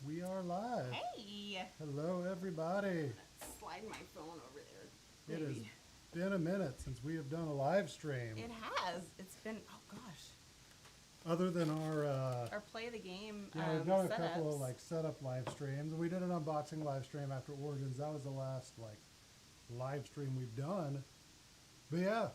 We are live. Hey! Hello, everybody. Slide my phone over there. It has Maybe. been a minute since we have done a live stream. It has. It's been, oh gosh. Other than our, Our play of the game we've done a setups. couple of like setup live streams. We did an unboxing live stream after Origins. That was the last like live stream we've done. But yeah,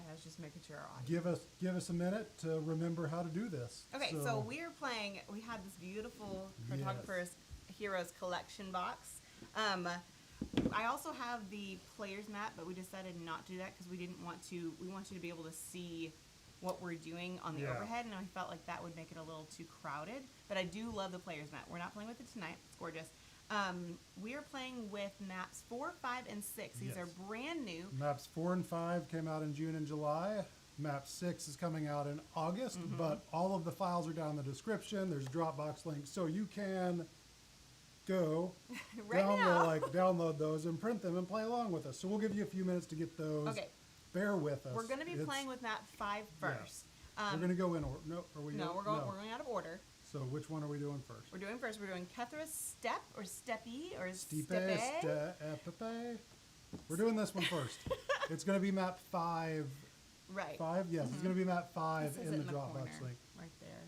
I was just making sure our audio. give us a minute to remember how to do this. Okay, so we are playing, we had this beautiful Cartographers Heroes collection box. I also have the player's map, but we decided not to do that because we didn't want to, we want you to be able to see what we're doing on the overhead, and I felt like that would make it a little too crowded. But I do love the player's map. We're not playing with it tonight. It's gorgeous. We are playing with maps 4, 5, and 6. These are brand new. Maps 4 and 5 came out in June and July. Map 6 is coming out in August, but all of the files are down in the description. There's Dropbox links, so you can go download those and print them and play along with us. So we'll give you a few minutes to get those. Okay. Bear with us. We're going to be playing with map 5 first. We're going to go in order. No, are we? No, we're going out of order. So which one are we doing first? We're doing Kathra's Step or Steppy or Steppe. We're doing this one first. It's going to be map 5. Right. 5? Yes, it's going to be map 5 in the Dropbox corner, link. right there.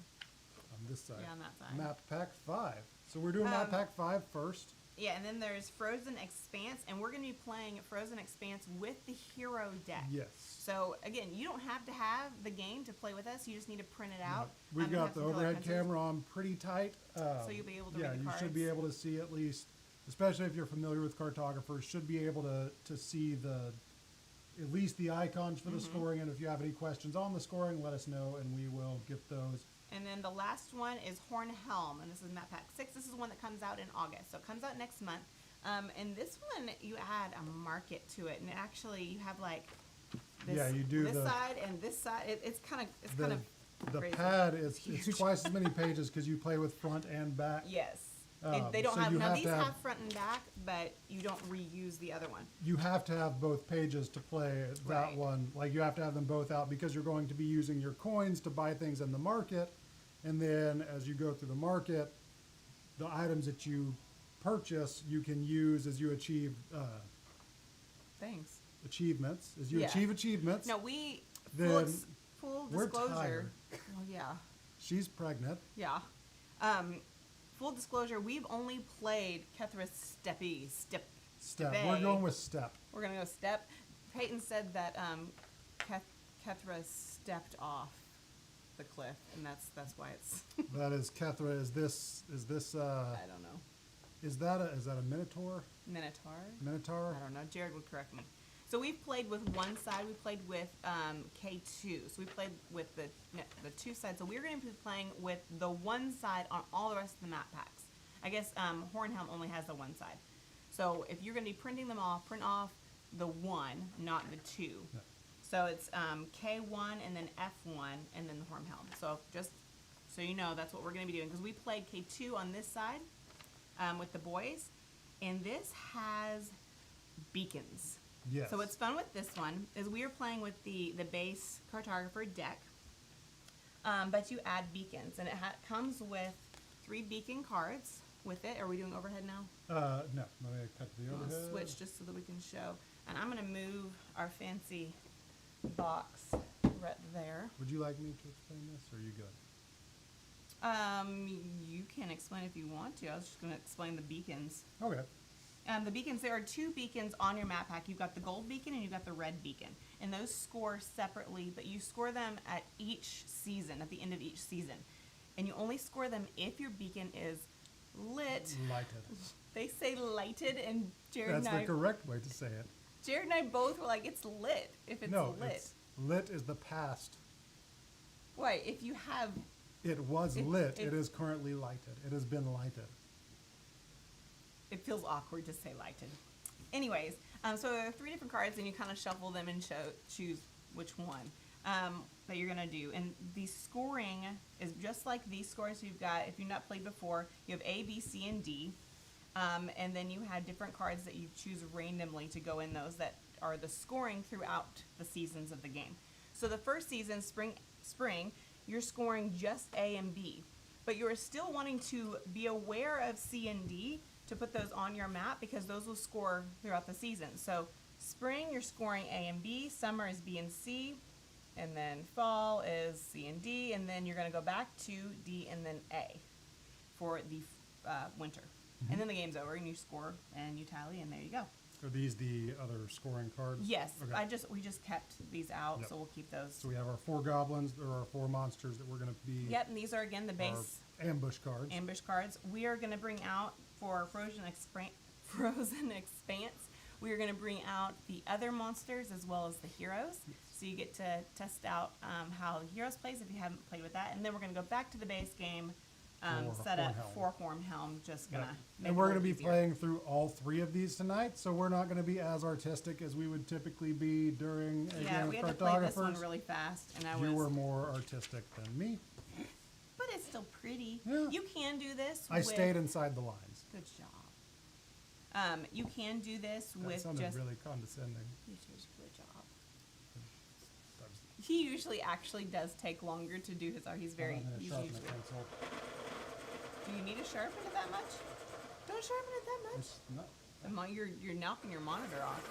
On this side. Yeah, on that side. Map pack 5. So we're doing map pack 5 first. Yeah, and then there's Frozen Expanse, and we're going to be playing Frozen Expanse with the hero deck. Yes. So, again, you don't have to have the game to play with us. You just need to print it out. We've got the overhead camera on pretty tight. So you'll be able to read the cards. You should be able to see at least, especially if you're familiar with Cartographers, should be able to see at least the icons for the scoring. And if you have any questions on the scoring, let us know, and we will get those. And then the last one is Hornhelm, and this is map pack 6. This is one that comes out in August, so it comes out next month. And this one, you add a market to it, and actually you have like this, you do this side and this side. It's kind of the crazy. Pad is twice as many pages because you play with front and back. Yes. They don't so have, now these have have front and back, but you don't reuse the other one. You have to have both pages to play that one. Like you have to have them both out because you're going to be using your coins to buy things in the market. And then as you go through the market, the items that you purchase, you can use as you achieve Thanks. achievements. As you achieve achievements. No, full disclosure. Tired. Well, yeah. She's pregnant. Yeah. Full disclosure, we've only played Kathra's Steppy. Step. We're going with Step. We're going to go Step. Peyton said that Kathra stepped off the cliff, and that's why it's That is Kathra. Is this I don't know. Is that a Minotaur? Minotaur? I don't know. Jared would correct me. So we've played with one side. We played with K2. So we played with the two sides. So we're going to be playing with the one side on all the rest of the map packs. I guess Hornhelm only has the one side. So if you're going to be printing them off, print off the one, not the two. No. So it's K1 and then F1 and then the Hornhelm. So just so you know, that's what we're going to be doing. Because we played K2 on this side with the boys. And this has beacons. Yes. So what's fun with this one is we are playing with the base Cartographer deck. But you add beacons. And it comes with 3 beacon cards with it. Are we doing overhead now? No. Let me cut the overhead. Switch just so that we can show. And I'm going to move our fancy box right there. Would you like me to explain this, or are you good? You can explain if you want to. I was just going to explain the beacons. Okay. The beacons, there are 2 beacons on your map pack. You've got the gold beacon and you've got the red beacon. And those score separately, but you score them at each season, at the end of each season. And you only score them if your beacon is lit. Lighted. They say lighted, and Jared and I... That's the correct way to say it. Jared and I both were like, it's lit if it's lit. Lit is the past. Why? If you have... It was lit. It is currently lighted. It has been lighted. It feels awkward to say lighted. Anyways, so there are 3 different cards, and you kind of shuffle them and choose which one that you're going to do. And the scoring is just like these scores you've got. If you've not played before, you have A, B, C, and D. And then you had different cards that you choose randomly to go in those that are the scoring throughout the seasons of the game. So the first season, spring, you're scoring just A and B. but you're still wanting to be aware of C and D to put those on your map because those will score throughout the season. So spring, you're scoring A and B, summer is B and C, and then fall is C and D, and then you're going to go back to D and then A for the winter. And then the game's over, and you score, and you tally, and there you go. Are these the other scoring cards? Yes, Okay. we just kept these out, Yep. so we'll keep those. So we have our 4 goblins. There are 4 monsters that we're going to be Yep, and these are again the our base ambush cards. ambush cards. We are going to bring out for Frozen Expanse. We are going to bring out the other monsters as well as the heroes. So you get to test out how the heroes plays if you haven't played with that, and then we're going to go back to the base game. For Set up Hornhelm. for Hornhelm, just gonna Yeah. make And it we're a going to little be easier. playing through all 3 of these tonight, so we're not going to be as artistic as we would typically be during a Yeah, game we of had to play this one Cartographers. really fast, and You were more artistic than me. but it's still pretty. Yeah. You can do this. I with, stayed inside the lines. Good job. You can do this That with sounded just. really condescending. You did a good job. He usually actually does take longer to do his art. He's very. I'm gonna He's sharpen usually. the pencil. Do you need to sharpen it that much? Don't sharpen it that much. It's not- You're knocking your monitor off.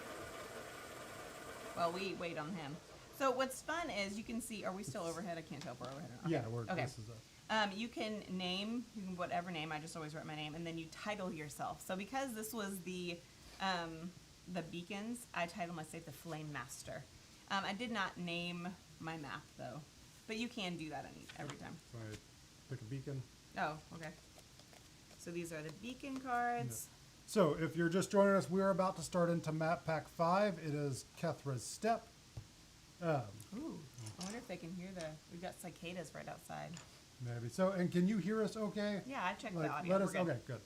Well, we wait on him. So what's fun is you can see. Are we still overhead? I can't tell if we're overhead. Or not. Yeah, we're, Okay. this is a... You can name whatever name. I just always write my name, and then you title yourself. So because this was the beacons, I titled myself the Flame Master. I did not name my map though, but you can do that every time. So I pick a beacon. Oh, okay. So these are the beacon cards. So if you're just joining us, we are about to start into map pack 5. It is Kathra's Step. Ooh, I wonder if they can hear we've got cicadas right outside. Maybe. So, and can you hear us okay? Yeah, I checked Like, the audio. let us, We're good. okay, good.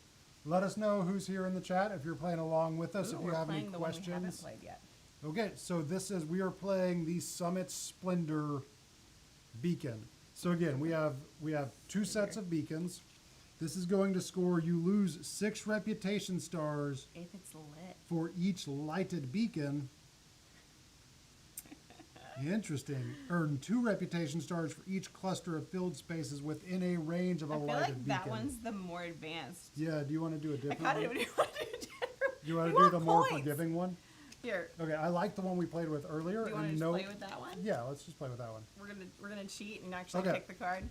Let us know who's here in the chat if you're playing along with us, Ooh, if you we're have any playing the one we haven't questions. played yet. Okay, so we are playing the Summit Splendor beacon. So again, we have 2 sets of beacons. This is going to score, you lose 6 reputation stars If it's lit. for each lighted beacon. Interesting. Earn 2 reputation stars for each cluster of filled spaces within a range of a I feel lighted like beacon. that one's the more advanced. Yeah, do you want to do a I different kind one? of do want to do different. You want We to do want the more points. forgiving one? Here, Okay, I like the one we played with earlier. do you want to and just no, play with that one? Yeah, let's just play with that one. We're gonna cheat and actually Okay. pick the card.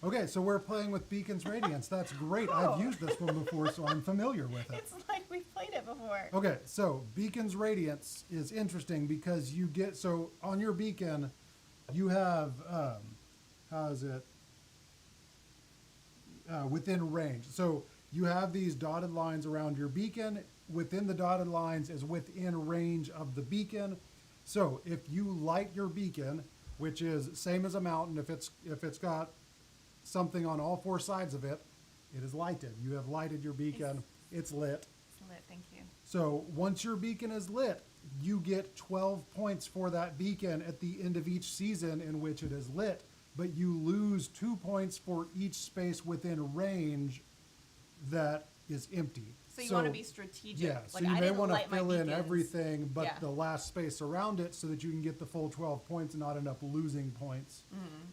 Okay, so we're playing with Beacon's Radiance. That's great. Cool. I've used this one before, so I'm familiar with it. It's like we've played it before. Okay, so Beacon's Radiance is interesting because you get, so on your beacon, you have, how is it? Within range. So you have these dotted lines around your beacon. Within the dotted lines is within range of the beacon. So if you light your beacon, which is same as a mountain, if it's got something on all 4 sides of it, it is lighted. You have lighted your beacon. It's lit. It's lit, thank you. So once your beacon is lit, you get 12 points for that beacon at the end of each season in which it is lit, but you lose 2 points for each space within range that is empty. So you want to be strategic. Yeah, so Like, you I may didn't want to light my fill in beacons. everything but Yeah. the last space around it so that you can get the full 12 points and not end up losing points.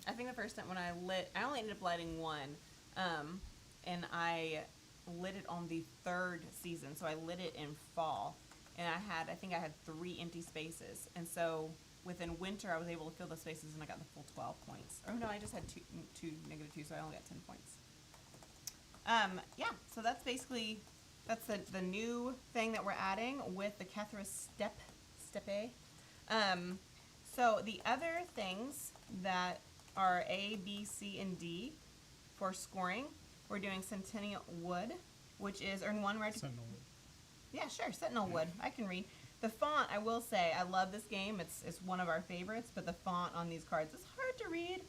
I think the first time when I only ended up lighting one, and I lit it on the 3rd season. So I lit it in fall, and I think I had 3 empty spaces, and so within winter I was able to fill the spaces, and I got the full 12 points. Oh no, I just had -2, so I only got 10 points. Yeah, so that's basically the new thing that we're adding with the Kathra Steppe. So the other things that are A, B, C, and D for scoring, we're doing Centennial Wood, which is earn 1 red. Sentinel. Yeah, sure, Sentinel Wood. I can read. The font, I will say, I love this game. It's one of our favorites, but the font on these cards is hard to read.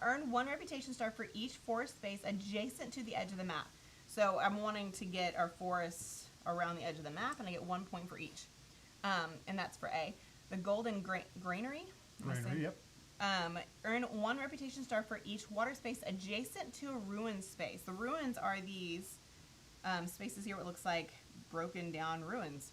Earn 1 reputation star for each forest space adjacent to the edge of the map. So I'm wanting to get our forests around the edge of the map, and I get 1 point for each. And that's for A. The Golden Granary. Am I saying- Granary, yep. Earn 1 reputation star for each water space adjacent to a ruin space. The ruins are these spaces here. It looks like broken down ruins.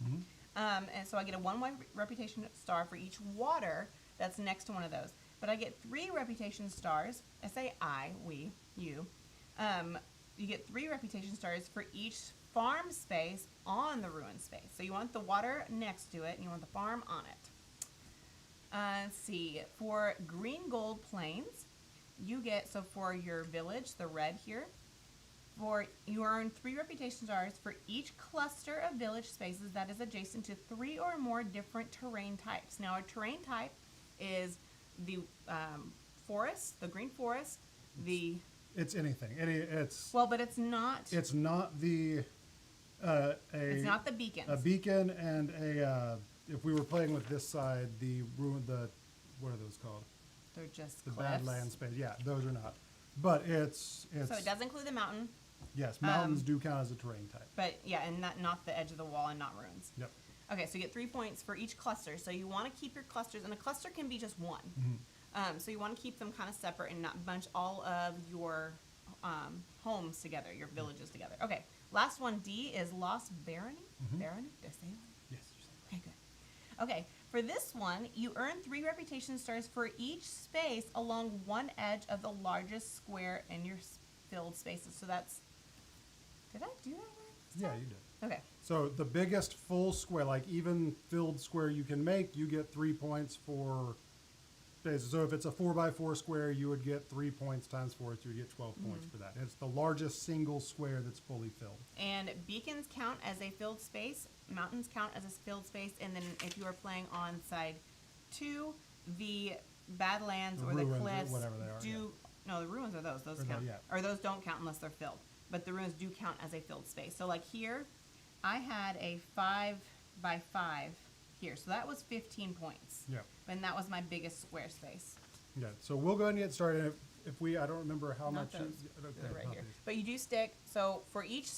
And so I get a 1 reputation star for each water that's next to one of those. But I get 3 reputation stars. I say I, we, you, you get 3 reputation stars for each farm space on the ruined space. So you want the water next to it, and you want the farm on it. Let's see. For green gold plains, you get, so for your village, the red here, you earn 3 reputation stars for each cluster of village spaces that is adjacent to 3 or more different terrain types. Now, a terrain type is the forest, the green forest, It's anything. well, but it's not. It's not the It's not the beacons. a beacon and if we were playing with this side, what are those called? They're just The cliffs. Badland space. Yeah, those are not. But it's So it does include the mountain, yes, mountains do count as a terrain type. but yeah, and not the edge of the wall and not ruins. Yep. Okay, so you get 3 points for each cluster. So you want to keep your clusters, and a cluster can be just one. So you want to keep them kind of separate and not bunch all of your homes together, your villages together. Okay, last one, D, is Lost Barony. Barony? Did I say that? Yes. Okay, good. Okay, for this one, you earn 3 reputation stars for each space along one edge of the largest square in your filled spaces. So that's, did I do that right this Yeah, time? you did. Okay. So the biggest full square, like even filled square you can make, you get 3 points for spaces. So if it's a 4x4 square, you would get 3 points times 4, so you get 12 points for that. It's the largest single square that's fully filled. And beacons count as a filled space, mountains count as a filled space, and then if you are playing on side 2, the Badlands or the ruins or cliffs whatever they are, do, no, the ruins are those Or count. yeah. Or those don't count unless they're filled. But the ruins do count as a filled space. So like here, I had a 5x5 here, so that was 15 points. Yeah. And that was my biggest square space. Yeah. So we'll go ahead and get started. If we, I don't remember how Not much. those. Okay, They're right not here. these. But you do stick, so for each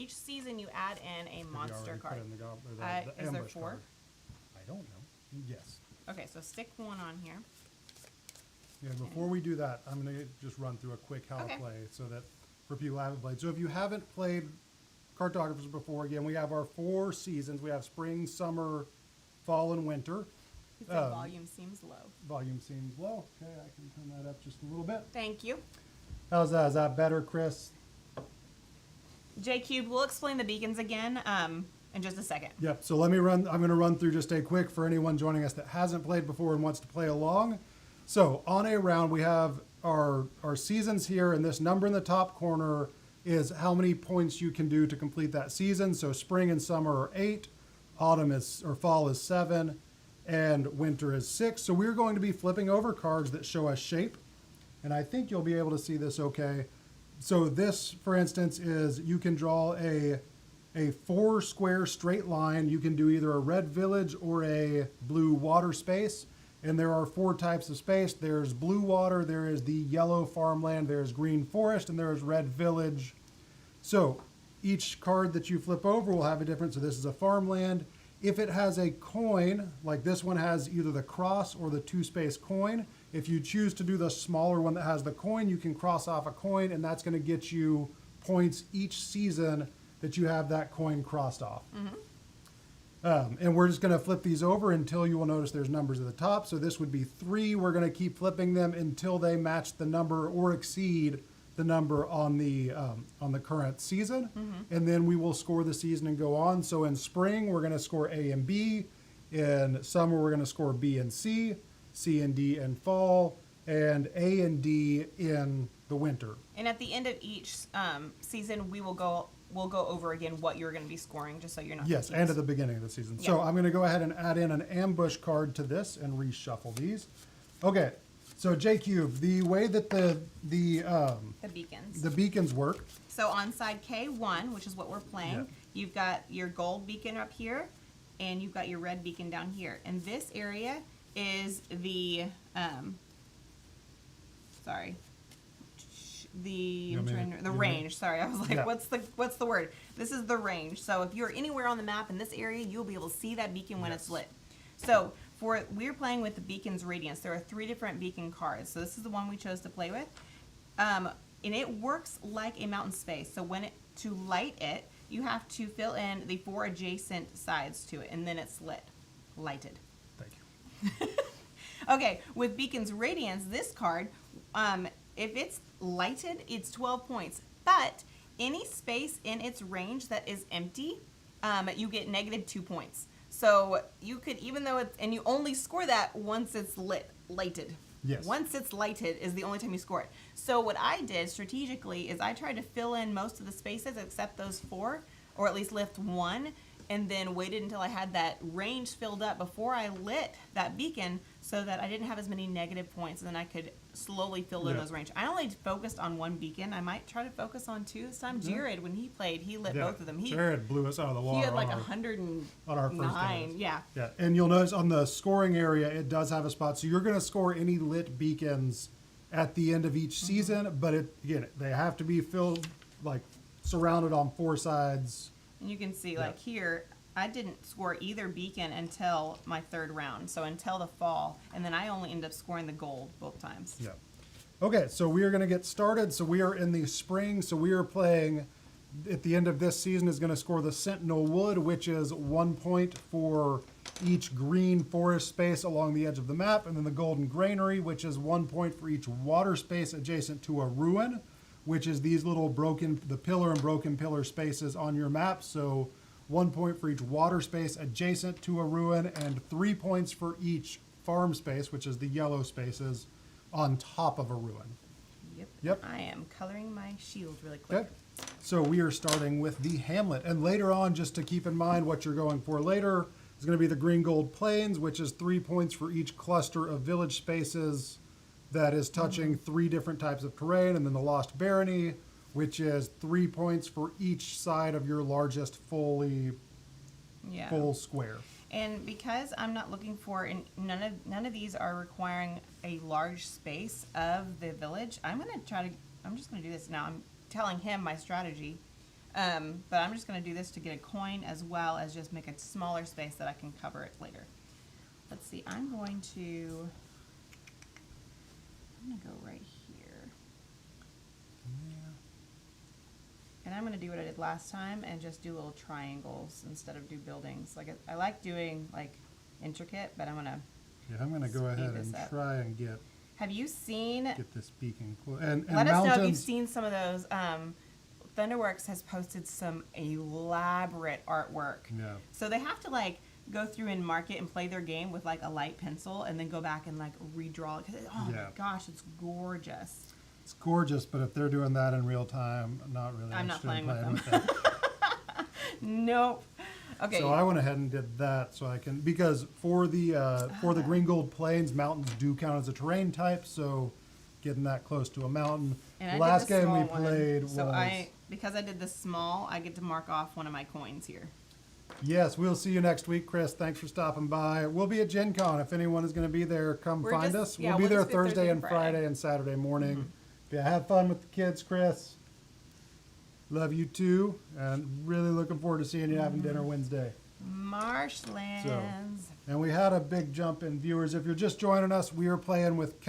season you add in a Have you monster already card. put in the Is there ambush 4? card? I don't know. Yes. Okay, so stick 1 on here. Yeah, before we do that, I'm going to just run through a quick how Okay. to play so that for people who haven't played. So if you haven't played Cartographers before, again, we have our 4 seasons. We have spring, summer, fall, and winter. The volume seems low. Volume seems low. Okay, I can turn that up just a little bit. Thank you. How's that? Is that better, Chris? J Cube, we'll explain the beacons again in just a second. Yep. So let me run. I'm going to run through just a quick for anyone joining us that hasn't played before and wants to play along. So on a round, we have our seasons here, and this number in the top corner is how many points you can do to complete that season. So spring and summer are 8, autumn is or fall is 7, and winter is 6. So we're going to be flipping over cards that show us shape, and I think you'll be able to see this okay. So this, for instance, is you can draw a 4 square straight line. You can do either a red village or a blue water space. And there are 4 types of space. There's blue water, there is the yellow farmland, there's green forest, and there is red village. So each card that you flip over will have a different. So this is a farmland. If it has a coin, like this one has either the cross or the 2-space coin, if you choose to do the smaller one that has the coin, you can cross off a coin, and that's going to get you points each season that you have that coin crossed off. And we're just going to flip these over until you will notice there's numbers at the top. So this would be 3. We're going to keep flipping them until they match the number or exceed the number on the current season. And then we will score the season and go on. So in spring, we're going to score A and B. In summer, we're going to score B and C, C and D in fall, and A and D in the winter. And at the end of each season, we'll go over again what you're going to be scoring, just so you're not Yes, confused. and at the beginning of the season. So Yeah. I'm going to go ahead and add in an ambush card to this and reshuffle these. Okay, so J-Cube, the way that the beacons. beacons work. So on side K1, which is what we're playing, Yeah. you've got your gold beacon up here, and you've got your red beacon down here. And this area is the, range. Sorry, I was like, Yeah. what's the word? This is the range. So if you're anywhere on the map in this area, you'll be able to see that beacon when it's lit. So we're playing with the beacon's radiance. There are 3 different beacon cards. So this is the one we chose to play with. And it works like a mountain space. So to light it, you have to fill in the 4 adjacent sides to it, and then it's lighted. Thank you. Okay, with Beacon's Radiance, this card, if it's lighted, it's 12 points. But any space in its range that is empty, you get negative 2 points. So you could, even though it's, and you only score that once it's lighted. Yes. Once it's lighted is the only time you score it. So what I did strategically is I tried to fill in most of the spaces except those 4, or at least lift 1, and then waited until I had that range filled up before I lit that beacon so that I didn't have as many negative points, and then I could slowly fill in those range. I only focused on 1 beacon. I might try to focus on 2 this time. Jared, when he played, he lit both of them. Jared blew us out of the water. He had like on 109. Yeah. And you'll notice on the scoring area, it does have a spot. So you're going to score any lit beacons at the end of each season, but they have to be filled, like surrounded on 4 sides. And you can see, like here, I didn't score either beacon until my 3rd round, so until the fall, and then I only ended up scoring the gold both times. Yeah. Okay, so we are going to get started. So we are in the spring. So we are playing, at the end of this season, is going to score the Sentinel Wood, which is 1 point for each green forest space along the edge of the map, and then the Golden Granary, which is 1 point for each water space adjacent to a ruin, which is these little the pillar and broken pillar spaces on your map. So 1 point for each water space adjacent to a ruin, and 3 points for each farm space, which is the yellow spaces on top of a ruin. Yep. I am coloring my shield really quick. Okay. So we are starting with the hamlet. And later on, just to keep in mind what you're going for later, is going to be the Green Gold Plains, which is 3 points for each cluster of village spaces that is touching 3 different types of terrain, and then the Lost Barony, which is 3 points for each side of your largest full square. And because I'm not looking for, and none of these are requiring a large space of the village, I'm just gonna do this now. I'm telling him my strategy, but I'm just gonna do this to get a coin as well as just make a smaller space that I can cover it later. Let's see. I'm gonna go right here. And I'm going to do what I did last time and just do little triangles instead of do buildings. Like I like doing like intricate, but I'm going to go ahead and try and get Have you seen this beacon and let us know if you've seen some of those. Thunderworks has posted some elaborate artwork. Yeah. So they have to like go through and mark it and play their game with like a light pencil and then go back and like redraw it. My gosh, it's gorgeous. It's gorgeous, but if they're doing that in real time, not really. I'm not playing with them. Nope. Okay. So I went ahead and did that so I can, because for the Green Gold Plains, mountains do count as a terrain type, so getting that close to a mountain. And the last game we played was... because I did this small, I get to mark off one of my coins here. Yes, we'll see you next week, Chris. Thanks for stopping by. We'll be at Gen Con. If anyone is going to be there, come find us. We'll be there Thursday and Friday and Saturday morning. Mm-hmm. Yeah, have fun with the kids, Chris. Love you too, and really looking forward to seeing you having dinner Wednesday. Marshlands. And we had a big jump in viewers. If you're just joining us, we are playing with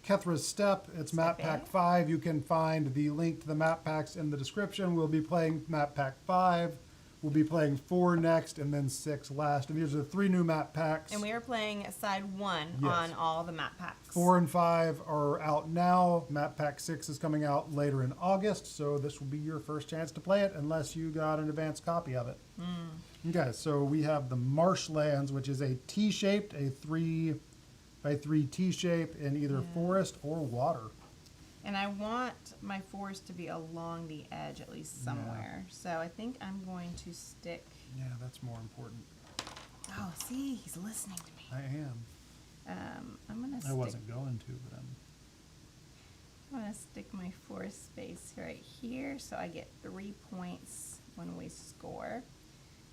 Kathra's Step. It's Map Pack 5. You can find the link to the map packs in the description. We'll be playing Map Pack 5. We'll be playing 4 next and then 6 last. And these are the 3 new map packs. And we are playing side 1 on all the map packs. 4 and 5 are out now. Map Pack 6 is coming out later in August. So this will be your first chance to play it unless you got an advanced copy of it. Okay, so we have the Marshlands, which is a T-shaped, a 3x3 T-shape in either forest or water. And I want my forest to be along the edge at least somewhere. So I think I'm going to stick... Yeah, that's more important. Oh, see, he's listening to me. I am. I'm going to stick... I wasn't going to, but I'm going to stick my forest space right here so I get 3 points when we score.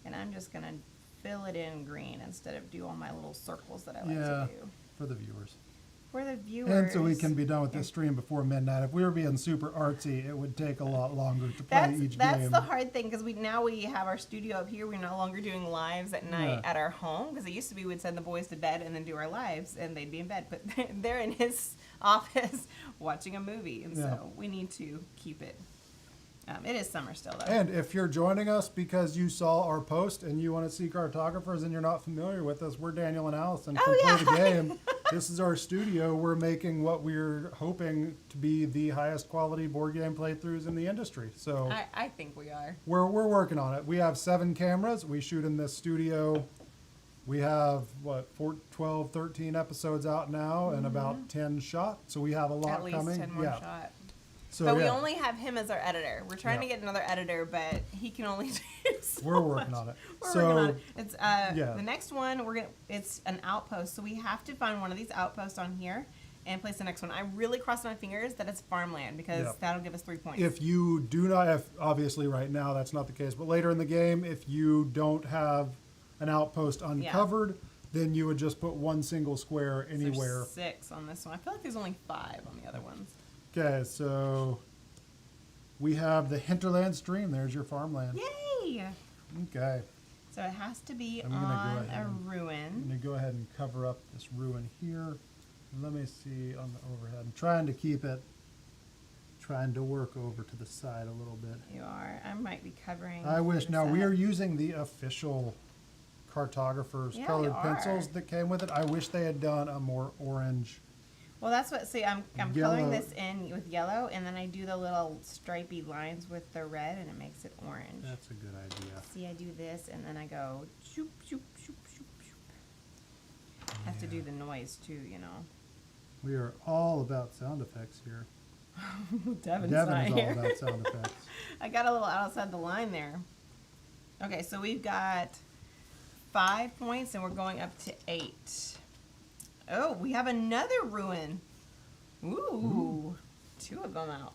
And I'm just going to fill it in green instead of do all my little circles that I like to do. For the viewers. For the viewers. And so we can be done with this stream before midnight. If we were being super artsy, it would take a lot longer to play each game. That's the hard thing, because we have our studio up here. We're no longer doing lives at night at our home, because it used to be we'd send the boys to bed and then do our lives, and they'd be in bed. But they're in his office watching a movie, and so we need to keep it. It is summer still, though. And if you're joining us because you saw our post and you want to see Cartographers and you're not familiar with us, we're Daniel and Allison. Come play the game. This is our studio. We're making what we're hoping to be the highest quality board game playthroughs in the industry. So I think we are. we're working on it. We have 7 cameras. We shoot in this studio. We have, 12, 13 episodes out now and about 10 shot. So we have a lot At least coming. 10 more shot. So, But we yeah, only have him as our editor. We're trying to get another editor, but he can only do so we're working on it. We're So, working on it. It's yeah. the next one. It's an outpost, so we have to find one of these outposts on here and place the next one. I really cross my fingers that it's farmland because Yeah. that'll give us 3 points. if you do not have, obviously right now that's not the case, but later in the game, if you don't have an outpost uncovered, then you would just put one single square anywhere. There's 6 on this one. I feel like there's only 5 on the other ones. Okay, so we have the hinterland stream. There's your farmland. Yay! Okay, So it has to be I'm gonna go on ahead a and- I'm ruin. gonna go ahead and cover up this ruin here. Let me see on the overhead. I'm trying to keep it, trying to work over to the side a little bit. You are. I might be covering. I wish, the now we set. are using the official Cartographers Yeah, colored we are. pencils that came with it. I wish they had done a more orange. Well, that's what. See, I'm Yellow. coloring this in with yellow, and then I do the little stripy lines with the red, and it makes it orange. That's a good idea. See, I do this, and then I go shoop shoop shoop shoop shoop. Have to do the noise too, you know. We are all about sound effects here. Devin's Devin not is all here. about sound effects. I got a little outside the line there. Okay, so we've got 5 points, and we're going up to 8. Oh, we have another ruin. Ooh. 2 of them out.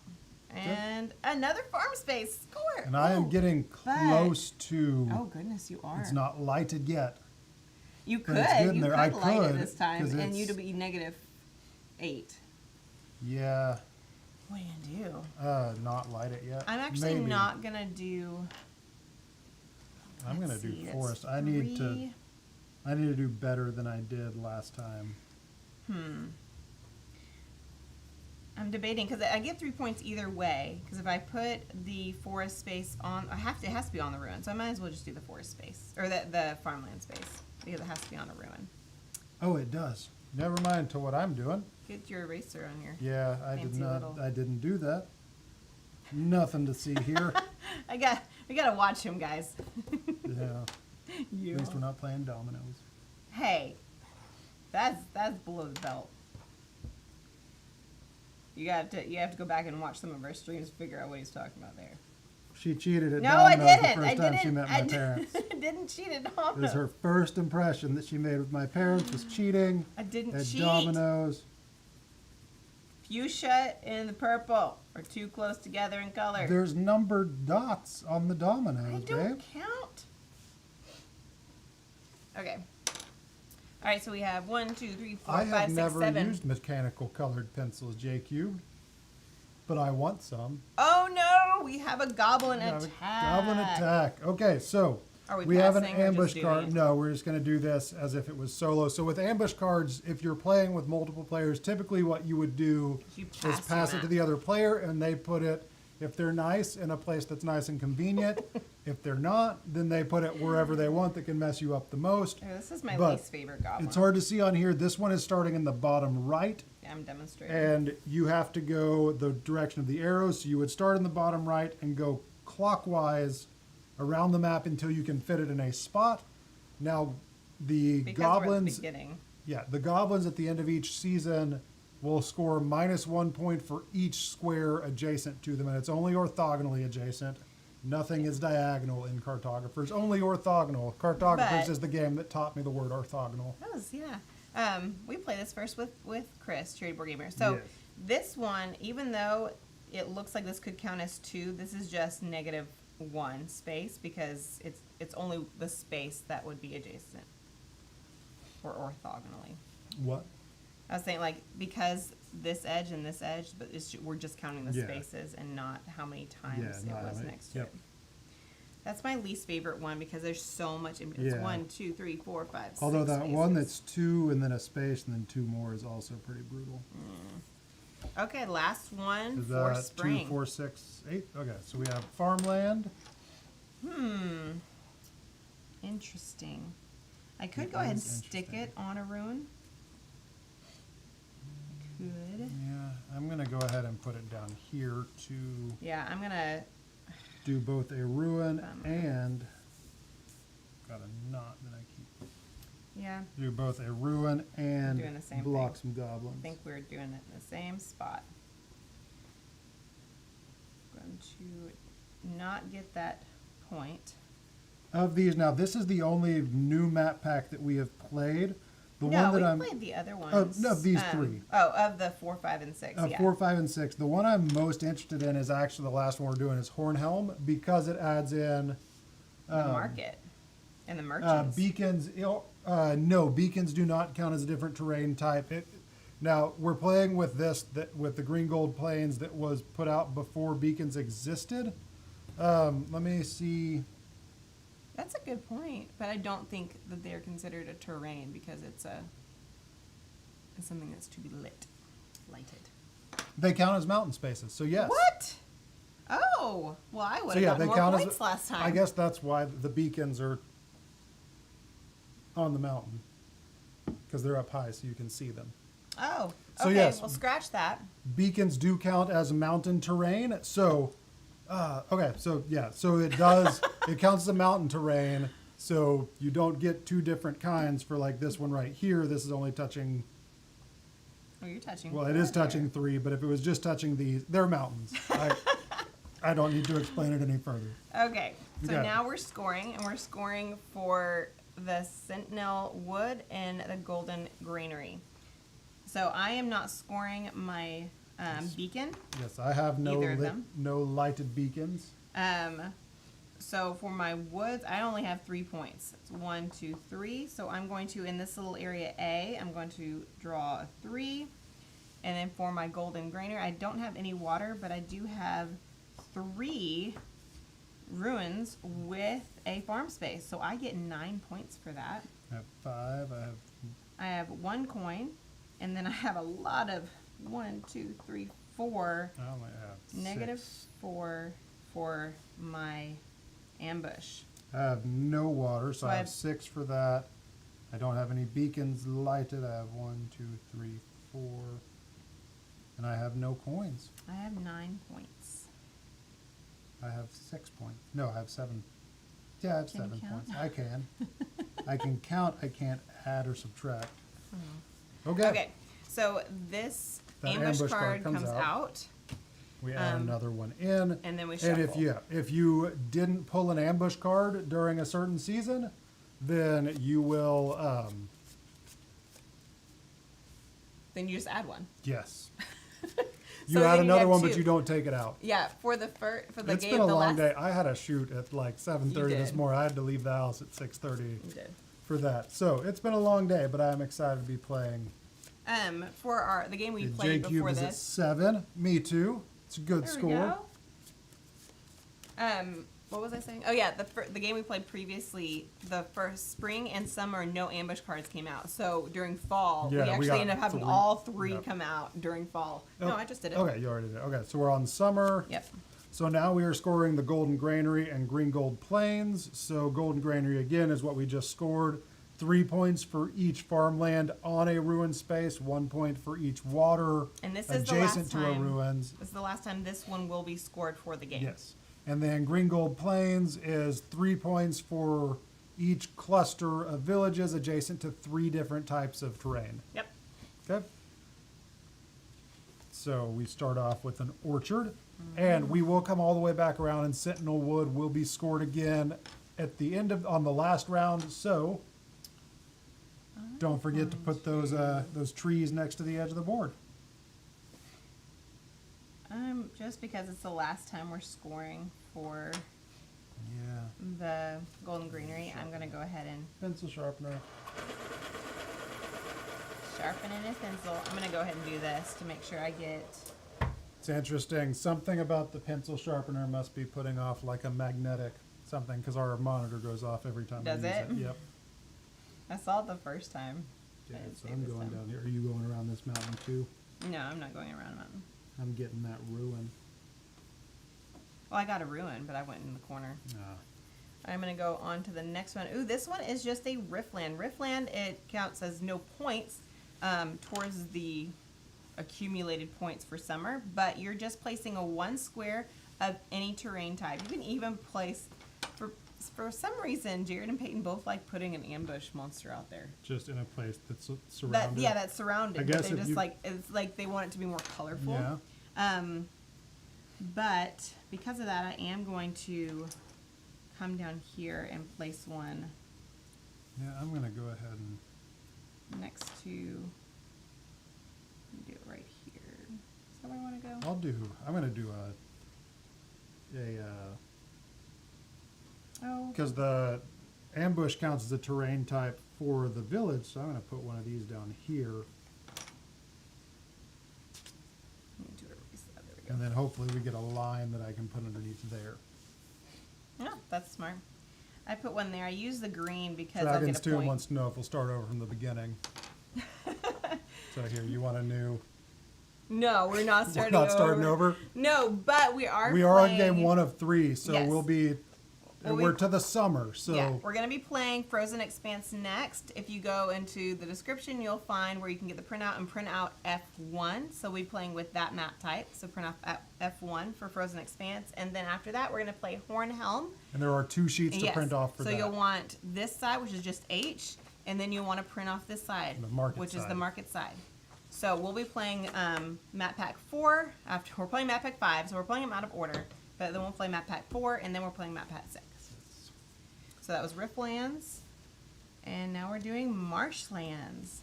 And another farm space. Score. And I am Ooh. getting close to, Oh, goodness, you are. it's not lighted yet. You but could. it's good in You there. could I light it could, this time, 'cause and it's- you'd be -8. Yeah, What are you going to do? not light it yet. I'm actually Maybe. not going to do... I'm gonna let's do see, that's forest. I need 3. to do better than I did last time. I'm debating because I get 3 points either way. Because if I put the forest space on, it has to be on the ruin. So I might as well just do the forest space or the farmland space because it has to be on a ruin. Oh, it does. Never mind to what I'm doing. Get your eraser on here. Yeah, I did Fancy not. little- I didn't do that. Nothing to see here. We gotta watch him, guys. Yeah. You. At least we're not playing dominoes. Hey, that's below the belt. You have to go back and watch some of our streams to figure out what he's talking about there. She cheated at No, I dominoes the didn't. first I time didn't. she met my parents. I didn't cheat at It was dominoes. her first impression that she made with my parents was cheating I didn't at cheat. dominoes. Fuchsia and the purple are too close together in color. There's numbered dots on the I dominoes, don't babe. count. Okay. All right, so we have 1, 2, 3, 4, I 5, have 6, never 7. used mechanical colored pencils, J-Cube, but I want some. Oh no, we have a goblin We have a attack. Goblin attack. Okay, so Are we we have an passing or just ambush doing card. it? No, we're just going to do this as if it was solo. So with ambush cards, if you're playing with multiple players, typically what you would do You is pass it them to out. the other player, and they put it, if they're nice, in a place that's nice and convenient. If they're not, then they put it wherever they want that can mess you up the most. Oh, this is my But least favorite goblin. It's hard to see on here. This one is starting in the bottom right, Yeah, I'm demonstrating. and you have to go the direction of the arrows. So you would start in the bottom right and go clockwise around the map until you can fit it in a spot. Now, the because goblins, we're at the beginning. the goblins at the end of each season will score -1 point for each square adjacent to them, and it's only orthogonally adjacent. Nothing is diagonal in Cartographers, only orthogonal. Cartographers But- is the game that taught me the word orthogonal. That was, yeah. We play this first with Chris, Charity Board Gamer. So Yes. this one, even though it looks like this could count as 2, this is just -1 space because it's only the space that would be adjacent or orthogonally. What? I was saying, like, because this edge and this edge, but we're just counting the Yeah. spaces and not how many times Yeah, it not how was many- next to yep. it. That's my least favorite one because there's so much. It's Yeah. 1, 2, 3, 4, 5, 6 Although that one spaces. that's 2 and then a space and then 2 more is also pretty brutal. Okay, last one Is for that spring. 2, 4, 6, 8? Okay, so we have farmland. Interesting. I could It go ahead and is stick interesting. it on a ruin. could. Yeah, I'm going to go ahead and put it down here to Yeah, I'm gonna. do both a ruin Bummer. and got a knot that I keep. Yeah, Do both a ruin and doing the same block thing. some goblins. I think we're doing it in the same spot. Going to not get that point. Of these, now this is the only new map pack that we have played. The No, one that we I'm played the other ones. of these three. Oh, of the 4, 5, and 6. of Yeah. 4, 5, and 6. The one I'm most interested in is actually the last one we're doing is Hornhelm because it adds in The market and the merchants. beacons. No, beacons do not count as a different terrain type. Now we're playing with this with the green gold plains that was put out before beacons existed. Let me see. That's a good point, but I don't think that they're considered a terrain because it's something that's to be lighted. They count as mountain spaces, so yes. What? Oh, well, I would So have yeah, gotten they more count points as. last time. I guess that's why the beacons are on the mountain because they're up high, so you can see them. Oh, So okay. yes. Well, scratch that. Beacons do count as mountain terrain, so okay, so yeah, so it does. It counts as a mountain terrain, so you don't get two different kinds for like this one right here. This is only touching. Oh, you're touching. Well, it 4 is touching there. 3, but if it was just touching these, they're mountains. I don't need to explain it any further. Okay, so Okay. now we're scoring, and we're scoring for the Sentinel Wood and the Golden Granary. So I am not scoring my beacon. Yes, I have Either of them. no lighted beacons. So for my woods, I only have 3 points. It's 1, 2, 3. So I'm going to, in this little area A, I'm going to draw a 3. And then for my golden granary, I don't have any water, but I do have 3 ruins with a farm space. So I get 9 points for that. I have 5. I have 1 coin, and then I have a lot of 1, 2, 3, 4. I only have Negative 6. 4 for my ambush. I have no water, so So I I have have- 6 for that. I don't have any beacons lighted. I have 1, 2, 3, 4. And I have no coins. I have 9 points. I have 6 points. No, I have 7. Yeah, I have Can you 7 count? points. I can. I can count. I can't add or subtract. Oh. Okay. Okay, so this That ambush card comes out, We add another one in. and then we And shuffle. if you didn't pull an ambush card during a certain season, then you will Then you just add one. yes. So You add then you another have one, 2. but you don't take it out. Yeah, for the for the It's game, been a the long last. day. I had a shoot at like 7:30 this did. morning. I had to leave the house at 6:30 You did. for that. So it's been a long day, but I'm excited to be playing. For the game we The played J-Cube before is at this. 7. Me too. It's a good There we score. go. What was I saying? Oh yeah, the game we played previously, the first spring and summer, no ambush cards came out. So during fall, Yeah, we we actually got ended up having 3. all 3 Yep. come out during fall. No, Oh, I just did it. Okay, you already did. Okay, so we're on summer. Yep. So now we are scoring the Golden Granary and Green Gold Plains. So Golden Granary again is what we just scored. 3 points for each farmland on a ruin space, 1 point for each water And this is the adjacent last to a time. ruins. This is the last time this one will be scored for the game. Yes. And then Green Gold Plains is 3 points for each cluster of villages adjacent to 3 different types of terrain. Yep. Okay. So we start off with an orchard, and we will come all the way back around, and Sentinel Wood will be scored again at the end of on the last round. So don't forget to put those trees next to the edge of the board. Just because it's the last time we're scoring for Yeah. the Golden Greenery, I'm gonna go ahead and Pencil sharpener. sharpen in a pencil. I'm gonna go ahead and do this to make sure I get. It's interesting. Something about the pencil sharpener must be putting off like a magnetic something because our monitor goes off every time. Does we use it? Yep. I saw it the first time. I Yeah, didn't so see it I'm this going time. down here. Are you going around this mountain too? No, I'm not going around a mountain. I'm getting that ruin. Well, I got a ruin, but I went in the corner. Ah. I'm gonna go on to the next one. Ooh, this one is just a Riftland. Riftland, it counts as no points towards the accumulated points for summer, but you're just placing a 1 square of any terrain type. You can even place, for some reason, Jared and Peyton both like putting an ambush monster out there. Just in a place that's surrounded. That's surrounded. I guess but they just it's like they want it to be more colorful. Yeah. But because of that, I am going to come down here and place one. Yeah, I'm gonna go ahead and Next to. Do it right here. Is that where I want to go? I'm gonna do because the ambush counts as a terrain type for the village, so I'm gonna put one of these down here, Let me do it. There we go. and then hopefully we get a line that I can put underneath there. Oh, that's smart. I put one there. I use the green because I'll Dragons get a 2 point. wants to know if we'll start over from the beginning. So here, you want a new? No, we're not We're starting not starting over. No, but we are We are on playing- game 1 of 3, so Yes. we'll be. Well, we're to the summer, so Yeah, we're going to be playing Frozen Expanse next. If you go into the description, you'll find where you can get the printout and print out F1. So we'll be playing with that map type. So print out F1 for Frozen Expanse. And then after that, we're going to play Hornhelm. and there are 2 sheets to Yes. print off for so that. you'll want this side, which is just H, and then you'll want to print off this side, The market which is the side. market side. So we'll be playing map pack 4. After we're playing map pack 5, so we're playing them out of order. But then we'll play map pack 4, and then we're playing map pack 6. So that was Riftlands, and now we're doing Marshlands.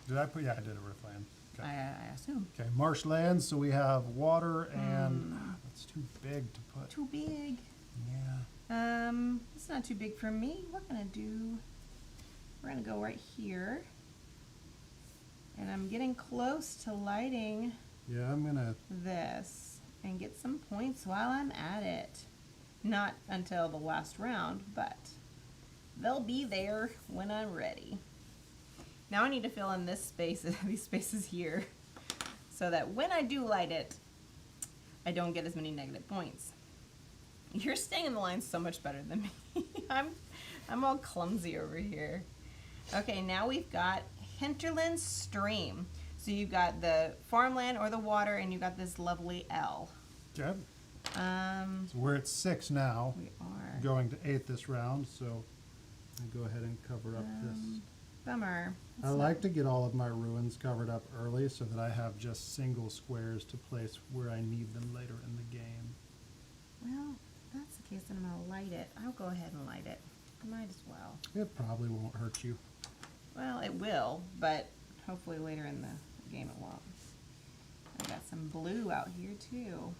Did I put? Yeah, I did a riffland. Okay. I assume. Okay, marshlands. So we have water, and that's too big to put. Too big. Yeah. It's not too big for me. We're gonna go right here. And I'm getting close to lighting Yeah, I'm gonna. this and get some points while I'm at it. Not until the last round, but they'll be there when I'm ready. Now I need to fill in this space, these spaces here, so that when I do light it, I don't get as many negative points. You're staying in the line so much better than me. I'm all clumsy over here. Okay, now we've got Hinterland Stream. So you've got the farmland or the water, and you've got this lovely L. Okay. So we're at 6 now. We are. Going to 8 this round, so I go ahead and cover up this. Bummer. I like to get all of my ruins covered up early so that I have just single squares to place where I need them later in the game. Well, if that's the case, then I'm going to light it. I'll go ahead and light it. Might as well. It probably won't hurt you. Well, it will, but hopefully later in the game it won't. I got some blue out here too.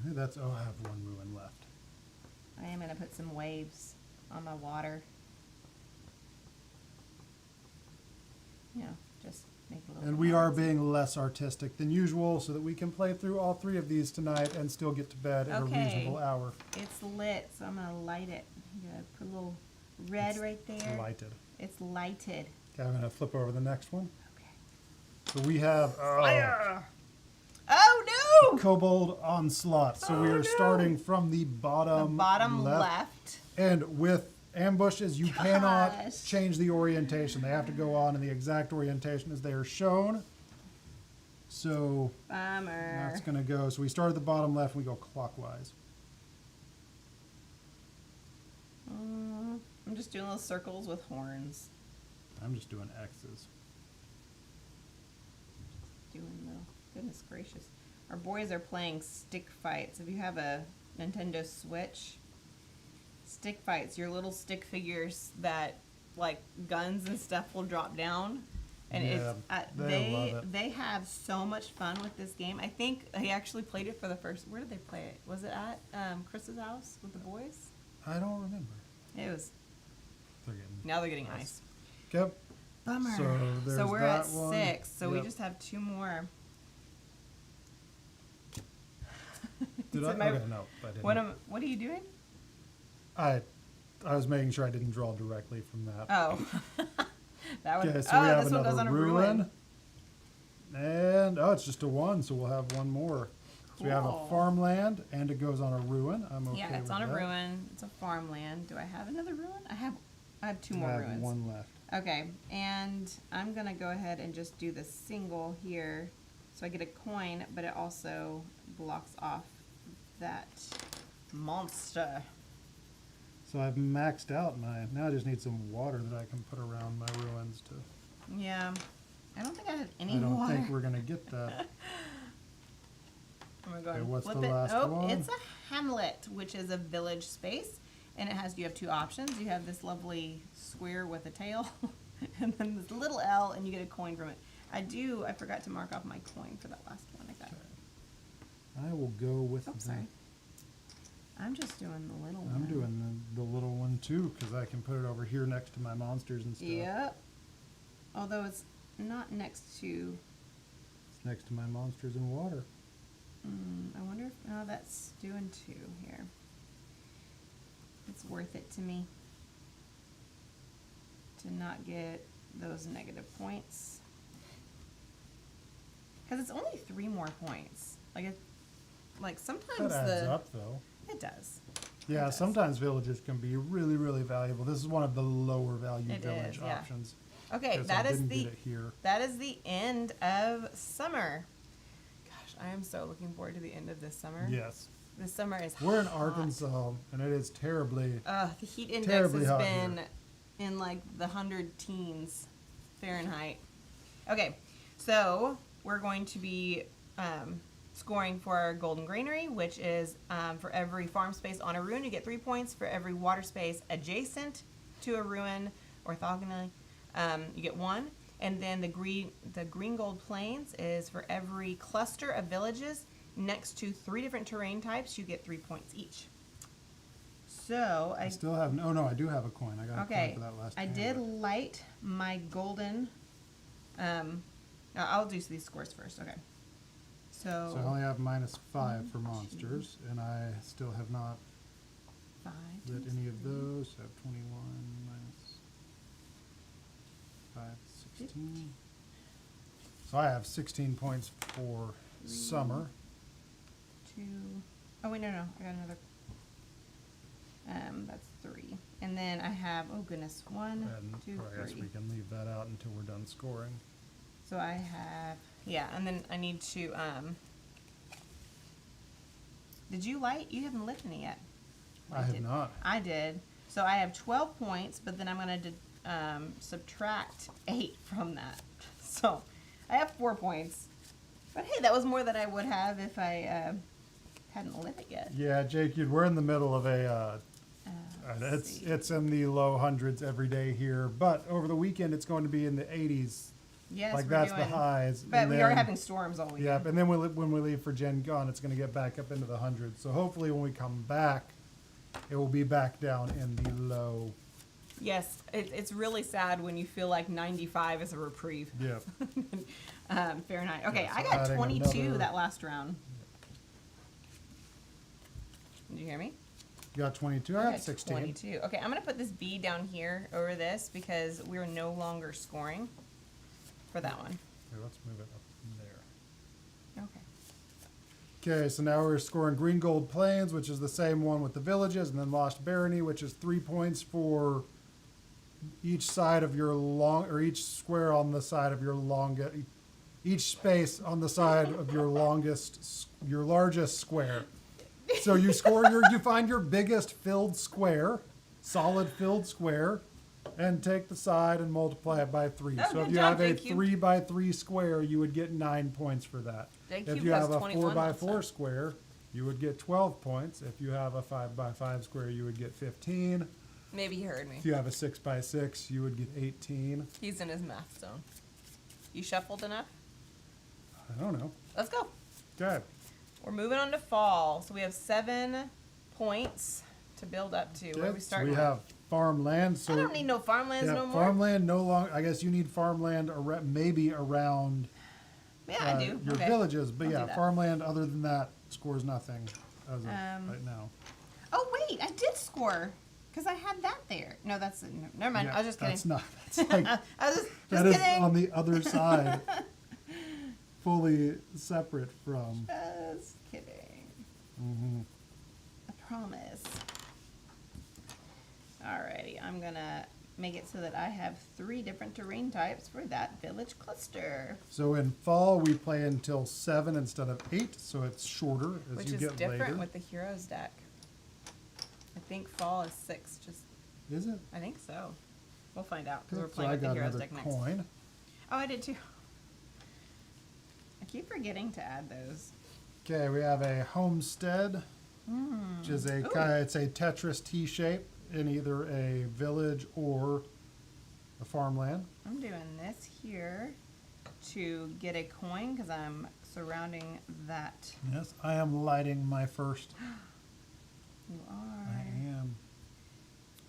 That's, oh, I have 1 ruin left. I am going to put some waves on my water. You know, just make it a little And bit we more are easy. being less artistic than usual so that we can play through all 3 of these tonight and still get to bed at a Okay. reasonable hour. It's lit, so I'm going to light it. I'm going to put a little red It's right there. Lighted. It's lighted. Okay, I'm going to flip over the next one. Okay. So we have Fire! Oh no! Kobold Onslaught. So we Oh, are no. starting from the The bottom, bottom left. And with ambushes, you cannot Gosh. change the orientation. They have to go on in the exact orientation as they are shown. So Bummer. that's going to go. So we start at the bottom left and we go clockwise. I'm just doing little circles with horns. I'm just doing X's. Goodness gracious. Our boys are playing stick fights. If you have a Nintendo Switch, stick fights, your little stick figures that, like, guns and stuff will drop down. And Yeah, they love it. they have so much fun with this game. I think they actually played it for the first. Where did they play it? Was it at Chris's house with the boys? I don't remember. It was. They're Now they're getting ice. Yep. Bummer. So there's we're that at one. 6. So we Yep. just have 2 more. Did Is I? it my- Okay, no, I didn't. What are you doing? I was making sure I didn't draw directly from that. Oh. That one. Okay, so we have this one goes another on a ruin. And, oh, it's just a 1, so we'll have 1 more. So we have a Cool. farmland, and it goes on a ruin. I'm okay Yeah, it's with on a that. ruin. It's a farmland. Do I have another ruin? I have 2 I more have ruins. 1 left. Okay, and I'm gonna go ahead and just do the single here. So I get a coin, but it also blocks off that monster. So I've maxed out my, now I just need some water that I can put around my ruins to, Yeah, I don't think I have any I don't water. think we're gonna get that. Oh my god. Okay, what's Flip the it. last Oh, one? it's a hamlet, which is a village space. And it has, you have two options. You have this lovely square with a tail, and then this little L, and you get a coin from it. I forgot to mark off my coin for that last one I got. I will go with Oh, the, sorry. I'm just doing the little one. I'm doing the little one too, because I can put it over here next to my monsters and stuff. Yep. Although it's not next to, It's next to my monsters and water. I wonder if, no, that's doing two here. It's worth it to me to not get those negative points. Because it's only 3 more points. Like sometimes That adds up though. It does. Yeah, It does. sometimes villages can be really, really valuable. This is one of the lower value It village is, yeah. options. Okay, 'cause that I is didn't the get it here. that is the end of summer. Gosh, I am so looking forward to the end of this summer. Yes. This summer is We're in hot. Arkansas, and it is terribly, The heat index terribly has hot been here. in like the 100 teens Fahrenheit. Okay, so we're going to be scoring for our golden granary, which is for every farm space on a ruin, you get 3 points. For every water space adjacent to a ruin, orthogonally, you get 1. And then the green gold plains is for every cluster of villages next to 3 different terrain types, you get 3 points each. So I still have, oh no, I do have a coin. I got a coin okay, for that last I hamlet. did light my golden. I'll do these scores first. Okay. So So I only have -5 for 1, monsters, and I still have not 5. lit any of those. So I have 21 minus 5, 16. So I have 16 points for summer. 2. Oh wait, no, I got another. That's 3, and then I have, oh goodness, 1, And 2, I guess 3. we can leave that out until we're done scoring. So I have, yeah, and then I need to. Did you light? You haven't lit any yet. I have not. I did. So I have 12 points, but then I'm going to subtract 8 from that. So I have 4 points. But hey, that was more than I would have if I hadn't lit it yet. Yeah, Jake, we're in the middle of a. Let's see. It's in the low hundreds every day here, but over the weekend it's going to be in the 80s. Yes, Like we're that's doing, the highs. But and we are then- having storms all weekend. Yeah, and then when we leave for Gen Con, it's going to get back up into the hundreds. So hopefully when we come back, it will be back down in the low. Yes, it's really sad when you feel like 95 is a reprieve. Yep. Fahrenheit. Okay, Yeah, so I got adding 22 another- that last round. Did you hear me? You got 22. I got got 16. 22. Okay, I'm going to put this B down here over this because we're no longer scoring for that one. Okay, let's move it up there. Okay. Okay, so now we're scoring Green Gold Plains, which is the same one with the villages, and then Lost Barony, which is 3 points for each side of your or each square on the side of your each space on the side of your largest square. So you you find your biggest filled square, solid filled square, and take the side and multiply it by 3. Oh, So if good you job, have a Jake. 3 by 3 square, you would get 9 points for that. Jake If Cube you has have a 21 4 by also. 4 square, you would get 12 points. If you have a 5 by 5 square, you would get 15. Maybe he heard me. If you have a 6 by 6, you would get 18. He's in his math zone. You shuffled enough? I don't know. Let's go. Okay. We're moving on to fall. So we have 7 points to build up to. Where are we So starting we with? have farmland. So I don't need no farmlands yeah, no more. farmland no longer. I guess you need farmland maybe around Yeah, I do. your Okay. villages. But I'll do yeah, that. farmland other than that scores nothing as of right now. Oh, wait. I did score. Because I had that there. No, that's... Never mind. Yeah, I was just kidding. That's not. That's like I was just that is kidding. on the other side, fully separate from. Just kidding. Mhm. I promise. Alrighty, I'm gonna make it so that I have 3 different terrain types for that village cluster. So in fall, we play until 7 instead of 8, so it's shorter as Which you is get different later. with the heroes deck. I think fall is 6. Is it? I think so. We'll find out because we're So playing I with the got heroes another deck next. coin. Oh, I did too. I keep forgetting to add those. Okay, we have a homestead, which is a it's a Tetris T shape in either a village or a farmland. I'm doing this here to get a coin because I'm surrounding that. Yes, I am lighting my first. You I are. am.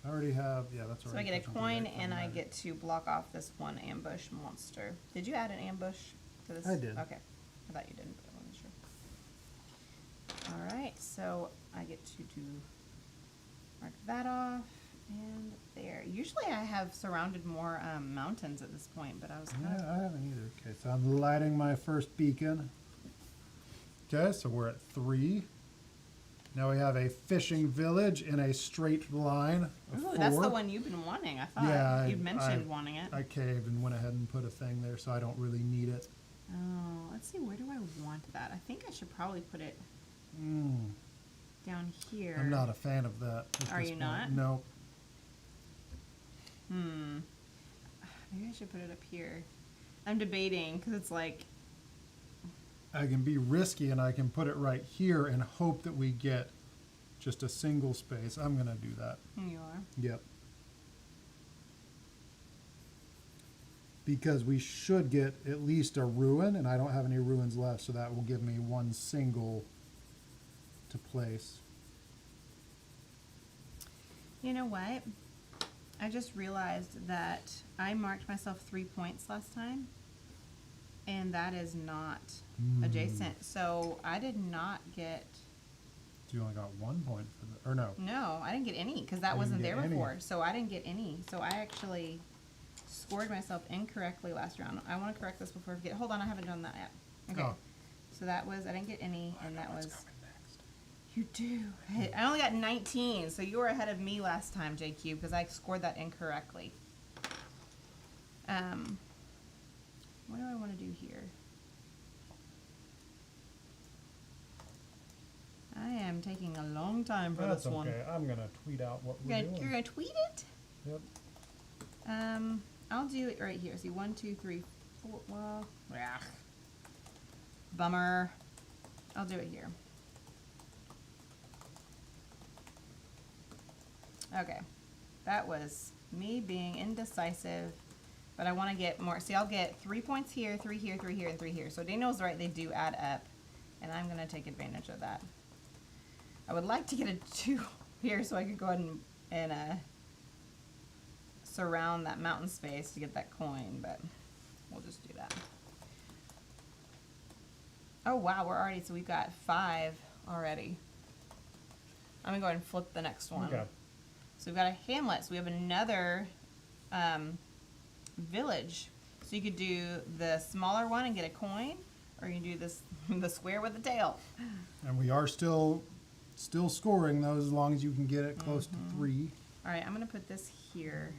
I already have, yeah, that's So I already. get a pushing through coin that, and doesn't I matter. get to block off this one ambush monster. Did you add an ambush to this? I did. Okay. I thought you didn't, but I wasn't sure. Alright, so I get to mark that off and there. Usually I have surrounded more mountains at this point, but I was kind Yeah, I haven't either. Okay, so I'm lighting my first beacon. Okay, so we're at 3. Now we have a fishing village in a straight line of Ooh, 4. that's the one you've been wanting, I thought. Yeah, You'd mentioned wanting it. I caved and went ahead and put a thing there, so I don't really need it. Oh, let's see, where do I want that? I think I should probably put it down here. I'm not a fan of that. At Are this you point. not? No. Maybe I should put it up here. I'm debating because it's like, I can be risky and I can put it right here and hope that we get just a single space. I'm going to do that. you are. Yep. Because we should get at least a ruin, and I don't have any ruins left, so that will give me one single to place. You know what? I just realized that I marked myself 3 points last time, and that is not adjacent. So I did not get. So you only got 1 point for the, or no? No, I didn't get any because that You wasn't didn't there get any. before. So I didn't get any. So I actually scored myself incorrectly last round. I want to correct this before I forget. Hold on, I haven't done that yet. Okay. Oh. So that was, I didn't get any, and that was. Coming next. You do. I only got 19, so you were ahead of me last time, JQ, because I scored that incorrectly. What do I want to do here? I am taking a long time for That's this one. okay. I'm going to tweet out what we're doing. You're gonna tweet it? Yep. I'll do it right here. See, 1, 2, 3, 4. Well, bummer. I'll do it here. Okay, that was me being indecisive, but I want to get more. See, I'll get 3 points here, 3 here, 3 here, and 3 here. So Daniel's right; they do add up, and I'm gonna take advantage of that. I would like to get a 2 here so I could go ahead and surround that mountain space to get that coin, but we'll just do that. Oh wow, so we've got 5 already. I'm gonna go ahead and flip the next one. Okay. So we've got a hamlet. So we have another village. So you could do the smaller one and get a coin, or you can do this the square with the tail. And we are still scoring those as long as you can get it close to 3. All right, I'm gonna put this here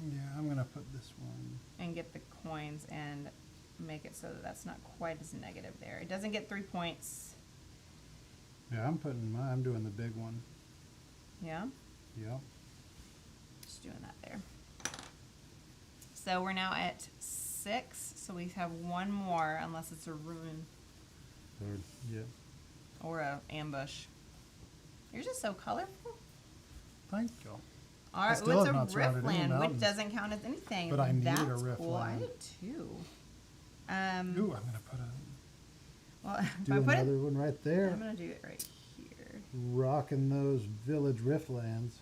Yeah, I'm going to put this one. and get the coins and make it so that that's not quite as negative there. It doesn't get 3 points. Yeah, I'm doing the big one. Yeah, Yep. just doing that there. So we're now at 6. So we have 1 more, unless it's a ruin Third. Yeah. or a ambush. You're just so colorful. Thank you. All right, still it's have a not surrounded any rift land, which mountains. doesn't count as anything. But I need a That's rift cool. I land. did too. Ooh, I'm going to put Well, if do I put another it, one right there. I'm gonna do it right here. Rocking those village rift lands.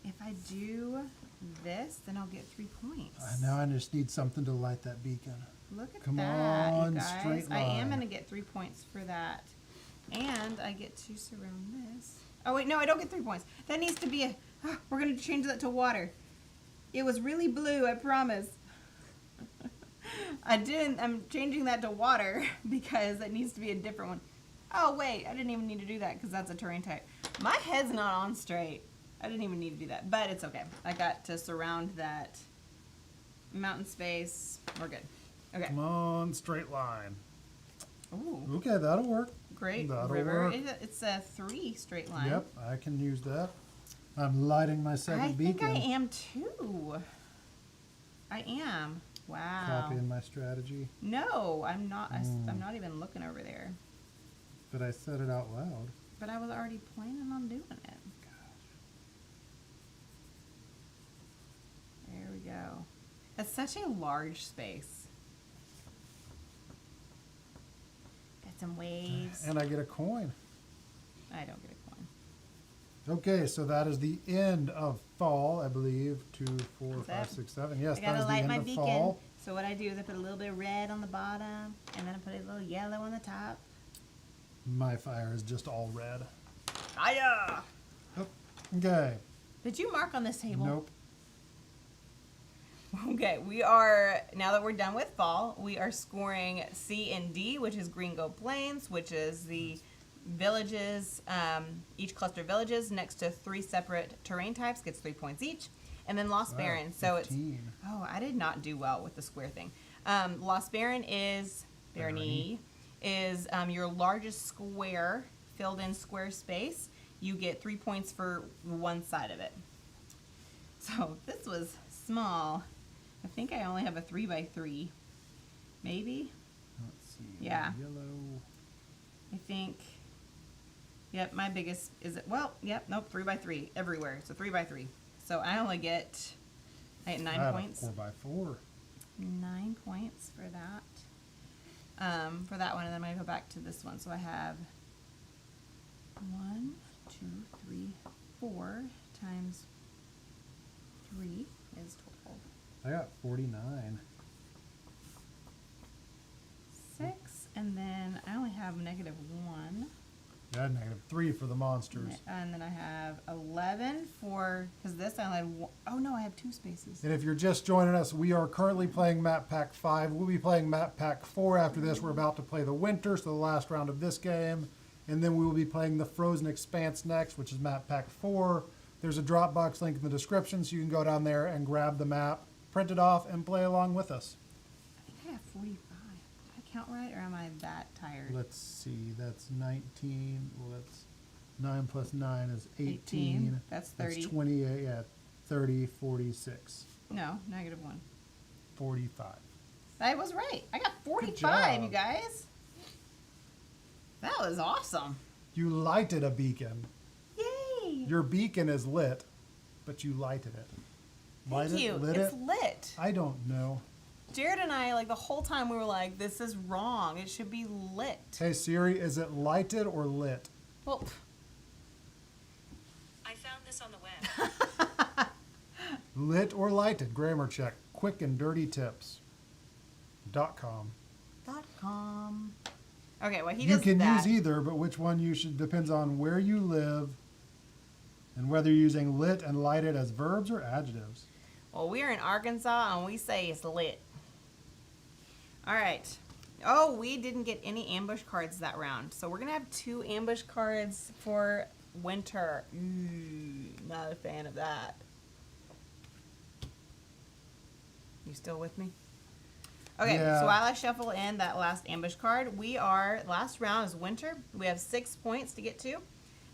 If I do this, then I'll get 3 points. Now I just need something to light that beacon. Look at Come that, on, you guys. straight I am line. gonna get 3 points for that, and I get to surround this. Oh wait, no, I don't get 3 points. That needs to be a. We're gonna change that to water. It was really blue, I promise. I didn't. I'm changing that to water because it needs to be a different one. Oh wait, I didn't even need to do that because that's a terrain type. My head's not on straight. I didn't even need to do that, but it's okay. I got to surround that mountain space. We're good. Okay. Come on, straight line. Ooh, Okay, that'll work. great. That'll River. work. It's a 3 straight line. Yep, I can use that. I'm lighting my second I think beacon. I am too. I am. Wow. Copying my strategy. No, I'm not. I'm not even looking over there. But I said it out loud. But I was already planning on doing it. There we go. That's such a large space. Got some waves. And I get a coin. I don't get a coin. Okay, so that is the end of fall, I believe. 2, 4, That's 5, it. 6, 7. Yes, I that gotta is the light end my of beacon. fall. So what I do is I put a little bit of red on the bottom, and then I put a little yellow on the top. My fire is just all red. Fire! Okay. Did you mark on this table? Nope. Okay, we are, now that we're done with fall, we are scoring C and D, which is Gringo Plains, which is the villages, each cluster of villages next to 3 separate terrain types gets 3 points each. And then Lost Wow, Baron, so 15. oh, I did not do well with the square thing. Lost Baron is, Barony, is your largest square, filled in square space. You get 3 points for one side of it. So this was small. I think I only have a 3x3. Maybe? Let's see. Yeah. Yellow. I think. Yep, my biggest is it. Well, yep, nope, 3x3 everywhere. So 3x3. So I only get. I get 9 points. 4x4. 9 points for that. For that one, and then I'm gonna go back to this one. So I have 1, 2, 3, 4 times 3 is 12. I got 49. 6, and then I only have -1. I had -3 for the monsters. And then I have 11 for, because this I only had one, oh no, I have 2 spaces. And if you're just joining us, we are currently playing map pack 5. We'll be playing map pack 4 after this. We're about to play the winter, so the last round of this game. And then we will be playing the Frozen Expanse next, which is map pack 4. There's a Dropbox link in the description, so you can go down there and grab the map, print it off, and play along with us. I think I have 45. Did I count right, or am I that tired? Let's see, that's 19. Well, that's 9 plus 9 is 18. That's 30. That's 28, yeah, 30, 46, No, -1. 45. I was right. I got 45, job. you guys. That was awesome. You lighted a beacon. Yay! Your beacon is lit, but you lighted it. Thank you. Lit It's it? lit. I don't know. Jared and I, like the whole time, we were like, "This is wrong. It should be lit." Hey Siri, is it lighted or lit? Well, I found this on the web. Lit or lighted? Grammar check. Quick and dirty tips.com. .com. Okay, well he You does can that. use either, but which one you should depends on where you live and whether you're using lit and lighted as verbs or adjectives. Well, we're in Arkansas and we say it's lit. All right. Oh, we didn't get any ambush cards that round. So we're going to have 2 ambush cards for winter. Not a fan of that. You still with me? Okay, Yeah. so while I shuffle in that last ambush card, last round is winter. We have 6 points to get to.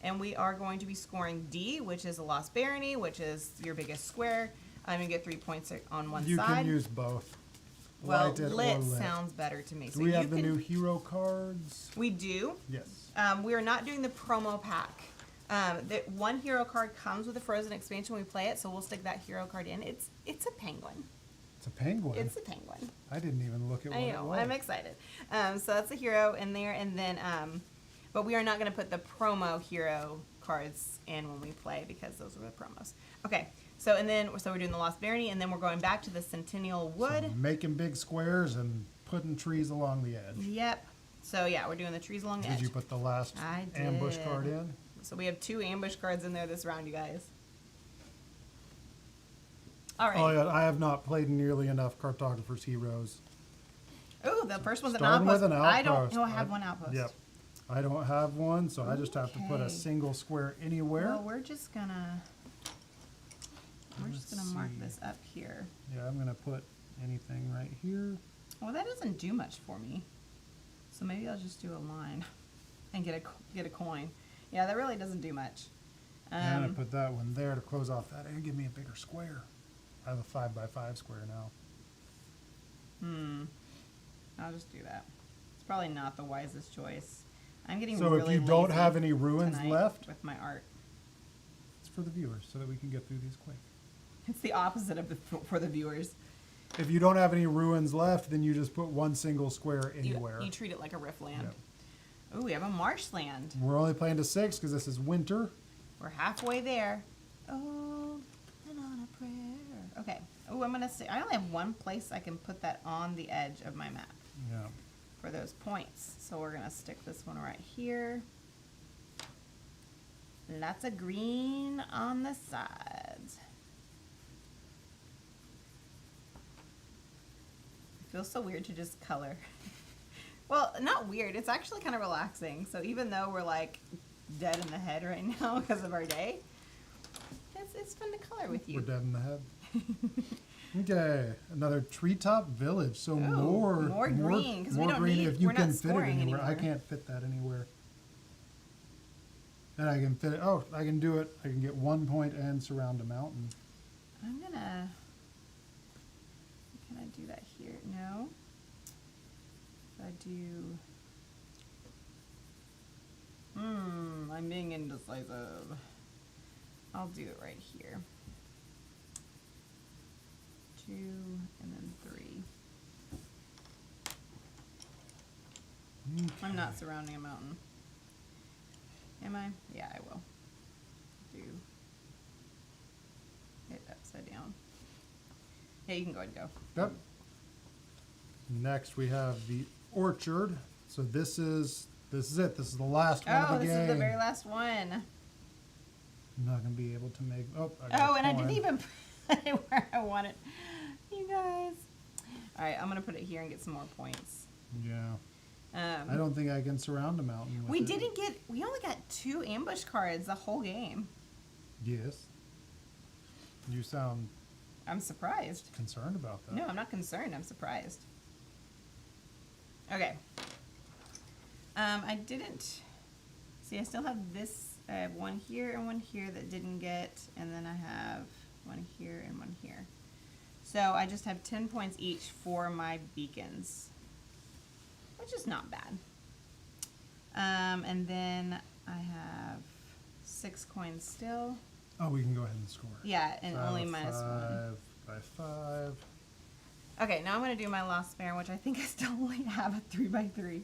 And we are going to be scoring D, which is a Lost Barony, which is your biggest square. You get 3 points on one You side. can use both. Well, Lighted or lit lit. sounds better to me. Do we have the new hero cards? We do. Yes. We are not doing the promo pack. The one hero card comes with the Frozen expansion when we play it, so we'll stick that hero card in. It's a penguin. It's a penguin. It's a penguin. I didn't even look at what I it know. was. I'm excited. So that's a hero in there, and then but we are not going to put the promo hero cards in when we play because those are the promos. Okay. So we're doing the Lost Barony, and then we're going back to the Centennial Wood. So making big squares and putting trees along the edge. Yep. So yeah, we're doing the trees along the edge. Did you put the last I ambush did. card in? So we have 2 ambush cards in there this round, you guys. All right. Oh yeah, I have not played nearly enough Cartographers Heroes. Oh, the first one's an Starting outpost. with an I don't outpost. have one outpost. Yep. I don't have one, so I just have to put a Okay. single square anywhere. Well, we're just gonna We're just gonna mark this up here. Yeah, I'm gonna put anything right here. Well, that doesn't do much for me. So maybe I'll just do a line and get a coin. Yeah, that really doesn't do much. I'm gonna put that one there to close off that and give me a bigger square. I have a 5 by 5 square now. I'll just do that. It's probably not the wisest choice. I'm getting So really if you don't lazy have any ruins tonight left, with my art. it's for the viewers so that we can get through these quick. It's the opposite of for the viewers. If you don't have any ruins left, then you just put one single square You, anywhere. you treat it like a riffland. Yep. Oh, we have a marshland. We're only playing to 6 because this is winter. We're halfway there. Oh, and on a prayer. Okay. Oh, I'm gonna say I only have one place I can put that on the edge of my map Yeah. for those points. So we're gonna stick this one right here. Lots of green on the sides. It feels so weird to just color. Well, not weird. It's actually kind of relaxing. So even though we're like dead in the head right now because of our day, it's fun to color with you. We're dead in the head. Okay, another treetop village. So Ooh, more green, 'cause we don't green need- if you we're not can fit it scoring anywhere. I anymore. can't fit that anywhere. And I can fit it. Oh, I can do it. I can get 1 point and surround a mountain. I'm gonna. Can I do that here? No. If I do. I'm being indecisive. I'll do it right here. 2 and then 3. I'm not surrounding a mountain. Am I? Yeah, I will. Do it upside down. Yeah, you can go ahead and go. Yep. Next we have the orchard. So this is it. This is the last one Oh, of the this game. is the very last one. I'm not gonna be able to make. Oh, I got Oh, a and I didn't coin. even put it where I want it. You guys. All right, I'm gonna put it here and get some more points. Yeah. I don't think I can surround a mountain. With We it. didn't get. We only got 2 ambush cards the whole game. Yes. You sound I'm surprised. concerned about that. No, I'm not concerned. I'm surprised. Okay. I didn't. See, I still have this. I have one here and one here that didn't get, and then I have one here and one here. So I just have 10 points each for my beacons, which is not bad. And then I have 6 coins still. Oh, we can go ahead and score. Yeah, and So I have only a minus 1. 5 by 5. Okay, now I'm going to do my lost spare, which I think I still only have a 3 by 3.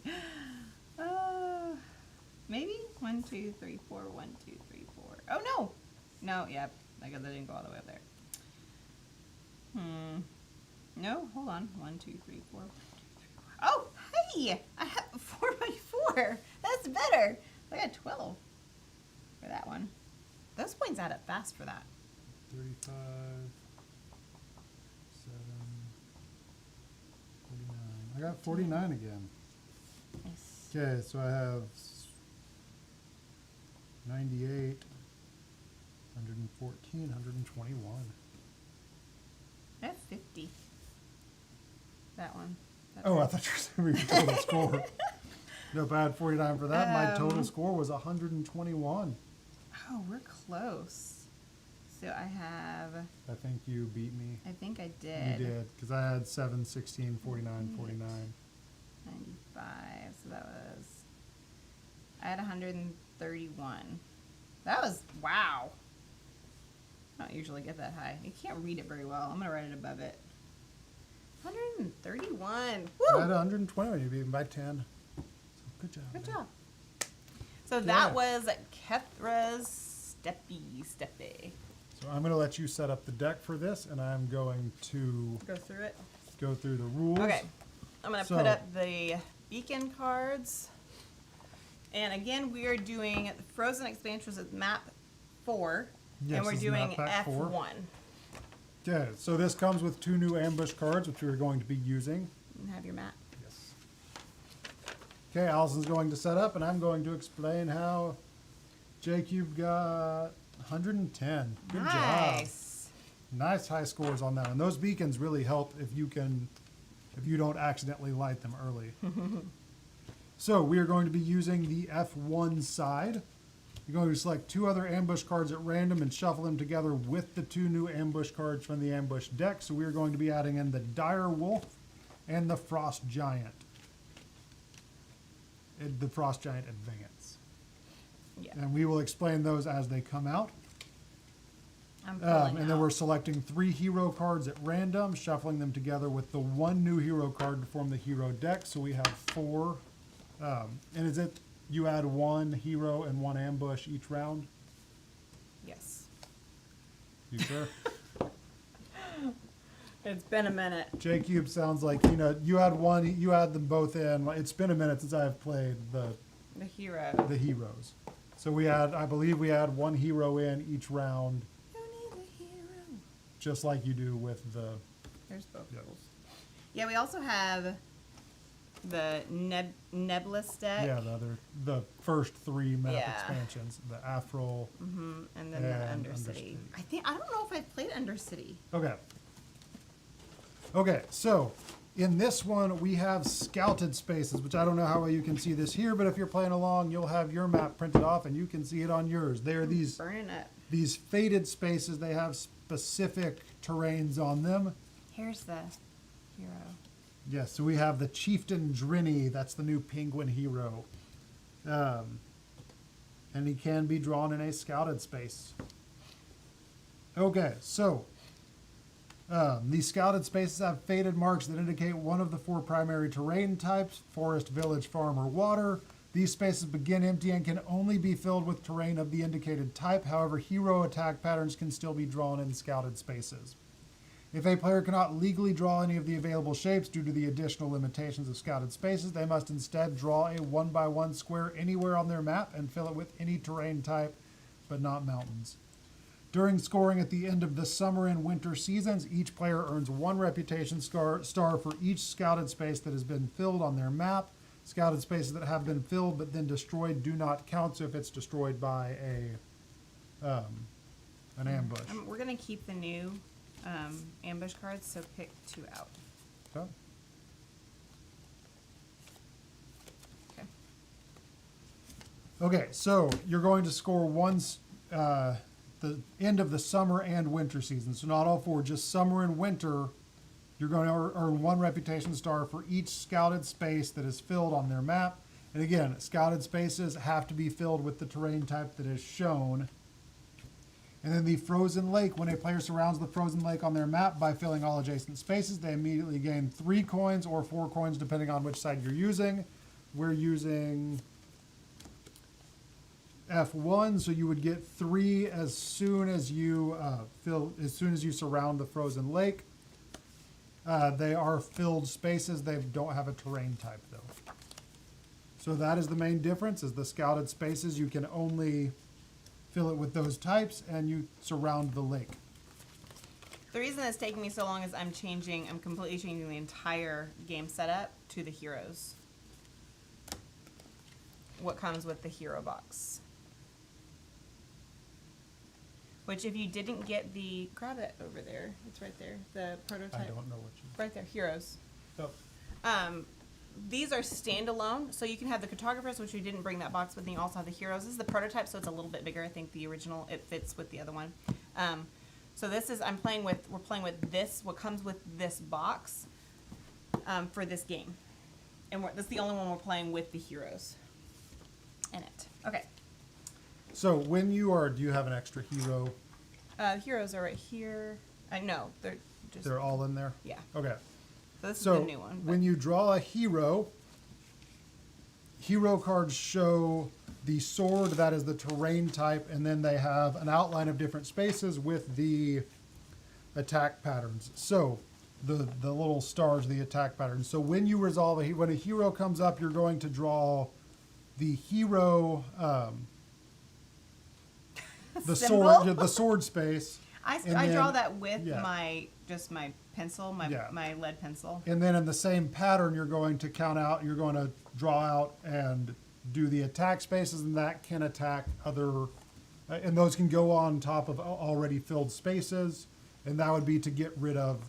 Maybe 1, 2, 3, 4. 1, 2, 3, 4. Oh no! No, yep. I guess I didn't go all the way up there. No, hold on. 1, 2, 3, 4. 1, 2, 3, 4. Oh, hey! I have 4 by 4. That's better. I got 12 for that one. Those points add up fast for that. 3, 5, 7, 49. I got 49 again. Nice. Okay, so I have 98, 114, 121. I have 50. That one. That Oh, I hurt. thought you were saying your total score. Nope, I had 49 for that. My total Um, score was 121. Oh, we're close. So I have, I think you beat me. I think I did. You did, because I had 7, 16, 49, 49. 95. So that was, I had 131. That was, wow. I don't usually get that high. You can't read it very well. I'm going to write it above it. 131. I had Woo! 121. You beat me by 10. So good job. Good man. job. So Yeah. that was Kathra's Steppy. So I'm going to let you set up the deck for this, and I'm going to Go through it. go through the rules. Okay. I'm going to So- put up the beacon cards. And again, we are doing Frozen Expanse at map 4. Yes, and we're this is doing map pack 4. F1. Okay, so this comes with 2 new ambush cards, which we are going to be using. And have your map. Yes. Okay, Allison's going to set up, and I'm going to explain how Jake, you've got 110. Good job. Nice. Nice high scores on that. And those beacons really help if you don't accidentally light them early. So we are going to be using the F1 side. You're going to select 2 other ambush cards at random and shuffle them together with the 2 new ambush cards from the ambush deck. So we are going to be adding in the Dire Wolf and the Frost Giant. The Frost Giant Advance. Yeah. And we will explain those as they come out. I'm And then we're selecting 3 hero cards at random, shuffling them together with the 1 new hero card to form the hero deck. So we have 4. And is it you add 1 hero and 1 ambush each round? Yes. You sure? It's been a minute. J-Cube sounds like, you add them both in. It's been a minute since I've played the heroes. So I believe we add 1 hero in each round. Who needs a hero? Just like you do with the... There's both Yep. rules. Yeah, we also have the Nebulous deck. Yeah, the first 3 map Yeah. expansions. The Afrol. And then the And Undercity. Undercity. I don't know if I've played Undercity. Okay, so in this one we have scouted spaces, which I don't know how well you can see this here, but if you're playing along, you'll have your map printed off and you can see it on yours. They are Burning up. these faded spaces. They have specific terrains on them. Here's the hero. Yes, so we have the Chieftain Drinny. That's the new penguin hero. And he can be drawn in a scouted space. Okay, so these scouted spaces have faded marks that indicate one of the 4 primary terrain types: forest, village, farm, or water. These spaces begin empty and can only be filled with terrain of the indicated type. However, hero attack patterns can still be drawn in scouted spaces. If a player cannot legally draw any of the available shapes due to the additional limitations of scouted spaces, they must instead draw a 1x1 square anywhere on their map and fill it with any terrain type, but not mountains. During scoring at the end of the summer and winter seasons, each player earns 1 reputation star for each scouted space that has been filled on their map. Scouted spaces that have been filled but then destroyed do not count, so if it's destroyed by an ambush. We're going to keep the new ambush cards, so pick 2 out. Okay. Okay, so you're going to score the end of the summer and winter season. So not all 4, just summer and winter. You're going to earn 1 reputation star for each scouted space that is filled on their map. And again, scouted spaces have to be filled with the terrain type that is shown. And then the frozen lake. When a player surrounds the frozen lake on their map by filling all adjacent spaces, they immediately gain 3 coins or 4 coins, depending on which side you're using. We're using F1, so you would get 3 as soon as you surround the frozen lake. They are filled spaces. They don't have a terrain type, though. So that is the main difference, is the scouted spaces. You can only fill it with those types, and you surround the lake. The reason it's taking me so long is I'm completely changing the entire game setup to the heroes. What comes with the hero box. Which, if you didn't get grab it over there. It's right there. The prototype. I don't know what you... Right there, heroes. Oh. These are standalone, so you can have the Cartographers, which we didn't bring that box with, and you also have the heroes. This is the prototype, so it's a little bit bigger. I think the original, it fits with the other one. So this is, we're playing with this, what comes with this box for this game. And that's the only one we're playing with the heroes in it. Okay. So when do you have an extra hero? Heroes are right here. No, They're all in there? Yeah. Okay. So this is the new one. When you draw a hero cards show the sword, that is the terrain type, and then they have an outline of different spaces with the attack patterns. So the little stars, the attack patterns. So when you resolve when a hero comes up, you're going to draw the hero, the sword space. I draw that with yeah. my pencil, my lead pencil. And then in the same pattern, you're going to you're going to draw out and do the attack spaces, and that can attack other, and those can go on top of already filled spaces, And that would be to get rid of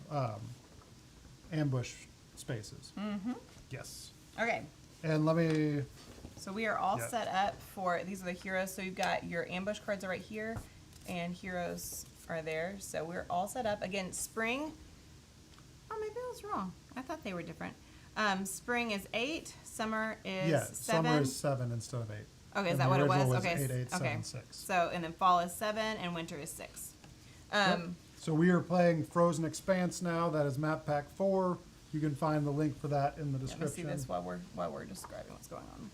ambush spaces. Mm-hmm. Yes. Okay. And let me, So we are all Yeah. set up for, these are the heroes. So you've got your ambush cards are right here, and heroes are there. So we're all set up. Again, spring. Oh, maybe I was wrong. I thought they were different. Spring is 8. Summer is yeah, 7. summer is 7 instead of 8. Okay, is And that the what it was? original Okay. 8, 8, 7, okay. 6. So, and then fall is 7, and winter is 6. Yep. So we are playing Frozen Expanse now. That is map pack 4. You can find the link for that in the Let me see description. this while we're describing what's going on.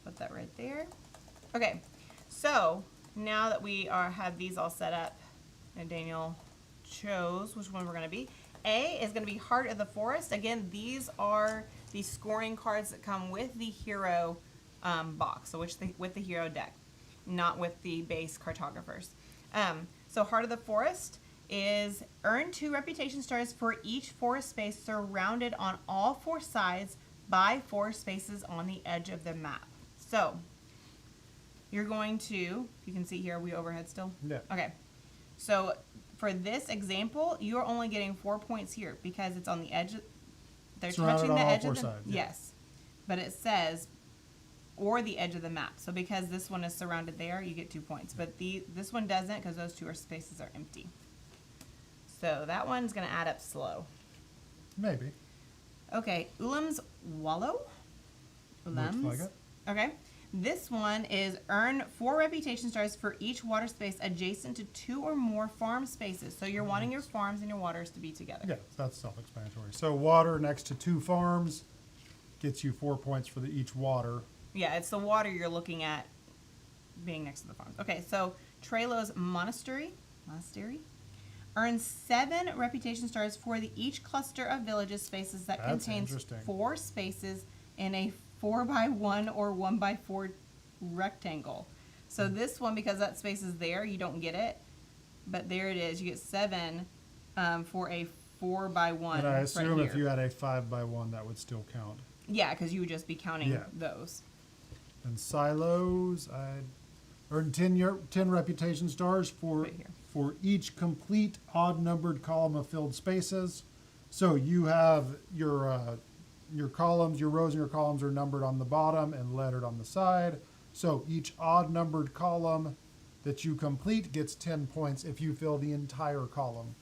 Put that right there. Okay, so now that we have these all set up, and Daniel chose which one we're going to be. A is going to be Heart of the Forest. Again, these are the scoring cards that come with the hero box, so with the hero deck, not with the base Cartographers. So Heart of the Forest is earn 2 reputation stars for each forest space surrounded on all 4 sides by 4 spaces on the edge of the map. So you're going to, you can see here, are we overhead still? Yeah. Okay. So for this example, you're only getting 4 points here because it's on the edge. They're Surrounded touching the on all edge 4 of the sides, yeah. yes, but it says or the edge of the map. So because this one is surrounded there, you get 2 points. But this one doesn't because those 2 spaces are empty. So that one's going to add up slow. Maybe. Okay, Ulam's Wallow. Looks like it. Okay. This one is earn 4 reputation stars for each water space adjacent to 2 or more farm spaces. So you're wanting your farms and your waters to be together. Yeah, that's self-explanatory. So water next to 2 farms gets you 4 points for each water. Yeah, it's the water you're looking at being next to the farms. Okay, so Trelo's Monastery earns 7 reputation stars for each cluster of villages spaces that That's contains interesting. 4 spaces in a 4x1 or 1x4 rectangle. So this one, because that space is there, you don't get it. But there it is. You get 7 for a 4x1. And I assume right if you had a 5x1, that would still count. yeah, because you would just be counting Yeah. those. And silos, I earn 10 reputation stars for Right here. for each complete odd-numbered column of filled spaces. So you have your columns, your rows and your columns are numbered on the bottom and lettered on the side. So each odd-numbered column that you complete gets 10 points if you fill the entire column.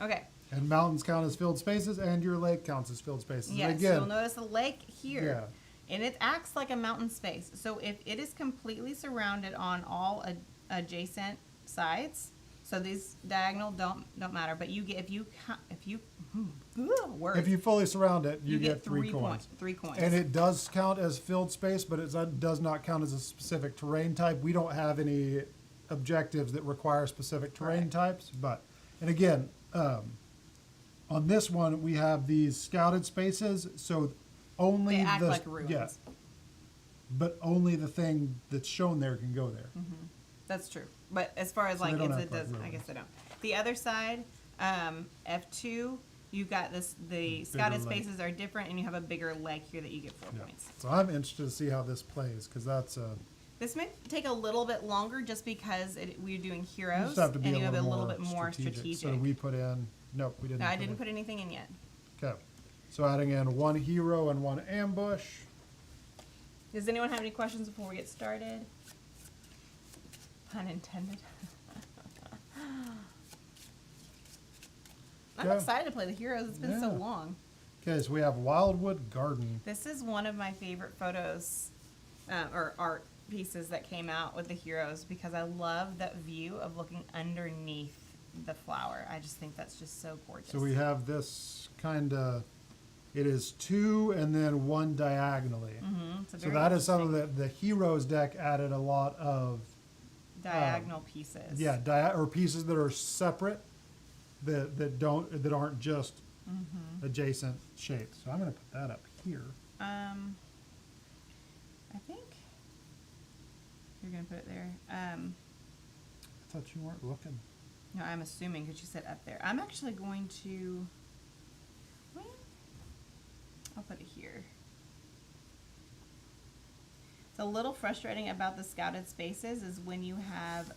Okay. And mountains count as filled spaces, and your lake counts as filled spaces. And Yes, again, you'll notice the lake here. Yeah. And it acts like a mountain space. So if it is completely surrounded on all adjacent sides, so these diagonal don't matter, but you get if you if you fully surround it, you get 3 3 coins. 3 coins. And it does count as filled space, but it does not count as a specific terrain type. We don't have any objectives that require specific terrain Correct. types. But, and again, on this one, we have these scouted spaces, so only They act the like ruins. yeah, but only the thing that's shown there can go there. That's true. But as far as So they like don't if act it like does, I ruins. guess they don't. The other side, F2, you got this. The scouted lake. spaces are different, and you have a bigger lake here that you get 4 Yeah. points. So I'm interested to see how this plays, because that's This may take a little bit longer just because we're doing you heroes, just have to be and you a have a little little bit more strategic. So we put in, nope, we didn't. No, I put didn't in. put anything in yet. Okay. So adding in 1 hero and 1 ambush. Does anyone have any questions before we get started? Pun intended. I'm Okay. excited to play the heroes. It's been so Yeah. long. Okay, so we have Wildwood Garden. This is one of my favorite photos or art pieces that came out with the heroes because I love that view of looking underneath the flower. I just think that's just so gorgeous. So we have this kind of, it is 2 and then 1 diagonally. It's a So very that is interesting something that the heroes deck added a lot of, diagonal pieces. yeah, or pieces that are separate that aren't just adjacent shapes. So I'm going to put that up here. I think you're gonna put it there. I thought you weren't looking. No, I'm assuming because you said up there. I'm actually going to. Well, I'll put it here. It's a little frustrating about the scouted spaces is when you have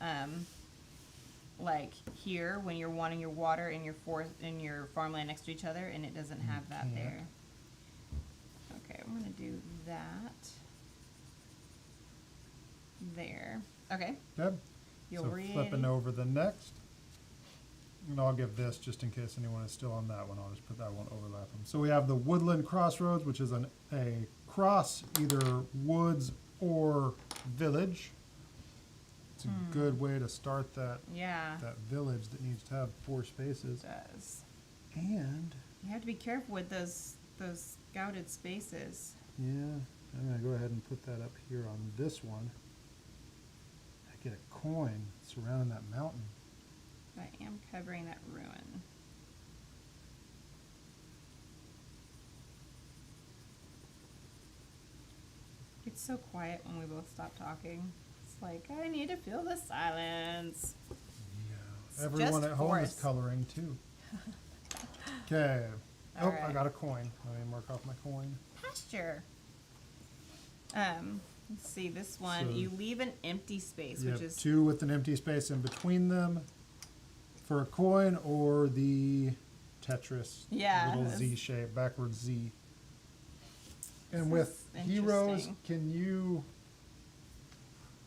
like here when you're wanting your water in your farmland next to each other, and it doesn't have that can't. there. Okay, I'm gonna do that there. Okay, Okay. you'll So read. flipping over the next. And I'll give this just in case anyone is still on that one. I'll just put that one overlap them. So we have the Woodland Crossroads, which is a cross, either woods or village. It's a good way to start that Yeah, that village that needs to have 4 spaces. it does. And You have to be careful with those scouted spaces. yeah, I'm gonna go ahead and put that up here on this one. I get a coin surrounding that mountain. I am covering that ruin. It's so quiet when we both stop talking. It's like, I need to feel the silence. It's Everyone just at home is forest. coloring too. Okay. Oh, I Alright. got a coin. Let me mark off my coin. Pasture. Let's see, this one, So- you leave an empty space, You which have is 2 with an empty space in between them for a coin, or the Tetris Yeah, little that's- Z shape, backwards Z. And This with is heroes, interesting. can you?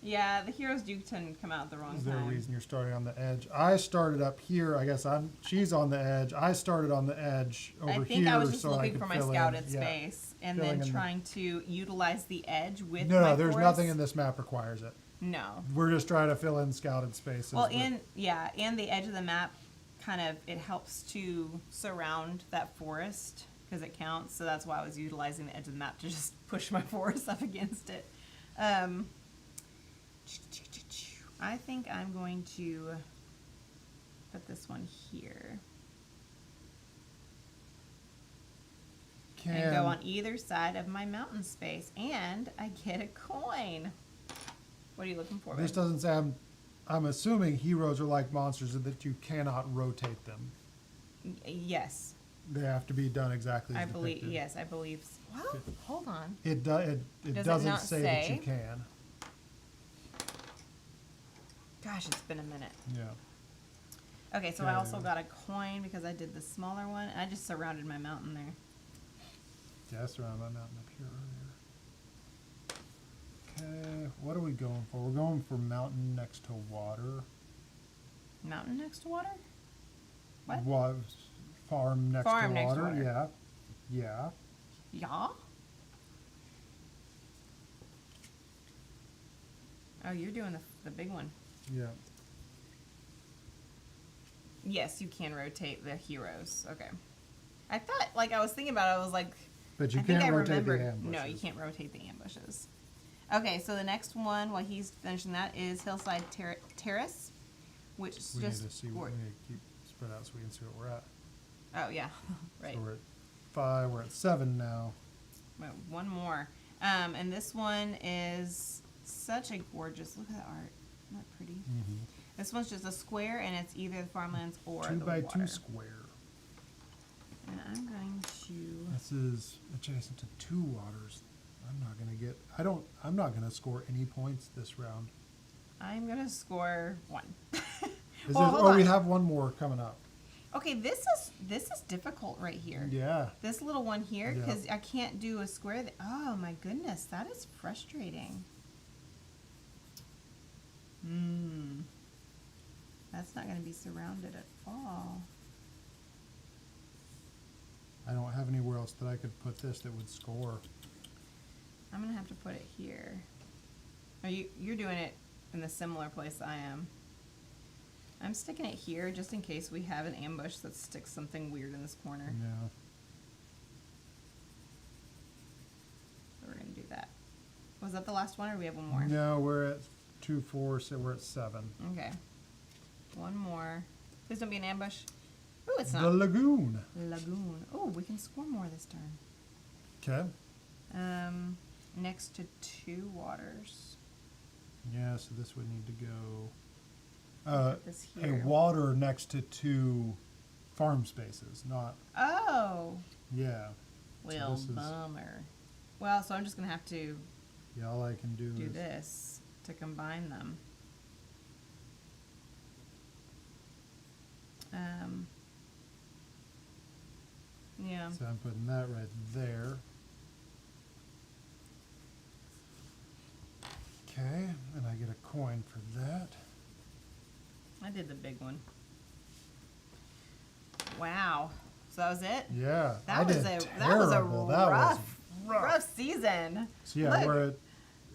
yeah, the heroes do tend to come out at the wrong Is there a time. reason you're starting on the edge? I started up here. I guess she's on the edge. I started on the edge over here. I think I was just so looking could for my fill in. scouted Yeah. space and Filling then in the- trying to utilize the edge with No, my there's forest. nothing in this map requires it. No. We're just trying to fill in scouted spaces. Well, with- and the edge of the map kind of, it helps to surround that forest because it counts. So that's why I was utilizing the edge of the map to just push my forest up against it. I think I'm going to put this one here and go on either side of my mountain space, and I get a coin. What are you looking for? This babe? doesn't say. I'm assuming heroes are like monsters in that you cannot rotate them. Yes, They have to be done exactly as I believe. depicted. Yes, I believe. Well, hold on. It Does it doesn't not say that you say? can. Gosh, it's been a minute. Yeah. Okay, so I also Okay. got a coin because I did the smaller one, and I just surrounded my mountain there. Yeah, that's around my mountain up here earlier. Okay, what are we going for? We're going for mountain next to water. Mountain next to water? What? Farm next Farm to next to water. water. Yeah. Yeah. Yeah? Oh, you're doing the big one. Yeah. Yes, you can rotate the heroes. Okay. I thought, like, I was thinking about it, I was like, But you I think can't I rotate the remembered. No, you ambushes. can't rotate the ambushes. Okay, so the next one, while he's finishing that, is Hillside Terrace, which is We just. need to see. We need to keep spread out so we can see what we're at. Oh, yeah. Right. So we're at 5. We're at 7 now. Well, one more. And this one is such a gorgeous, look at that art. Isn't that pretty? Mm-hmm. This one's just a square, and it's either the farmlands or 2 the by water. 2 square. And I'm going to. This is adjacent to 2 waters. I'm not gonna score any points this round. I'm gonna score 1. Is Well, there, hold we on. have one more coming up. Okay, this is difficult right here. Yeah. This little one here, Yeah. because I can't do a square. Oh my goodness, that is frustrating. That's not going to be surrounded at all. I don't have anywhere else that I could put this that would score. I'm going to have to put it here. You're doing it in the similar place I am. I'm sticking it here just in case we have an ambush that sticks something weird in this corner. Yeah. So we're going to do that. Was that the last one, or do we have one more? No, we're at 2, 4, so we're at 7. Okay. One more. Please don't be an ambush. Ooh, it's The not. lagoon. Lagoon. Oh, we can score more this turn. Okay. Next to 2 waters. Yeah, so this would need to go. Put this A here. water next to 2 farm spaces, not. Oh. Yeah. Well, this is- bummer. Well, so I'm just going to have to Yeah, all I can do do is. this to combine them. Yeah. So I'm putting that right there. Okay, and I get a coin for that. I did the big one. Wow. So that was it? Yeah, That was a terrible. rough season. So yeah, Look. we're at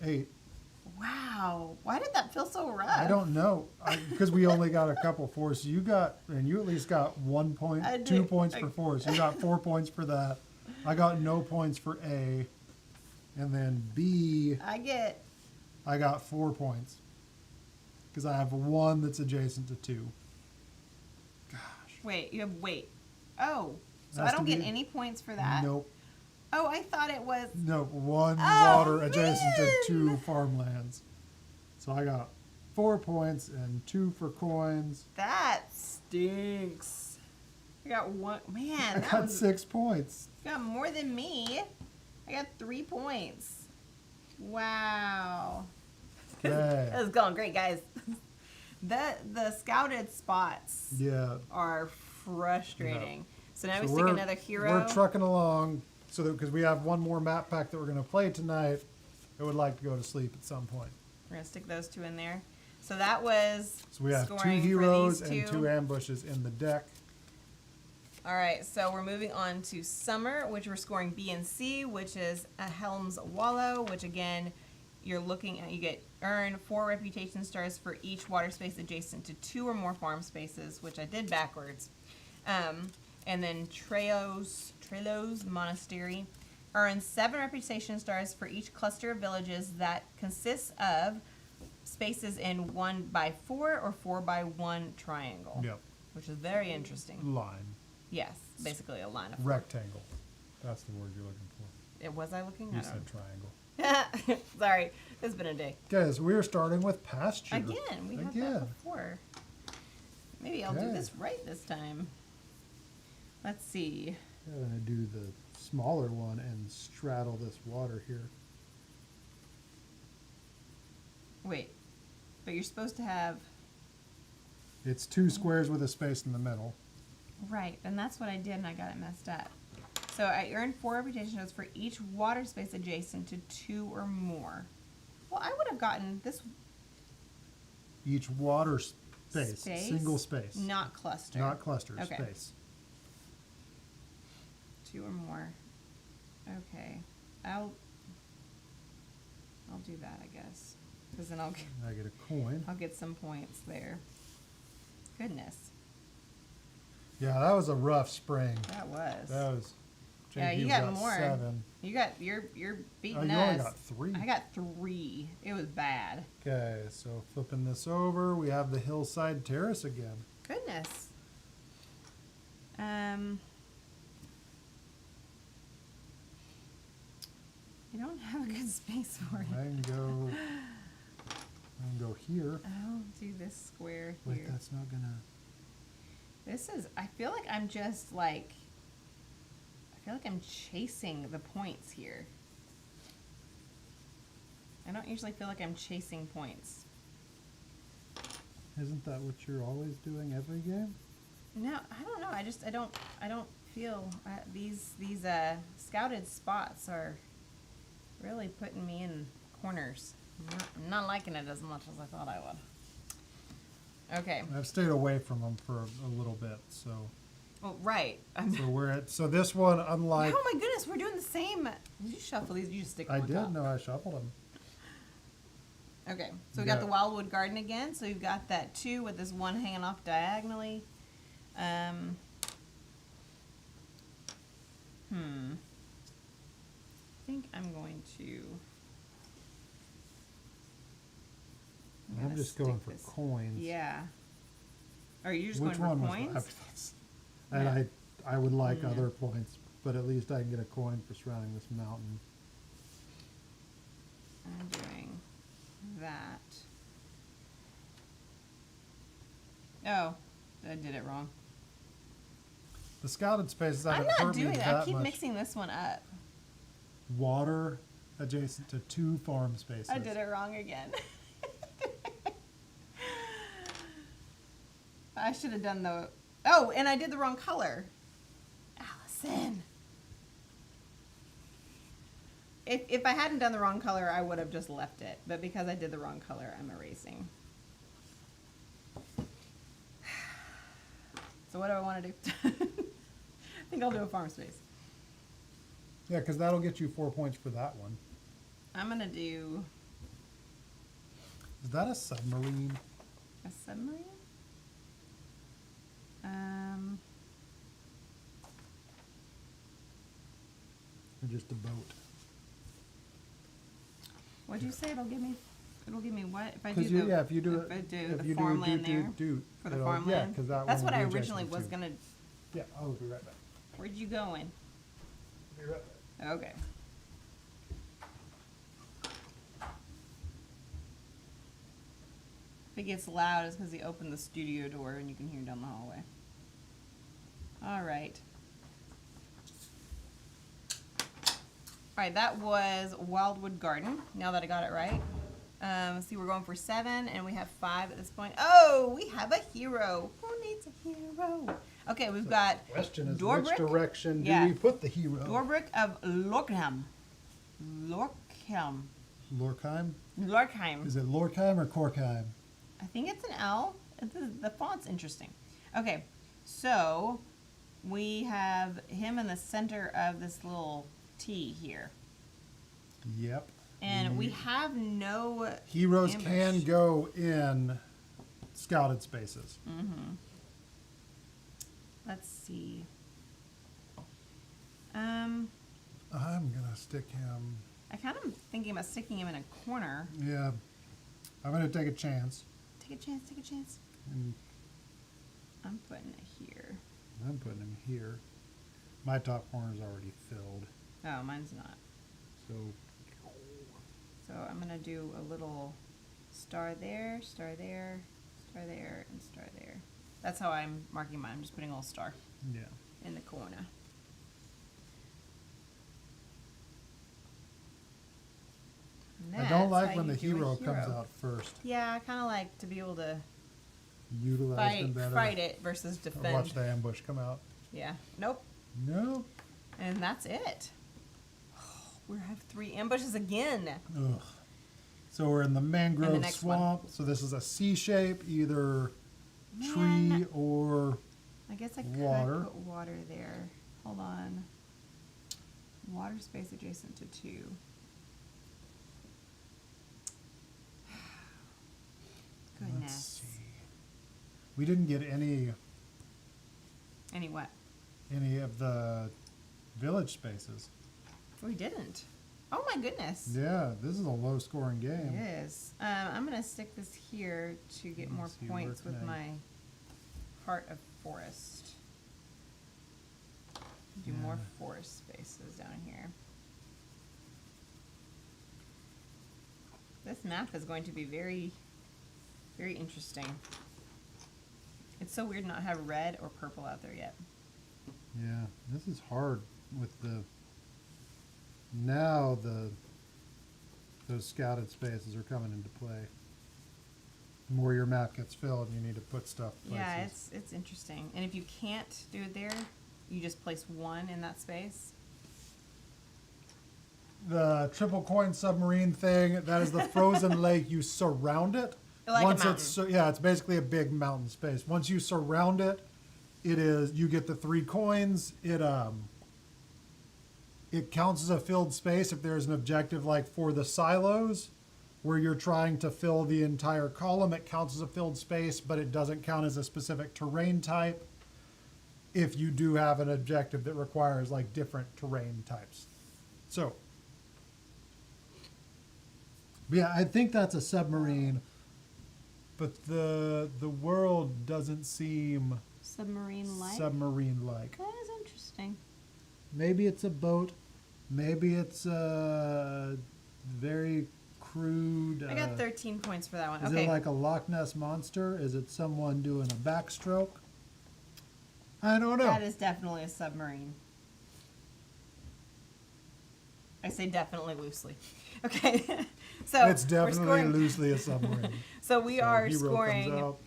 8. Wow. Why did that feel so rough? I don't know, because we only got a couple fours. So you at least got 1 point, I 2 did. points for fours. You got 4 points for that. I got no points for A, and then B, I got 4 points because I have 1 that's adjacent to 2. Gosh. Wait, you have Oh, so Has I don't to get be- any points for that? Nope. Oh, I thought it was. No, 1 Oh, water adjacent to man. 2 farmlands. So I got 4 points and 2 for coins. That stinks. I got 1. Man, I that got was 6 points. you got more than me. I got 3 points. Wow. Okay. That was going great, guys. The scouted spots Yeah. are frustrating. So now So we stick another hero. We're trucking along so that because we have one more map pack that we're going to play tonight. I would like to go to sleep at some point. We're gonna stick those 2 in there. So that was So we have 2 scoring for heroes these and 2 ambushes in the deck. All right, so we're moving on to Summer, which we're scoring B and C, which is a Helm's Wallow, which again, you're looking at, you earn 4 reputation stars for each water space adjacent to 2 or more farm spaces, which I did backwards. And then Trelos Monastery earns 7 reputation stars for each cluster of villages that consists of spaces in 1x4 or 4x1 triangle. Yep. Which is very interesting. Line. Yes, basically a line of. Rectangle. That's the word you're looking for. Was I looking? You I said don't triangle. know. Sorry, it's been a day. Okay, so we are starting with pasture. Again, we had that before. Maybe I'll do Okay. this right this time. Let's see. I'm going to do the smaller one and straddle this water here. Wait, but you're supposed to have. It's 2 squares with a space in the middle. Right, and that's what I did, and I got it messed up. So I earned 4 reputation notes for each water space adjacent to 2 or more. Well, I would have gotten this Each water space, single space. not cluster. Not cluster, Okay. space. 2 or more. Okay, I'll do that, I guess, because then I get a coin. I'll get some points there. Goodness, Yeah, that was a rough spring. that was. That was. Yeah, JP you got more. 7. You're beating Oh, you us. only got 3. I got 3. It was bad. Okay, so flipping this over, we have the hillside terrace again. Goodness. I don't have a good space for it. I can go here. I'll do this square here. Wait, that's not gonna. This is, I feel like I'm just like, I feel like I'm chasing the points here. I don't usually feel like I'm chasing points. Isn't that what you're always doing every game? No, I don't know. I don't feel these scouted spots are really putting me in corners. I'm not liking it as much as I thought I would. Okay. I've stayed away from them for a little bit, so. Oh, right. So this one, unlike. Oh my goodness, we're doing the same. Did you shuffle these? You just stick them I on did. top? No, I shuffled them. Okay, so we got the Wildwood Garden again. So you've got that 2 with this 1 hanging off diagonally. I think I'm going to. I'm gonna just going stick for this- coins. Yeah. Are you just Which going one for coins? was and Yeah. I would like Yeah. other points, but at least I can get a coin for surrounding this mountain. I'm doing that. Oh, I did it wrong. The scouted spaces I'm haven't not hurt me doing that. I that keep much. mixing this one up. Water adjacent to 2 farm spaces. I did it wrong again. I should have done the Oh, and I did the wrong color. Allison. If I hadn't done the wrong color, I would have just left it. But because I did the wrong color, I'm erasing. So what do I want to do? I think I'll do a farm space. Yeah, because that'll get you 4 points for that one. I'm going to do Is that a submarine? a submarine. Or just a boat? What'd you say? It'll give me what? If I do Because the, if you do if I do if the you do farmland there for the it'll- farmland. Yeah, because that That's one what will I be originally adjusted was too. gonna. Yeah, I'll be right back. Where'd you going? Be right back. Okay. If it gets loud, it's because he opened the studio door and you can hear down the hallway. All right. All right, that was Wildwood Garden. Now that I got it right. See, we're going for 7, and we have 5 at this point. Oh, we have a hero. Who needs a hero? Okay, we've got Question is, Dorbrick? which direction do Yeah. we put the hero? Dorbrick of Lorkheim. Lorkheim? Lorkheim. Is it Lorkheim or Korkheim? I think it's an L. The font's interesting. Okay, so we have him in the center of this little T here. Yep. And we have no Heroes ambush. can go in scouted spaces. Let's see. I'm gonna stick him. I kind of thinking about sticking him in a corner. Yeah, I'm gonna take a chance. Take a chance, take a chance. And I'm putting it here. I'm putting him here. My top corner is already filled, Oh, mine's not. so So I'm going to do a little star there, star there, star there, and star there. That's how I'm marking mine. I'm just putting a little star yeah. in the corner. And I don't that's like how when you the do a hero comes out first. Yeah, I kind of like to be able to Utilize them better. fight it versus Or defend. watch the ambush come out. Yeah. Nope. No. And that's it. We have 3 ambushes again. Ugh. So we're in the mangrove next one. swamp. So this is a C shape, either Man. tree or I guess I could Water. put water there. Hold on. Water space adjacent to 2. let's Goodness. see. We didn't get any What? of the village spaces. We didn't. Oh my goodness. Yeah, this is a low scoring game. It is. I'm going to stick this here to get more Let's see, points where with can I- my Heart of Forest. Do Yeah. more forest spaces down here. This map is going to be very, very interesting. It's so weird not to have red or purple out there yet. Yeah, this is hard with the now those scouted spaces are coming into play. The more your map gets filled, you need to put stuff places. Yeah, it's interesting. And if you can't do it there, you just place 1 in that space. The triple coin submarine thing, that is the frozen lake. You surround it. Like a Once mountain. it's yeah, it's basically a big mountain space. Once you surround it, you get the 3 coins. It counts as a filled space if there's an objective like for the silos where you're trying to fill the entire column. It counts as a filled space, but it doesn't count as a specific terrain type if you do have an objective that requires like different terrain types. So yeah, I think that's a submarine, but the world doesn't seem Submarine-like? submarine-like. That is interesting. Maybe it's a boat. Maybe it's a very crude. I got 13 points for that one. Is Okay. it like a Loch Ness monster? Is it someone doing a backstroke? I don't know. That is definitely a submarine. I say definitely loosely. Okay. So It's we're definitely scoring. loosely a submarine. So we So are hero comes scoring out.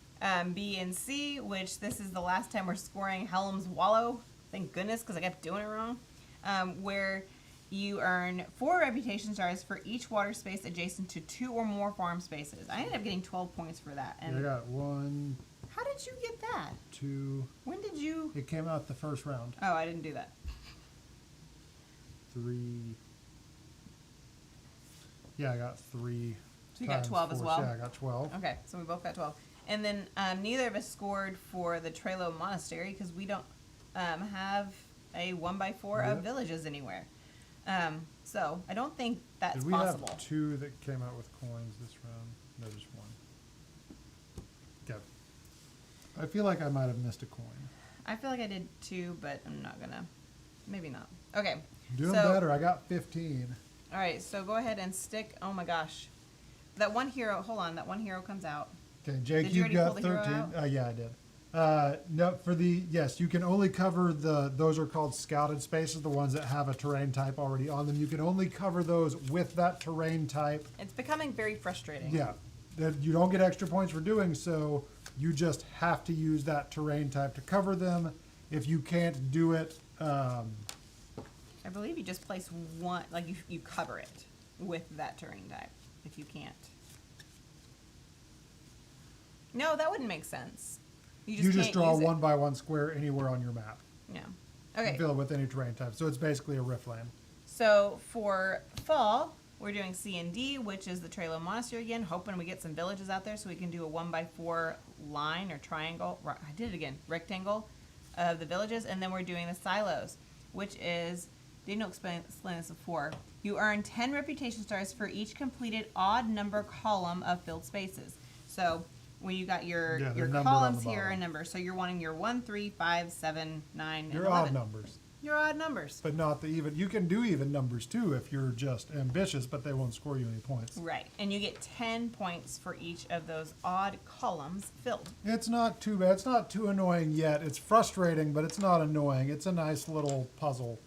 B and C, which this is the last time we're scoring Helm's Wallow. Thank goodness, because I kept doing it wrong. Where you earn 4 reputation stars for each water space adjacent to 2 or more farm spaces. I ended up getting 12 points for that. And I got 1, how did you get that? 2. When did you? It came out the first round. Oh, I didn't do that. 3. Yeah, I got 3. So you got times 12 as 4. well? Yeah, I got 12. Okay, so we both got 12. And then neither of us scored for the Trelo Monastery because we don't have a 1x4 of Yep. villages anywhere. So I don't think that's Did we possible. have 2 that came out with coins this round? No, just 1. Okay. I feel like I might have missed a coin. I feel like I did too, but I'm not gonna. Maybe not. Okay. Doing so, better. I got 15. All right, so go ahead and stick. Oh my gosh, that one hero. Hold on, that one hero comes out. Okay, Jake, Did you you already got pull the hero 13. out? Yeah, I did. No, for the, yes, you can only cover those are called scouted spaces, the ones that have a terrain type already on them. You can only cover those with that terrain type. It's becoming very frustrating. Yeah, that you don't get extra points for doing so. You just have to use that terrain type to cover them. If you can't do it, I believe you just place one, like you cover it with that terrain type. If you can't. No, that wouldn't make sense. you can't just draw use it. 1 by 1 square anywhere on your map. Yeah. And Okay. fill it with any terrain type. So it's basically a rift land. So for fall, we're doing C and D, which is the Trelo Monastery again, hoping we get some villages out there so we can do a 1x4 line or triangle. I did it again. Rectangle of the villages, and then we're doing the silos, which is, didn't explain this before. You earn 10 reputation stars for each completed odd number column of filled spaces. So when you got your Yeah, they're your numbered on columns the here are bottom. numbered. So you're wanting your 1, 3, 5, 7, 9, and Your 11. odd numbers. Your odd numbers. But not the even. You can do even numbers too if you're just ambitious, but they won't score you any points. Right, and you get 10 points for each of those odd columns filled. It's not too bad. It's not too annoying yet. It's frustrating, but it's not annoying. It's a nice little puzzle.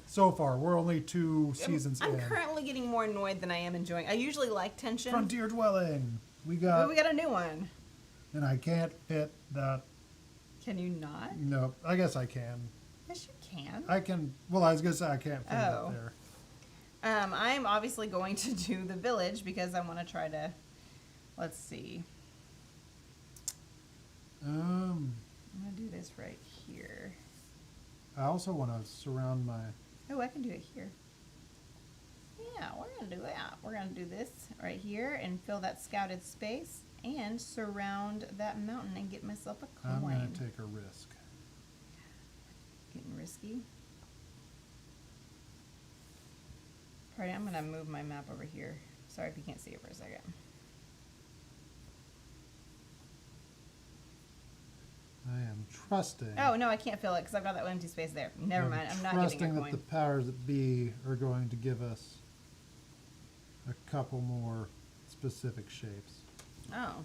So far, we're only 2 seasons I'm in. currently getting more annoyed than I am enjoying. I usually like tension. Frontier dwelling. We But got, we got a new one. and I can't fit that. Can you not? No, I guess I can. Yes, you can. I can. Well, I was gonna say I can't fit it Oh. up there. I'm obviously going to do the village because I want to try to. Let's see. I'm gonna do this right here. I also want to surround my. Oh, I can do it here. Yeah, we're gonna do that. We're gonna do this right here and fill that scouted space and surround that mountain and get myself a coin. I'm gonna take a risk. Getting risky. Alright, I'm gonna move my map over here. Sorry if you can't see it for a second. I am trusting. Oh no, I can't fill it because I've got that empty space there. Never mind. I'm not getting trusting a that coin. the powers that be are going to give us a couple more specific shapes. Oh,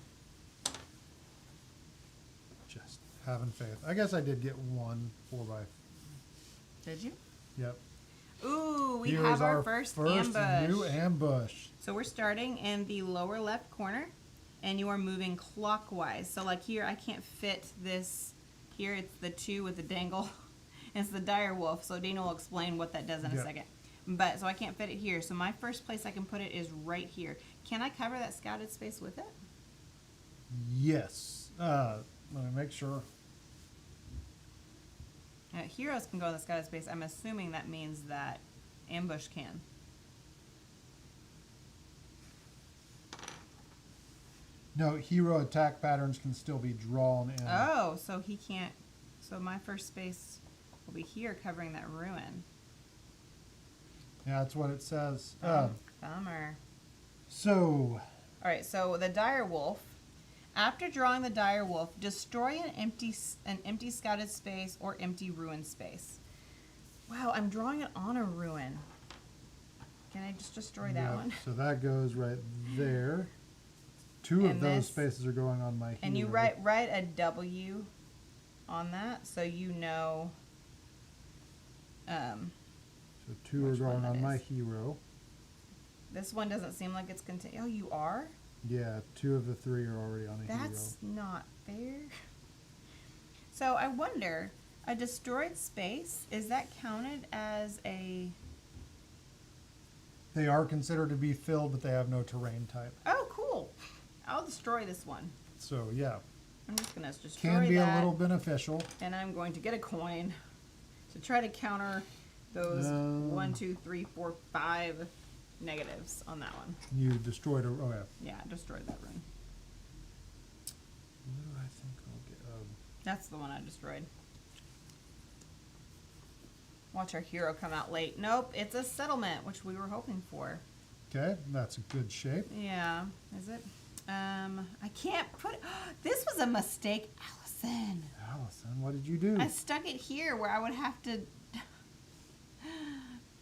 Just having faith. I guess I did get 1 4x. did you? Yep. Ooh, we Here's have our first ambush. new ambush. So we're starting in the lower left corner, and you are moving clockwise. So like here, I can't fit this. Here it's the 2 with the dangle. It's the dire wolf. So Dana will explain what that does in a Yeah. second. But so I can't fit it here. So my first place I can put it is right here. Can I cover that scouted space with it? Yes. Let me make sure. Heroes can go in the scouted space. I'm assuming that means that ambush can. No, hero attack patterns can still be drawn in. Oh, so he can't. So my first space will be here covering that ruin. Yeah, that's what it says. Bummer. So, All right, so the dire wolf. After drawing the dire wolf, destroy an empty scouted space or empty ruin space. Wow, I'm drawing it on a ruin. Can I just destroy that yeah, one? so that goes right there. 2 of And those this- spaces are going on my hero. And you write a W on that, so you know. So 2 are which one going that on my is. hero. This one doesn't seem like it's contained. Oh, you are? Yeah, 2 of the 3 are already on a That's hero. not fair. So I wonder, a destroyed space, is that counted as a... They are considered to be filled, but they have no terrain type. Oh, cool. I'll destroy this one. So, yeah. I'm just going to destroy Can be that, a little beneficial. and I'm going to get a coin to try to counter those 1, 2, 3, 4, 5 negatives on that one. You destroyed a... Oh, yeah. Yeah, I destroyed that rune. What do I think I'll get? That's the one I destroyed. Watch our hero come out late. Nope, it's a settlement, which we were hoping for. Okay, that's a good shape. Yeah, is it? I can't put... This was a mistake, Allison. Allison, what did you do? I stuck it here where I would have to...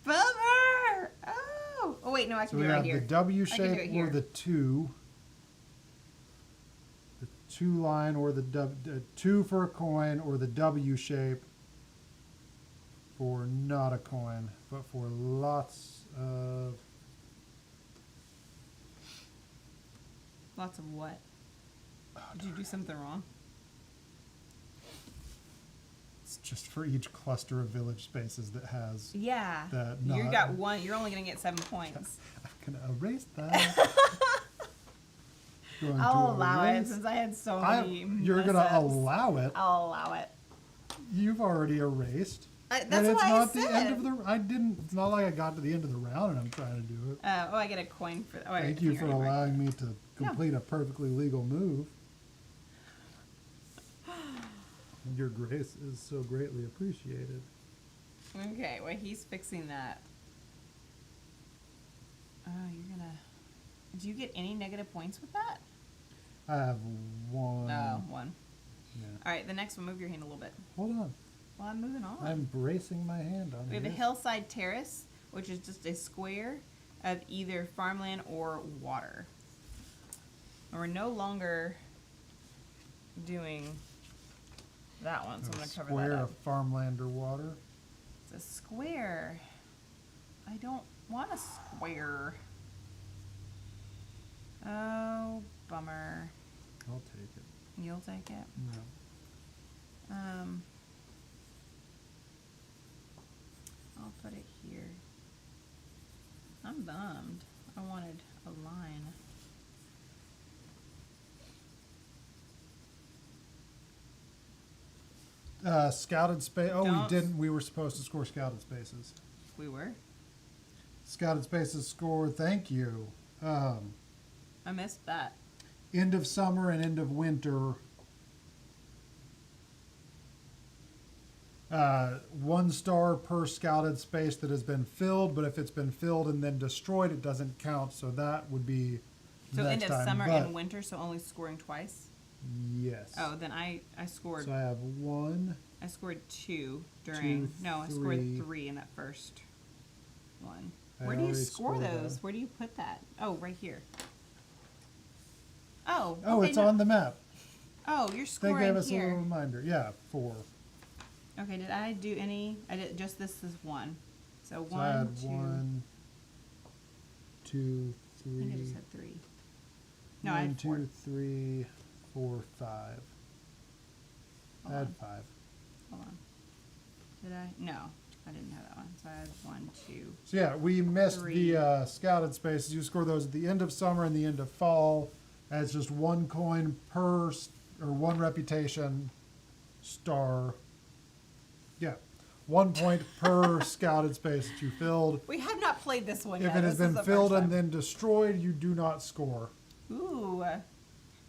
Bummer! Oh! Oh, wait, no, I So can we do it right have here. the W I can do it shape or here. the 2. The 2 line or the 2 for a coin, or the W shape for not a coin, but for lots of... Lots of what? Did you do something wrong? It's just for each cluster of village spaces that has... Yeah. That You not- got one. You're only going to get 7 points. I'm going to erase that. Going to I'll allow it erase- since I had so I- many. You're going to mess-ups. allow it. I'll allow it. You've already erased. That's and it's what I not the said. end of the... I didn't... It's not like I got to the end of the round and I'm trying to do it. Oh, I get a coin for that. Oh, I Thank get a you finger for anyway. allowing me to complete a perfectly legal move. Your grace is so greatly appreciated. Okay, well, he's fixing that. Oh, you're gonna... Do you get any negative points with that? I have 1. No, 1. Yeah. All right, the next one, move your hand a little bit. Hold on. Well, I'm moving on. I'm bracing my hand on We have a here. hillside terrace, which is just a square of either farmland or water. And we're no longer doing that one, so I'm going to cover that Square up. of farmland or water. It's a square. I don't want a square. Oh, bummer. I'll take it. You'll take it? No. I'll put it here. I'm bummed. I wanted a line. Scouted space. Oh, Don't- we didn't. We were supposed to score scouted spaces. We were? Scouted spaces scored. Thank you. I missed that. End of summer and end of winter. 1 star per scouted space that has been filled, but if it's been filled and then destroyed, it doesn't count. So that would be So next end of time. summer but and winter, so only scoring twice? yes. Oh, then I scored So I have 1. I scored 2 during 2, no, I scored 3. 3 in that first one. I Where do you already score scored those? that. Where do you put that? Oh, right here. Oh. Oh, okay, it's no. on the map. Oh, you're They scoring gave us a here. little reminder. Yeah, 4. Okay, did I do any? I did just this is 1. So So I 1, had 2. 1, 2, I think I 3. just had 3. No, I 1, had 4. 2, 3, 4, 5. I Hold had on. 5. Hold on. Did I? No, I didn't have that one. So I had 1, 2. So yeah, we missed 3. the scouted spaces. You score those at the end of summer and the end of fall. And it's just 1 coin per, or 1 reputation star. Yeah, 1 point per scouted space that you filled. We have not played this one yet. If it has This is been the filled first and time. then destroyed, you do not score. Ooh,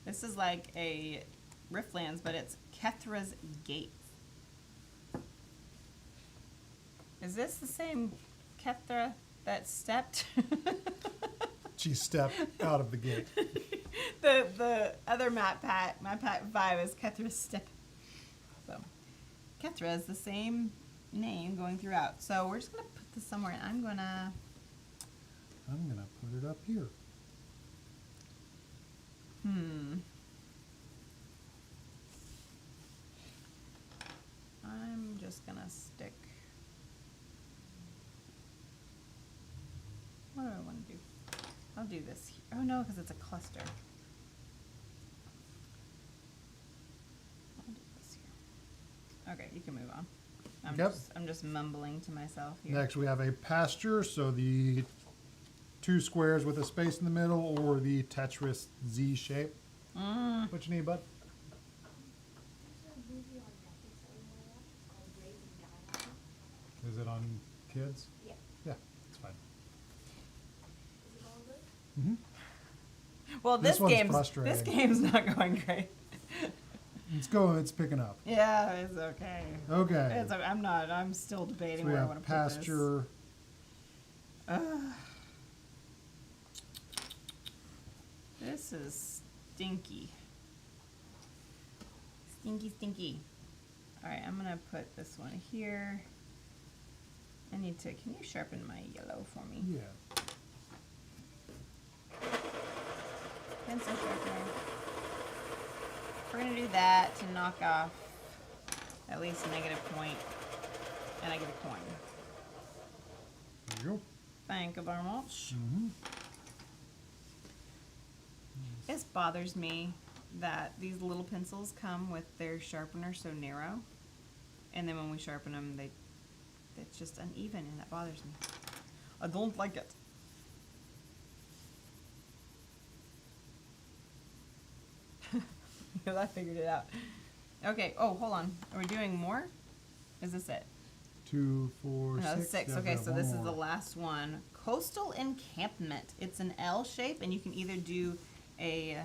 this is like a Riftlands, but it's Kathra's Gate. Is this the same Kathra that stepped? She stepped out of the gate. the other map pack 5 is Kathra's Step. So Kathra is the same name going throughout. So we're just gonna put this somewhere, and I'm gonna. Put it up here. I'm just gonna stick. What do I want to do? I'll do this. Oh no, because it's a cluster. I'll do this here. Okay, you can move on. I'm just mumbling to myself here. Next, we have a pasture, so the 2 squares with a space in the middle, or the Tetris Z shape. What you need, bud? Is it on kids? Yeah. Yeah, it's fine. Is it going good? Well, This one's this frustrating. game's not going great. It's going. It's picking up. Yeah, it's okay. Okay. It's okay. I'm still So debating we where I have want to put this. pasture. This is stinky. Stinky, stinky. All right, I'm gonna put this one here. I need to, can you sharpen my yellow for me? Yeah. Pencil sharpener. We're gonna do that to knock off at least a negative point, and I get a coin. There you go. Thank you very much. Mm-hmm. It bothers me that these little pencils come with their sharpener so narrow, and then when we sharpen them, it's just uneven, and that bothers me. I don't like it. Because I figured it out. Okay. Oh, hold on. Are we doing more? Is this it? 2, 4, No, 6. 6. Yeah, Okay, got so one this is more. the last one. Coastal encampment. It's an L shape, and you can either do a,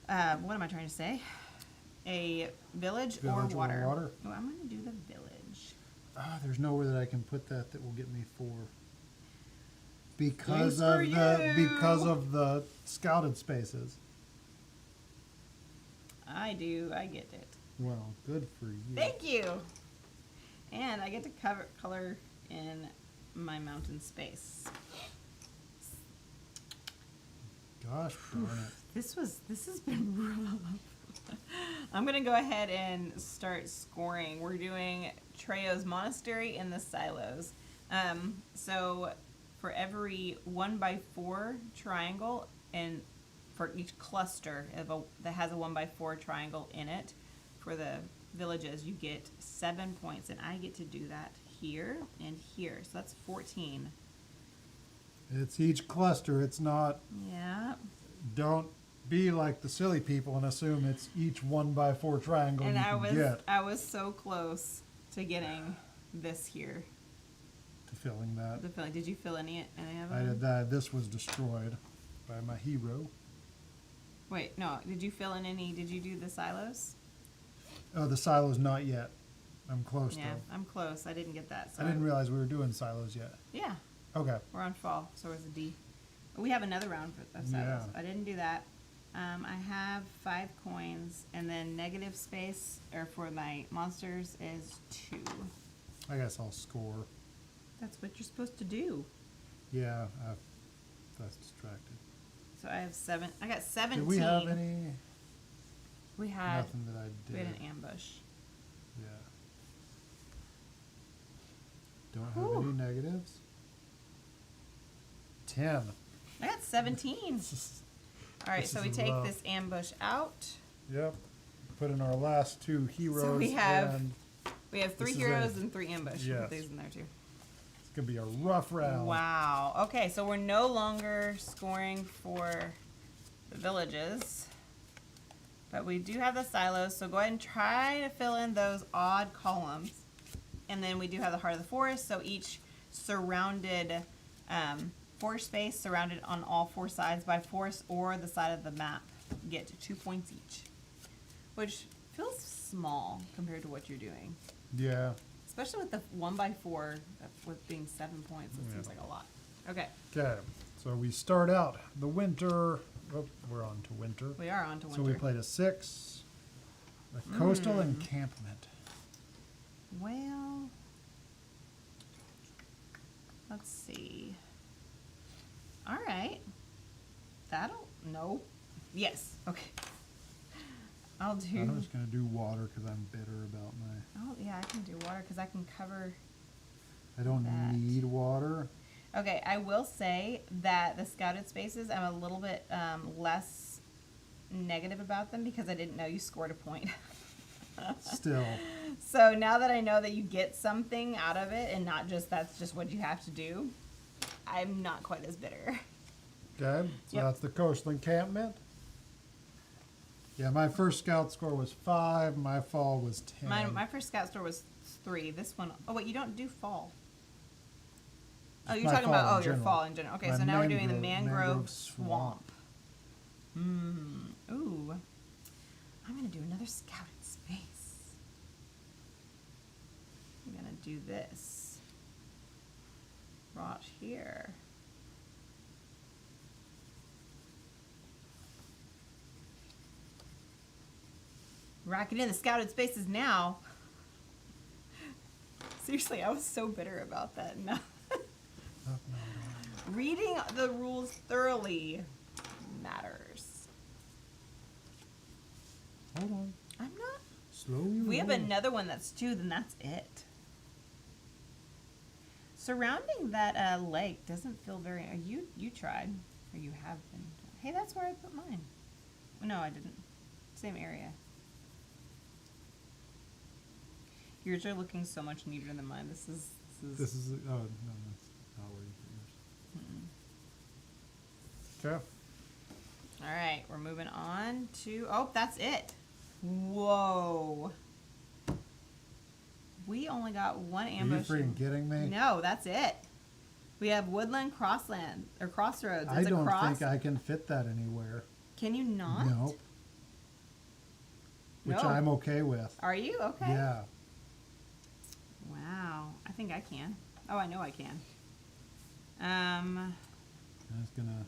what am I trying to say? A village or Village or water. water. Oh, I'm going to do the village. There's nowhere that I can put that will get me 4. Because Thanks for because you. of the scouted spaces. I do. I get it. Well, good for you. Thank you. And I get to color in my mountain space. Gosh darn it. This has been rough. I'm gonna go ahead and start scoring. We're doing Treo's Monastery in the silos. So for every 1x4 triangle, and for each cluster that has a 1x4 triangle in it, for the villages, you get 7 points, and I get to do that here and here. So that's 14. It's each cluster. It's not. Yeah. Don't be like the silly people and assume it's each 1x4 triangle And you can get I was so close to getting this here. to filling that. The filling. Did you fill any of them? I did that. This was destroyed by my hero. Wait, no. Did you fill in any? Did you do the silos? Oh, the silos not yet. I'm close Yeah, though. I'm close. I didn't get that. So I didn't realize we were doing silos yet. Yeah, Okay. we're on fall, so it's a D. We have another round of silos. Yeah. I didn't do that. I have 5 coins, and then negative space, or for my monsters, is 2. I guess I'll score. That's what you're supposed to do. Yeah, that's distracted. So I have 7. I got 17. Did we have any? We had. Nothing that I did. We had an ambush. Yeah. Don't Whew. have any negatives. 10. I got 17. All right, This so is we take rough. this ambush out. Yep. Put in our last 2 heroes. we have- and We have 3 This is heroes a- and 3 ambush. yes. Put these in there too. it's gonna be a rough round. Wow. Okay, so we're no longer scoring for the villages, but we do have the silos. So go ahead and try to fill in those odd columns, and then we do have the heart of the forest. So each surrounded forest space surrounded on all 4 sides by forest or the side of the map get 2 points each, which feels small compared to what you're doing. Yeah. Especially with the 1x4 with being 7 points, it seems like a lot. Okay, Okay. So we start out the winter. Oh, we're on to winter. we are on to winter. So we played a 6. A coastal encampment. Well, let's see. All right, no, yes, okay. I'll do. I'm just gonna do water because I'm bitter about my. Oh yeah, I can do water because I can cover. I don't that. need water. Okay, I will say that the scouted spaces, I'm a little bit less negative about them because I didn't know you scored a point. Still. So now that I know that you get something out of it and not just that's just what you have to do, I'm not quite as bitter. Okay, so Yep. that's the coastal encampment. Yeah, my first scout score was 5. My fall was 10. My first scout score was 3. This one, oh wait, you don't do fall. Oh, Just you're my talking about, fall in your general. fall in general. Okay, My so now we're doing the mangrove mangrove swamp. swamp. Ooh. I'm going to do another scouted space. I'm going to do this. Right here. Racking in the scouted spaces now. Seriously, I was so bitter about that. No. Reading the rules thoroughly matters. Hold on. I'm not. Slowly If we have roll. another one that's 2, then that's it. Surrounding that lake doesn't feel very. You tried, or you have been. Hey, that's where I put mine. No, I didn't. Same area. Yours are looking so much neater than mine. This is. This is, oh, no, that's not where you put yours. Okay. All right, we're moving on to. Oh, that's it. Whoa. We only got one Are you ambush. freaking kidding me? No, that's it. We have woodland crossland or crossroads. I It's a don't cross. think I can fit that anywhere. Can you not? Nope. Which No. I'm okay with. Are you okay? Yeah. Wow. I think I can. Oh, I know I can. I'm just gonna.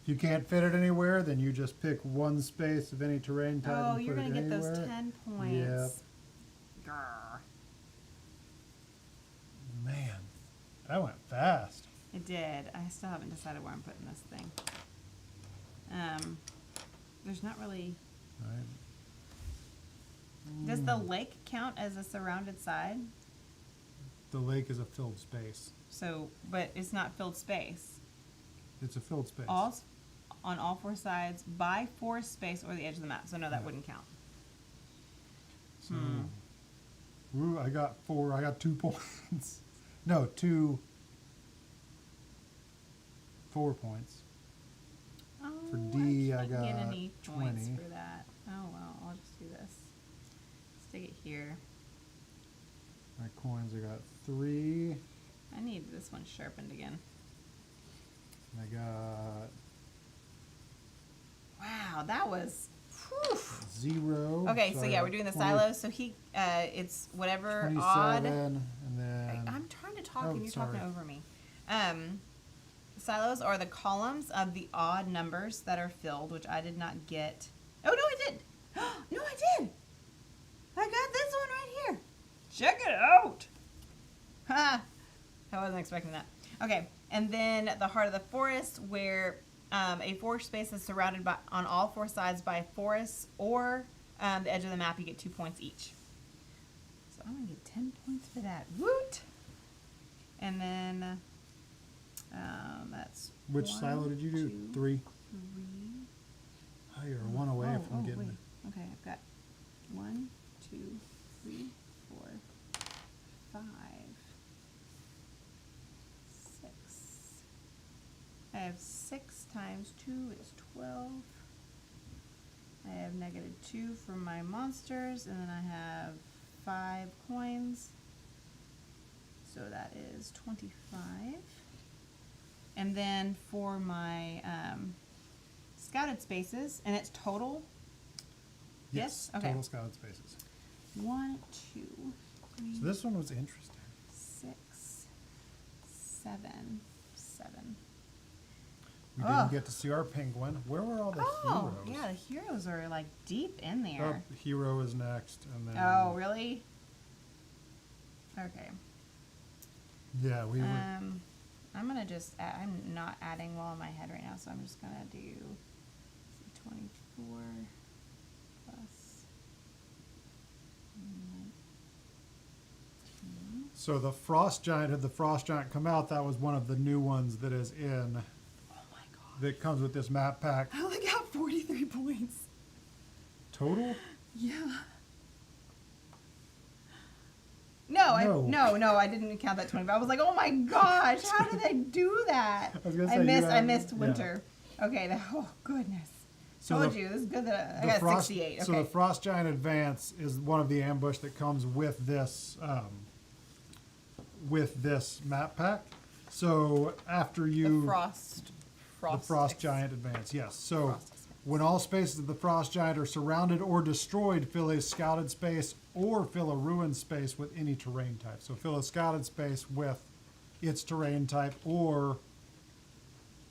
If you can't fit it anywhere, then you just pick one space of any terrain type Oh, and you're put gonna it get anywhere. those 10 points. Yep. Grr. Man, that went fast. It did. I still haven't decided where I'm putting this thing. There's not really. All right. Does the lake count as a surrounded side? The lake is a filled space. So, but it's not filled space. It's a filled space. On all 4 sides by forest space or the edge of the map. So no, that wouldn't count. So, ooh, I got 4. I got 2 points. No, 4 points. Oh, For D, I can't get got any points 20. for that. Oh well, I'll just do this. Stick it here. My coins, I got 3. I need this one sharpened again. I got Wow, that was. Whew. 0. Okay, so I yeah, got we're doing the 20 silos. So he, it's whatever 27, odd. and then I'm trying to talk Oh, and you're sorry. talking over me. Silos are the columns of the odd numbers that are filled, which I did not get. Oh no, I did. No, I did. I got this one right here. Check it out. Ha! I wasn't expecting that. Okay, and then the heart of the forest, where a forest space is surrounded by on all 4 sides by forests or the edge of the map. You get 2 points each. So I'm gonna get 10 points for that. Woot! And then that's which 1, silo did you do? 2, 3. 3. Oh, you're 1 away from getting wait. it. Okay, I've got 1, 2, 3, 4, 5, 6. I have 6 times 2 is 12. I have -2 for my monsters, and then I have 5 coins. So that is 25. And then for my scouted spaces, and it's total. Yes? Okay. Total scouted spaces. 1, 2, 3, So this one was interesting. 6, 7, 7. We Oh. didn't get to see our penguin. Where were all the Oh, heroes? yeah, the heroes are like deep in Oh, there. hero is next, and then. Oh, really? Okay. Yeah, we were. I'm gonna just add, I'm not adding well in my head right now, so I'm just gonna do 24 plus 19. So the Frost Giant, had the Frost Giant come out, that was one of the new ones that is in, Oh my god. that comes with this map pack. I only got 43 points. Total? Yeah. No. No, I didn't count that 20. But I was like, oh my gosh, how did I do that? I was gonna I say, missed yeah. winter. Okay, oh goodness. So Told the- you, this is good that I The got Frost, 68. Okay. So the Frost Giant Advance is one of the ambush that comes with this map pack. So after you the Frost the Frost Giant Advance, yes. So Frost Expanse. when all spaces of the Frost Giant are surrounded or destroyed, fill a scouted space or fill a ruined space with any terrain type. So fill a scouted space with its terrain type or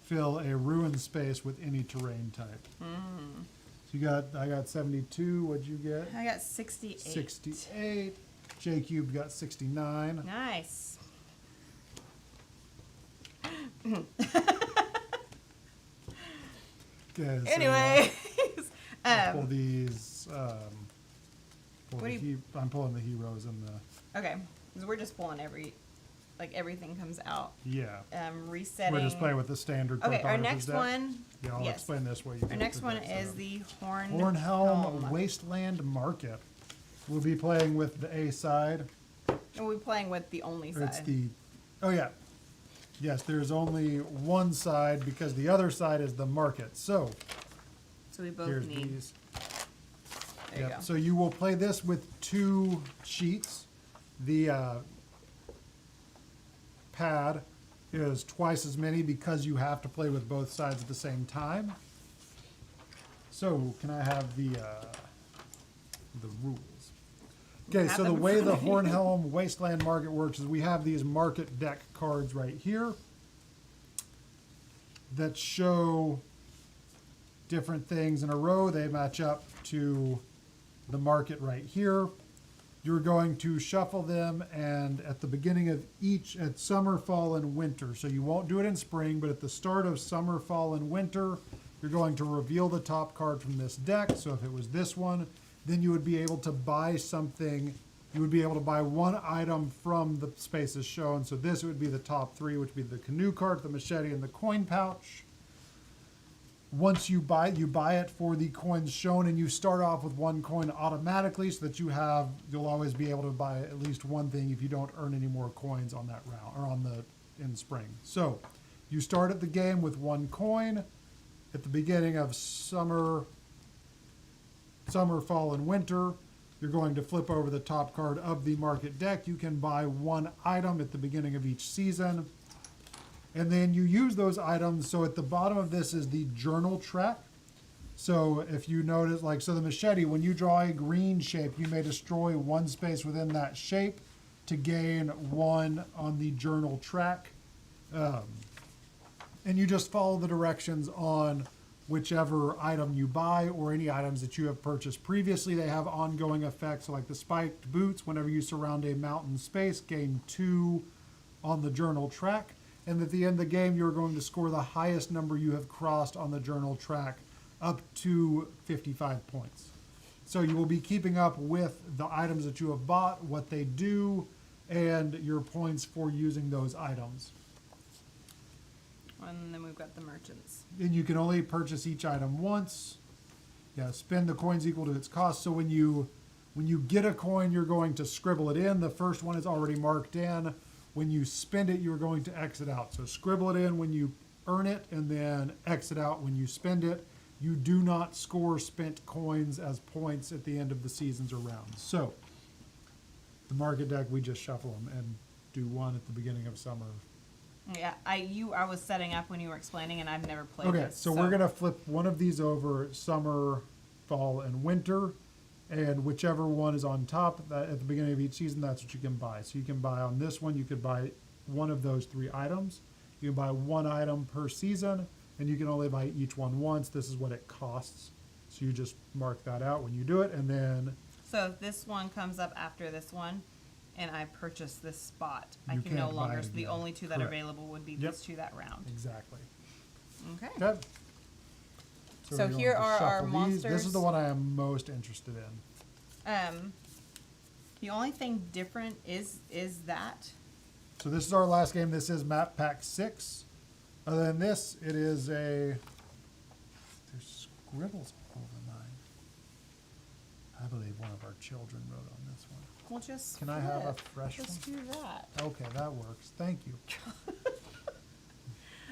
fill a ruined space with any terrain type. So I got 72. What'd you get? I got 68. 68. J Cube got 69. Nice. Okay, so, Anyways, pull these. What do you- I'm pulling the heroes and the. okay, because we're just pulling everything comes out. Yeah. Resetting. We're just playing with the standard. Okay, our Cartographers next deck. one. Yeah, I'll yes. explain this way. Our next one is the Hornhelm Wasteland Market. We'll be playing with the A side. And we'll be playing with the only Or it's side. the. Oh yeah. Yes, there's only one side because the other side is the market. So So we both here's need. these. There you go. So you will play this with 2 sheets. The pad is twice as many because you have to play with both sides at the same time. So can I have the rules? Okay, Have so the them in way the front of you. Hornhelm Wasteland Market works is we have these market deck cards right here that show different things in a row. They match up to the market right here. You're going to shuffle them, and at the beginning of each, at summer, fall, and winter, so you won't do it in spring, but at the start of summer, fall, and winter, you're going to reveal the top card from this deck. So if it was this one, then you would be able to buy something. You would be able to buy one item from the spaces shown. So this would be the top 3, which would be the canoe cart, the machete, and the coin pouch. Once you buy it for the coins shown, and you start off with 1 coin automatically, so that you'll always be able to buy at least one thing if you don't earn any more coins on that round or in spring. So you start at the game with 1 coin. At the beginning of summer, fall, and winter, you're going to flip over the top card of the market deck. You can buy 1 item at the beginning of each season. And then you use those items. So at the bottom of this is the journal track. So if you notice, so the machete, when you draw a green shape, you may destroy 1 space within that shape to gain 1 on the journal track. And you just follow the directions on whichever item you buy or any items that you have purchased previously. They have ongoing effects. So like the spiked boots, whenever you surround a mountain space, gain 2 on the journal track. And at the end of the game, you're going to score the highest number you have crossed on the journal track up to 55 points. So you will be keeping up with the items that you have bought, what they do, and your points for using those items. And then we've got the merchants. And you can only purchase each item once. Yeah, spend the coins equal to its cost. So when you get a coin, you're going to scribble it in. The first one is already marked in. When you spend it, you're going to exit out. So scribble it in when you earn it, and then exit out when you spend it. You do not score spent coins as points at the end of the seasons or rounds. So the market deck, we just shuffle them and do 1 at the beginning of summer. Yeah, I was setting up when you were explaining, and I've never played Okay, this. so we're gonna flip one of these over: summer, fall, and winter. And whichever one is on top at the beginning of each season, that's what you can buy. So you can buy on this one, you could buy 1 of those 3 items. You can buy 1 item per season, and you can only buy each one once. This is what it costs. So you just mark that out when you do it, and then So if this one comes up after this one, and I purchase this spot, I You can no can't buy longer. it So the again. only 2 that are Correct. available would be Yep. these 2 that round. exactly. Okay. Okay. So we're going here to are our shuffle these. This is monsters. the one I am most interested in. The only thing different is that. So this is our last game. This is map pack 6. Other than this, it is a, there's scribbles all over mine. I believe one of our children wrote on this one. We'll just Can I have a flip. fresh Just one? do that. Okay, that works. Thank you.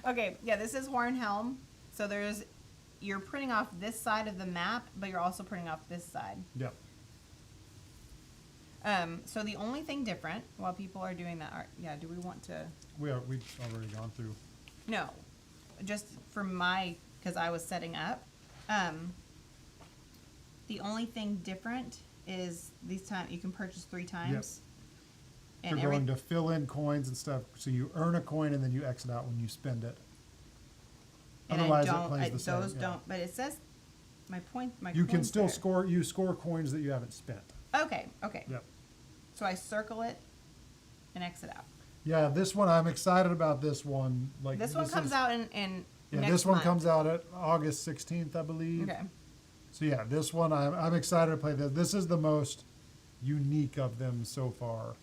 Okay, yeah, this is Hornhelm. So you're printing off this side of the map, but you're also printing off this side. Yep. So the only thing different while people are doing that yeah, do we want to? We've already gone through. No, just for because I was setting up. The only thing different is you can purchase 3 times. And You're going to fill in coins and stuff, so you earn a coin and then you exit out when you spend it. and Otherwise, I don't, it plays the same. those yeah. don't, but it says, You can coin's still there. score coins that you haven't spent. Okay, Yep. so I circle it and exit out. Yeah, this one, I'm excited about this one. Like This one comes out in Yeah, next this one month. comes out at August 16th, I believe. Okay. So yeah, this one, I'm excited to play this. This is the most unique of them so far.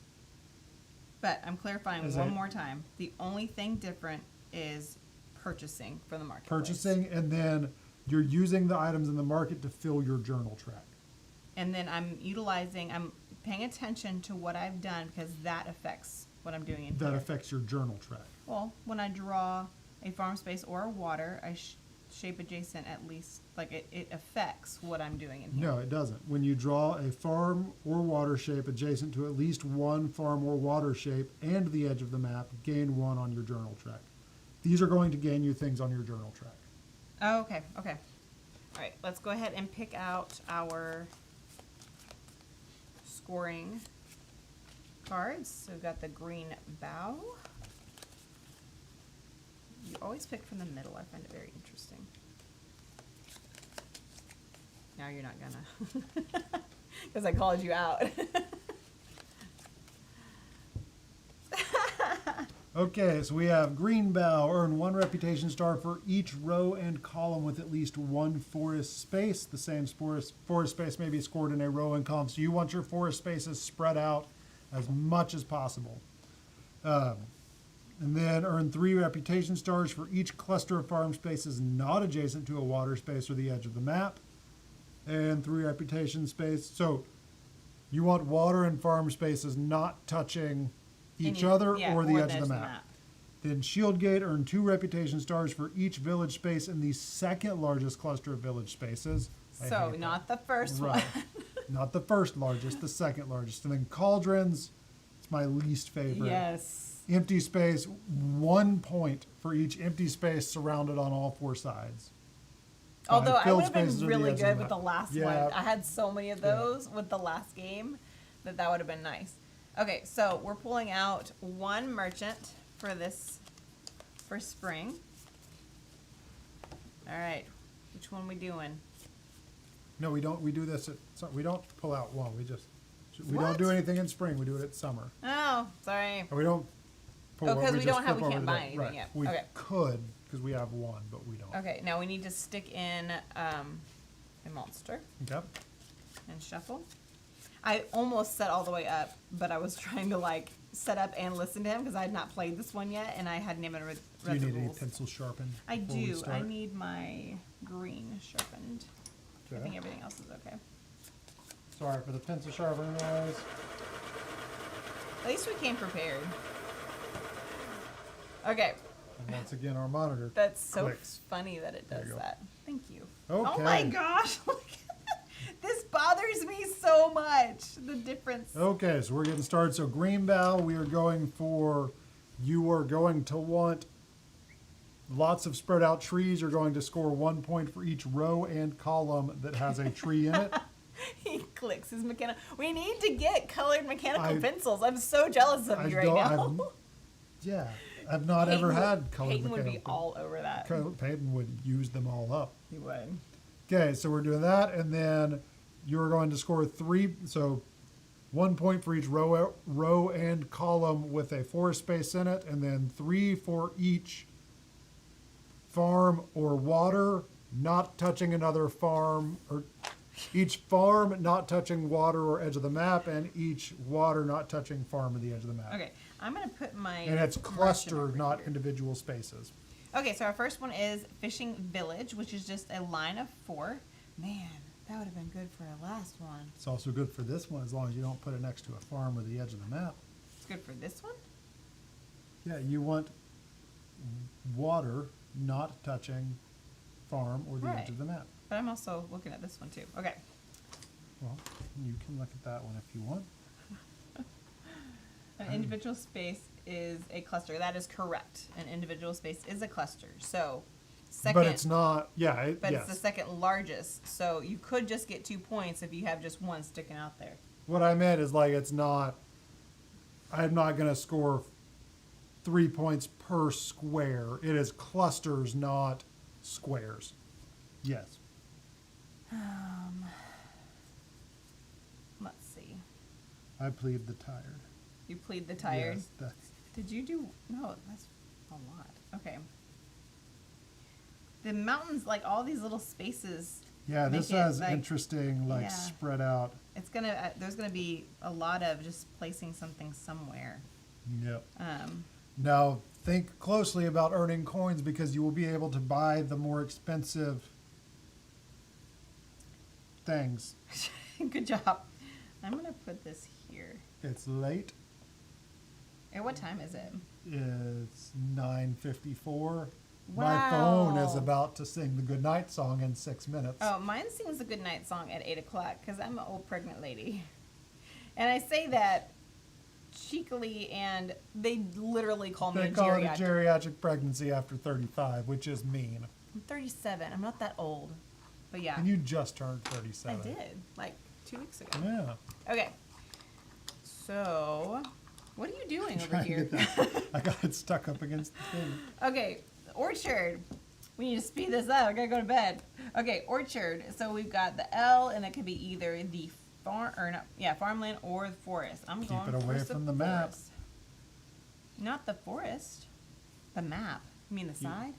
But I'm clarifying Is one it- more time. The only thing different is purchasing from the marketplace. Purchasing, and then you're using the items in the market to fill your journal track. And then I'm paying attention to what I've done because that affects what I'm doing in That here. affects your journal track. Well, when I draw a farm space or a water, I shape adjacent at least, like it affects what I'm doing in here. No, it doesn't. When you draw a farm or water shape adjacent to at least one farm or water shape and the edge of the map, gain 1 on your journal track. These are going to gain you things on your journal track. Oh, okay. All right, let's go ahead and pick out our scoring cards. So we've got the green bow. You always pick from the middle. I find it very interesting. Now you're not gonna, because I called you out. Okay, so we have green bow, earn 1 reputation star for each row and column with at least 1 forest space. The same forest space may be scored in a row and column. So you want your forest spaces spread out as much as possible. And then earn 3 reputation stars for each cluster of farm spaces not adjacent to a water space or the edge of the map. And 3 reputation space. So you want water and farm spaces not touching each other or the edge of the map. Then Shieldgate earn 2 reputation stars for each village space in the second largest cluster of village spaces. I So hate not the first that. one. Right. Not the first largest, the second largest. And then Cauldrons, it's my least favorite. Yes. Empty space, 1 point for each empty space surrounded on all 4 sides. Although I filled would have been spaces are the really edge of the good with map. the last Yeah. one. I had so many of those with the last game that would have been nice. Okay, so we're pulling out 1 merchant for spring. All right, which one we doing? No, we don't. We do this we don't pull out 1. We What? don't do anything in spring. We do it at summer. Oh, sorry. Or we don't pull Oh, one, 'cause we just don't have- flip we over can't the buy day. anything Right. yet. We Okay. could, because we have 1, but we don't. Okay, now we need to stick in a monster Okay. and shuffle. I almost set all the way up, but I was trying to set up and listen to him because I had not played this one yet and I hadn't even read Do you the need any rules. pencil sharpened? I before we do. I start? need my green sharpened. I Okay. think everything else is okay. Sorry for the pencil sharpening noise. At least we came prepared. Okay, And once again, our monitor. that's so clicks. funny that it There does you go. that. Thank you. Oh Okay. my gosh! This bothers me so much. The difference. Okay, so we're getting started. So green bow, you are going to want lots of spread out trees. You're going to score 1 point for each row and column that has a tree in it. He clicks his mechanical. We need to get colored mechanical I- pencils. I'm so jealous of you right now. I've not ever had colored Peyton would be mechanical. all over that. Peyton would use them all up. He would. Okay, so we're doing that, and then you're going to score 3, so 1 point for each row and column with a forest space in it, and then 3 for each farm or water, not touching another farm, or Each farm not touching water or edge of the map, and each water not touching farm or the edge of the map. Okay, I'm gonna put my. And it's Russian clustered, over not here. individual spaces. Okay, so our first one is Fishing Village, which is just a line of 4. Man, that would have been good for our last one. It's also good for this one as long as you don't put it next to a farm or the edge of the map. It's good for this one? Yeah, you want water not touching farm or the Right. edge of the map. But I'm also looking at this one too. Okay. Well, you can look at that one if you want. An individual space is a cluster. That is correct. An individual space is a cluster. So, second. But it's not, yeah, But yes. it's the second largest. So you could just get 2 points if you have just one sticking out there. What I meant is like it's not, I'm not going to score 3 points per square. It is clusters, not squares. Yes. Let's see. I plead the tired. You plead the tired. Yes, that's, Did you do? No, that's a lot. Okay. The mountains, like all these little spaces. yeah, make this it, has like, interesting, like yeah. spread out. It's gonna. There's gonna be a lot of just placing something somewhere. Yep. Um, Now, think closely about earning coins because you will be able to buy the more expensive things. Good job. I'm gonna put this here. It's late. And what time is it? It's 9:54. My phone is Wow. about to sing the goodnight song in 6 minutes. Oh, mine sings a good night song at 8 o'clock because I'm an old pregnant lady. And I say that cheekily, and they literally call me They a call it a geriatric. geriatric pregnancy after 35, which is mean. I'm 37. I'm not that old. But yeah, And you just turned I 37. did. Like 2 weeks ago. Yeah. Okay. So, what are you doing over Trying to here? get that. I got it stuck up against the thing. Okay, orchard. We need to speed this up. I gotta go to bed. Okay, orchard. So we've got the L, and it could be either the farmland or the forest. I'm Keep going it away for the from the map. forest. Not the forest. The map. You mean the side?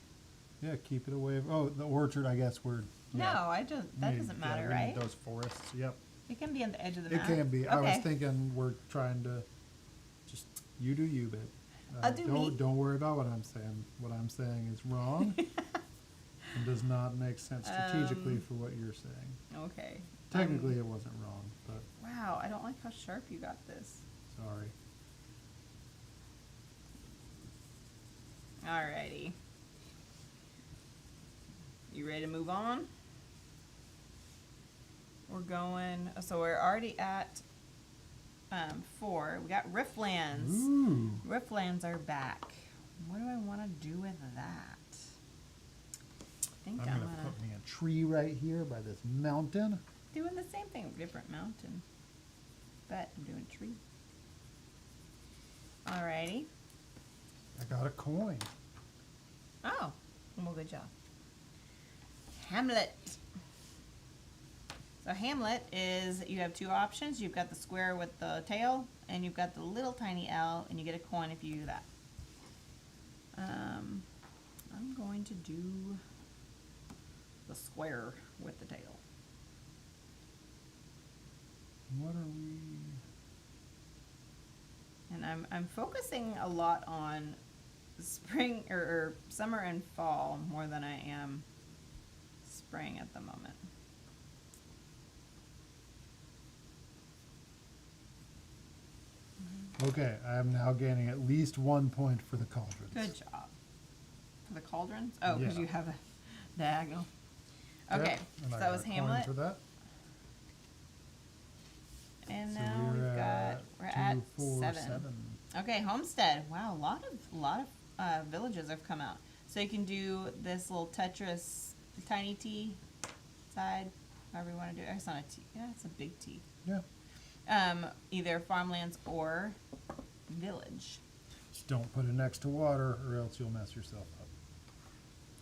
Yeah, keep it away. Oh, the orchard, I guess we're. No, I don't. That doesn't matter, we right? need those forests. Yep. It can be on the edge of the It map. can be. I was Okay. thinking we're trying to just you do you, babe. I'll do me. Don't worry about what I'm saying. What I'm saying is wrong and does not make sense strategically for what you're saying. Okay. Technically, it wasn't wrong, but Wow, I don't like how sharp you got this. sorry. Alrighty. You ready to move on? We're going, so we're already at 4. We got Riftlands. Ooh. Riftlands are back. What do I want to do with that? I think I'm I'm gonna gonna put me a tree right here by this mountain. doing the same thing, different mountain. But I'm doing tree. Alrighty. I got a coin. Oh, well, good job. Hamlet. So Hamlet is, you have 2 options. You've got the square with the tail, and you've got the little tiny L, and you get a coin if you do that. I'm going to do the square with the tail. What are we? And I'm focusing a lot on spring or summer and fall more than I am spring at the moment. Okay, I am now gaining at least 1 point for the cauldrons. Good job. For the cauldrons? Oh, because Yeah. you have a diagonal. Okay, Yep, and so I that got was a coin Hamlet. for that. And So now we're at 7. Okay, Homestead. Wow, a lot of villages have come out. So you can do this little Tetris tiny T side, however you want to do it. It's not a T. Yeah, it's a big T. Yeah. Either farmlands or village. Just don't put it next to water or else you'll mess yourself up.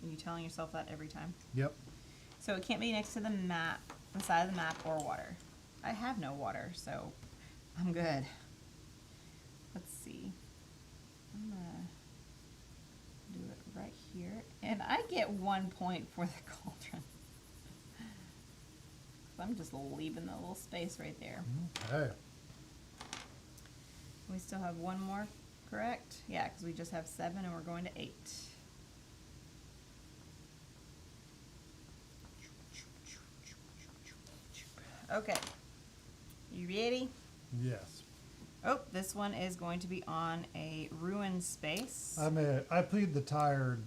Are you telling yourself that every time? Yep. So it can't be next to the map, the side of the map, or water. I have no water, so I'm good. Let's see. I'm gonna do it right here. And I get 1 point for the cauldron. I'm just leaving the little space right there. Okay. We still have one more, correct? Yeah, because we just have 7 and we're going to 8. Okay. You ready? Yes. Oh, this one is going to be on a ruined space. I plead the tired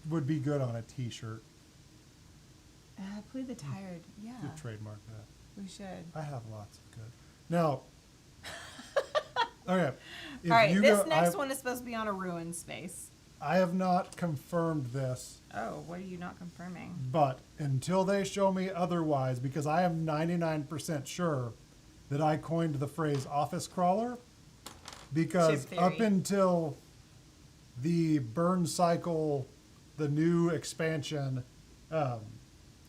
would be good on a t-shirt. Plead the tired. Yeah, You trademark that. we should. I have lots of good. Now, okay. If All right, you this go- next one is supposed to be on a ruined space. I have not confirmed this, Oh, what are you not confirming? but until they show me otherwise, because I am 99% sure that I coined the phrase office crawler, because Chip up theory. until the burn cycle, the new expansion,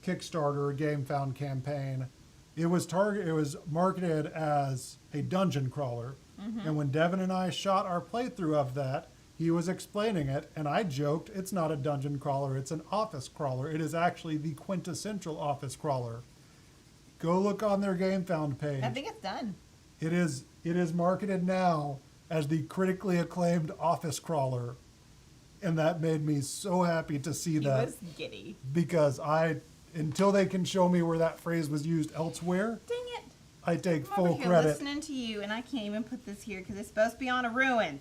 Kickstarter Game Found campaign, it was marketed as a dungeon crawler. And when Devin and I shot our playthrough of that, he was explaining it, and I joked, it's not a dungeon crawler, it's an office crawler. It is actually the quintessential office crawler. Go look on their Game Found page. I think it's done. It is marketed now as the critically acclaimed office crawler. And that made me so happy to see He that, was giddy. because until they can show me where that phrase was used elsewhere, Dang it. I take I'm full over here credit. listening to you, and I can't even put this here because it's supposed to be on a ruin.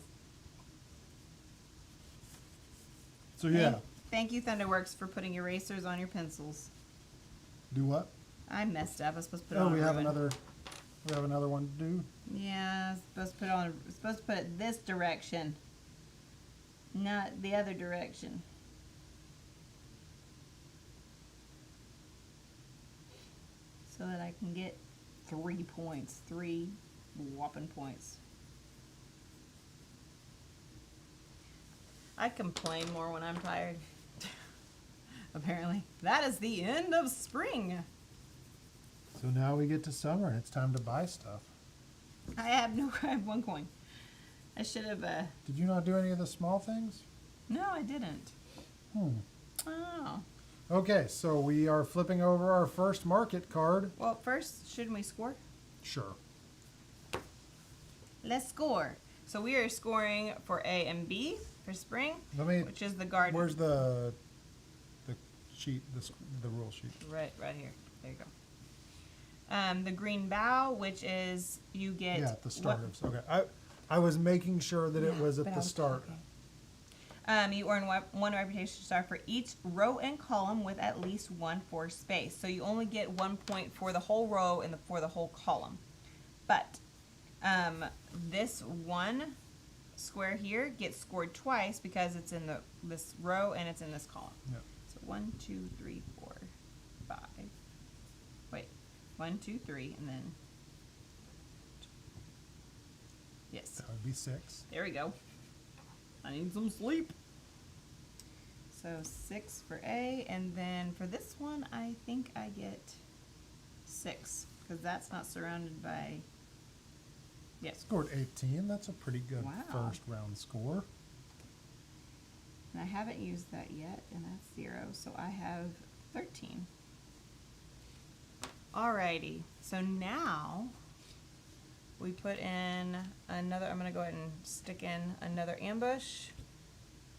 So yeah, Thank you, Thunderworks, for putting erasers on your pencils. do what? I messed up. I was supposed to put it Oh, on we a have ruin. another one to do. Yeah, I was supposed to put it on. Supposed to put it this direction, not the other direction. So that I can get 3 points. 3 whopping points. I complain more when I'm tired. Apparently. That is the end of spring. So now we get to summer, and it's time to buy stuff. I have 1 coin. I should have, Did you not do any of the small things? no, I didn't. Oh. Okay, so we are flipping over our first market card. Well, first, shouldn't we score? Sure. Let's score. So we are scoring for A and B for spring, which is the garden. Where's the sheet, the rule sheet? Right here. There you go. The green bough, which is you get. Yeah, at the start of. Okay, I was making sure that it was at but I the was- start. okay. You earn 1 reputation star for each row and column with at least 1 forced space. So you only get 1 point for the whole row and for the whole column. But this 1 square here gets scored twice because it's in this row and it's in this column. Yep. So 1, 2, 3, 4, 5. Wait, 1, 2, 3, and then. Yes. That would be 6. There we go. I need some sleep. So 6 for A, and then for this one, I think I get 6, because that's not surrounded by, yes. Scored 18. That's a pretty good Wow. first round score. And I haven't used that yet, and that's 0, so I have 13. Alrighty, so now we put in another, I'm going to go ahead and stick in another ambush.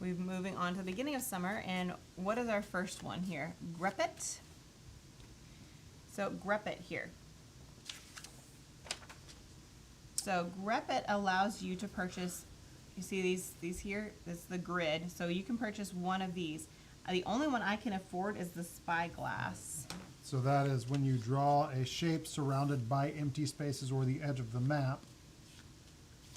We're moving on to the beginning of summer, and what is our first one here? Greppet. So Greppet here. So Greppet allows you to purchase, you see these here? This is the grid. So you can purchase one of these. The only one I can afford is the spyglass. So that is when you draw a shape surrounded by empty spaces or the edge of the map.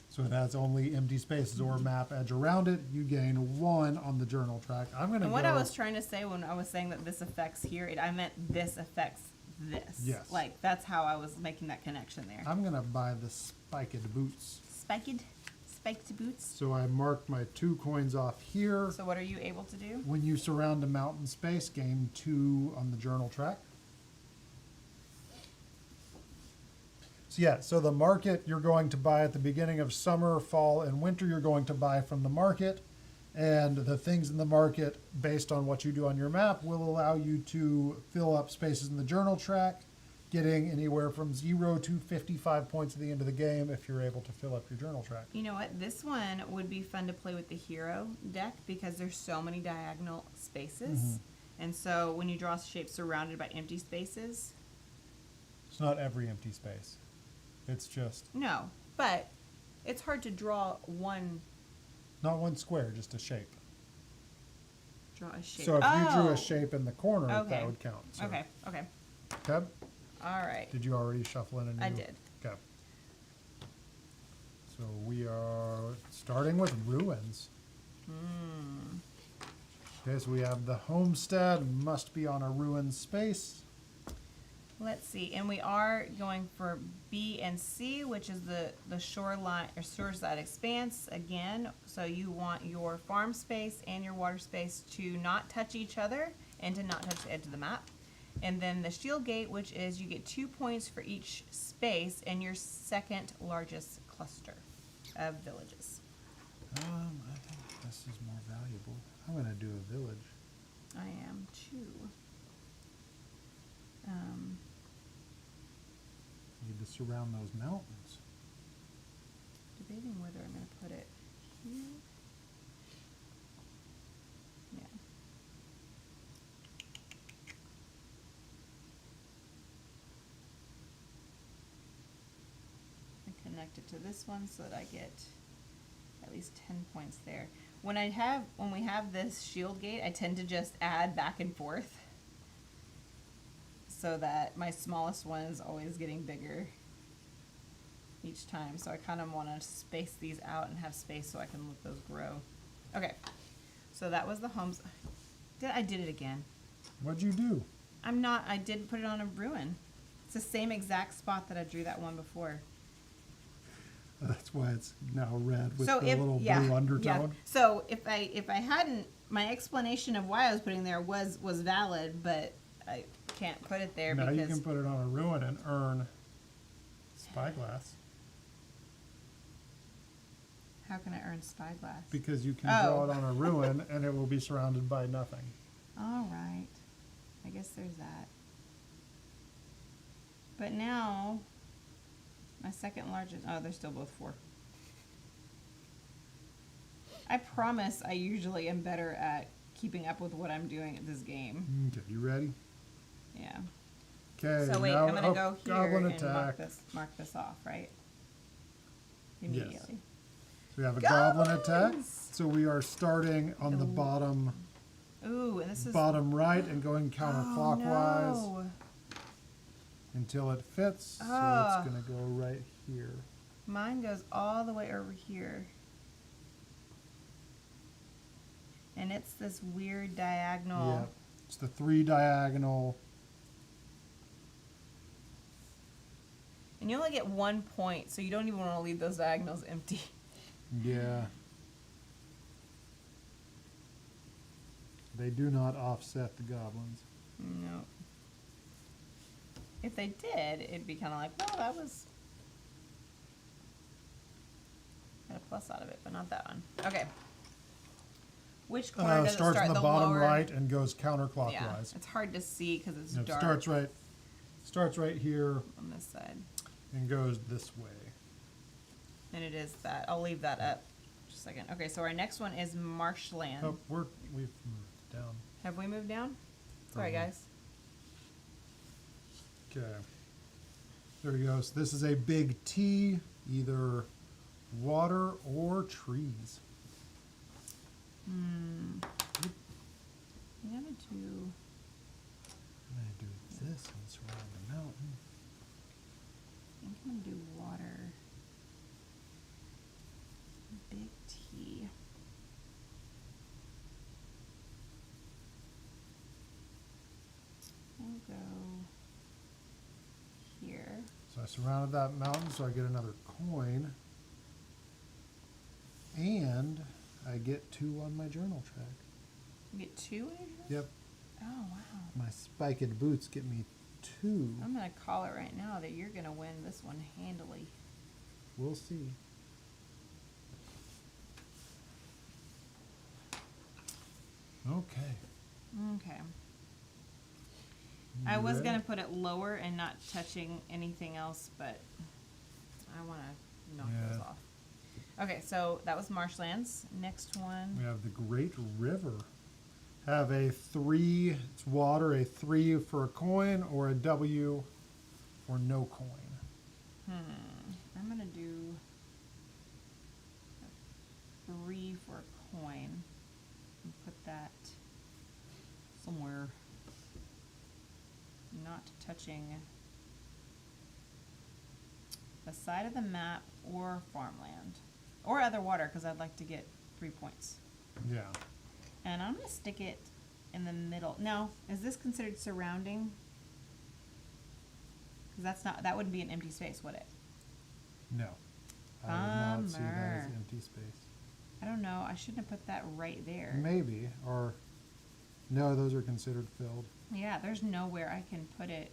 So it has only empty spaces or map edge around it. You gain 1 on the journal track. I'm going to And go. what I was trying to say when I was saying that this affects here, I meant this affects this. Yes. Like, that's how I was making that connection there. I'm going to buy the spiked boots. Spiked boots. So I marked my 2 coins off here. So what are you able to do? When you surround a mountain space, gain 2 on the journal track. So yeah, so the market you're going to buy at the beginning of summer, fall, and winter, you're going to buy from the market. And the things in the market, based on what you do on your map, will allow you to fill up spaces in the journal track, getting anywhere from 0 to 55 points at the end of the game if you're able to fill up your journal track. You know what? This one would be fun to play with the hero deck because there's so many diagonal spaces. And so when you draw shapes surrounded by empty spaces. It's not every empty space. It's just... No, but it's hard to draw one... Not one square, just a shape. Draw a shape. So if you drew a shape in the corner, Okay. that would count. So. Okay, okay. Okay. All right. Did you already shuffle in a new? I did. Okay. So we are starting with ruins. Okay, so we have the homestead must be on a ruined space. Let's see. And we are going for B and C, which is the shoreline or shoreside expanse again. So you want your farm space and your water space to not touch each other and to not touch the edge of the map. And then the shield gate, which is you get 2 points for each space and your second largest cluster of villages. I think this is more valuable. I'm going to do a village. I am too. Need to surround those mountains. Debating whether I'm going to put it here. Yeah. I connect it to this one so that I get at least 10 points there. When we have this shield gate, I tend to just add back and forth so that my smallest one is always getting bigger each time. So I kind of want to space these out and have space so I can let those grow. Okay, so that was the homes. I did it again. What'd you do? I did put it on a ruin. It's the same exact spot that I drew that one before. That's why it's now red with So the little blue undertone. So if I hadn't, my explanation of why I was putting there was valid, but I can't put it there Now because you can put it on a ruin and earn spyglass. How can I earn spyglass? Because you can draw it on a ruin and it will be surrounded by nothing. All right. I guess there's that. But now, my second largest, they're still both 4. I promise I usually am better at keeping up with what I'm doing at this game. Okay, you ready? Yeah. Okay, So wait, now I'm going to go here goblin and attack. mark this off, right? Immediately. So we have a goblin attack. So we are starting on the bottom Ooh, and this is... bottom right and going counterclockwise Oh, no. until it fits. So Ah. it's going to go right here. Mine goes all the way over here. And it's this weird diagonal. Yeah, it's the 3 diagonal. And you only get 1 point, so you don't even want to leave those diagonals empty. Yeah. They do not offset the goblins. No. If they did, it'd be kind of like, well, that was... Got a plus out of it, but not that one. Okay. Which corner does it Starts start? on the bottom lower... right and goes Yeah, counterclockwise. it's hard to see because it's It dark starts right here on this side. and goes this way. And it is that. I'll leave that up just a second. Okay, so our next one is marshland. Oh, we've moved down. Have we moved down? Sorry, Probably. guys. Okay. There we go. So this is a big T, either water or trees. I'm gonna do... I'm going to do this and surround the mountain. I think I'm gonna do water. Big T. We'll go here. So I surrounded that mountain so I get another coin. And I get 2 on my journal track. You get 2 in your journal? Yep. Oh, wow. My spiked boots get me 2. I'm gonna call it right now that you're gonna win this one handily. We'll see. Okay. Okay. You I was ready? gonna put it lower and not touching anything else, but I wanna knock those Yeah. off. Okay, so that was marshlands. Next one. We have the Great River. Have a 3, it's water, a 3 for a coin, or a W for no coin. I'm gonna do a 3 for a coin and put that somewhere not touching the side of the map or farmland or other water, because I'd like to get 3 points. Yeah. And I'm gonna stick it in the middle. Now, is this considered surrounding? Because that wouldn't be an empty space, would it? No. I would not see that as Bummer. empty space. I don't know. I shouldn't have put that right there. Maybe, or no, those are considered filled. Yeah, there's nowhere I can put it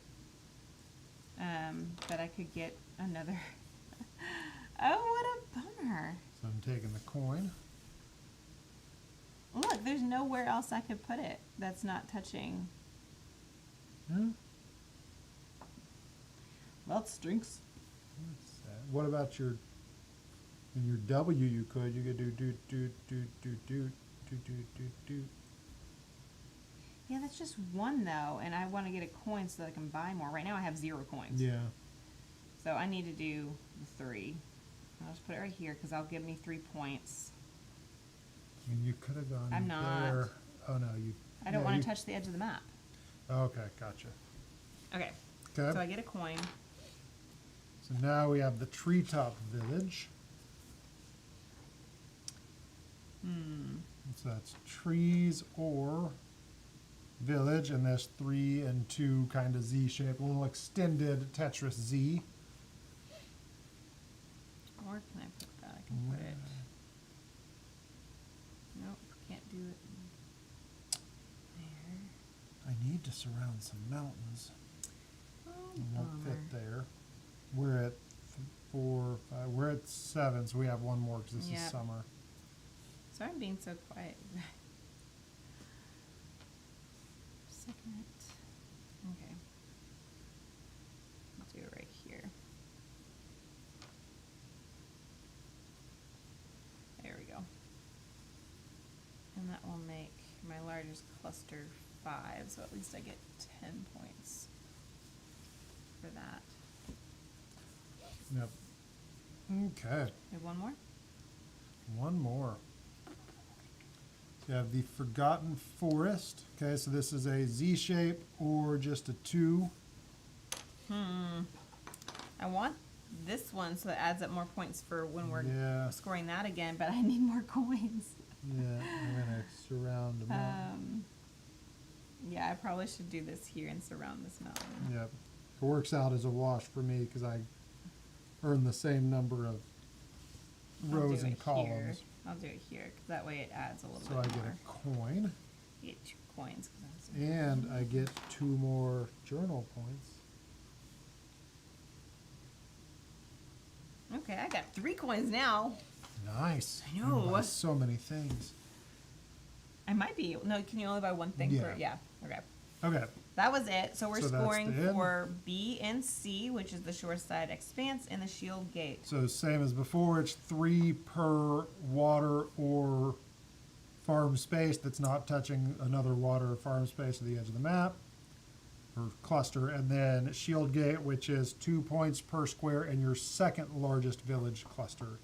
that I could get another. Oh, what a bummer. So I'm taking the coin. Look, there's nowhere else I could put it that's not touching. Hmm? Well, it stinks. What's that? What about your, in your W you could do. Yeah, that's just one though, and I want to get a coin so that I can buy more. Right now I have 0 coins. Yeah. So I need to do the 3. I'll just put it right here because that'll give me 3 points. And you could have gone I'm not. there. Oh no, you. I don't yeah, want you- to touch the edge of the map. Okay, gotcha. Okay, Okay. so I get a coin. So now we have the Treetop Village. So that's trees or village, and there's 3 and 2 kind of Z shape, a little extended Tetris Z. Or can I put that? I can put it. Nope, can't do it there. I need to surround some mountains. Oh, It won't bummer. fit there. We're at 4, 5. We're at 7, so we have one more because this is Yep. summer. Sorry I'm being so quiet. Second. Okay. I'll do it right here. There we go. And that will make my largest cluster 5, so at least I get 10 points for that. Yep. Okay. We have one more? One more. You have the Forgotten Forest. Okay, so this is a Z shape or just a 2. I want this one so it adds up more points for when we're Yeah. scoring that again, but I need more coins. Yeah, I'm gonna surround the mountain. Yeah, I probably should do this here and surround this mountain. Yep. It works out as a wash for me because I earn the same number of I'll rows do and it columns. Here. I'll do it here because that way it adds a little So I bit get more. a coin You get 2 coins. 'Cause that's and I get 2 more journal points. okay, I got 3 coins now. Nice. I know. You buy so many things. I might be. No, can you only buy one thing per? Yeah. Yeah. Okay. Okay. That was it. So we're So that's scoring the end. for B and C, which is the shoreside expanse and the shield gate. So same as before, it's 3 per water or farm space that's not touching another water or farm space at the edge of the map or cluster, and then Shield Gate, which is 2 points per square in your second largest village cluster.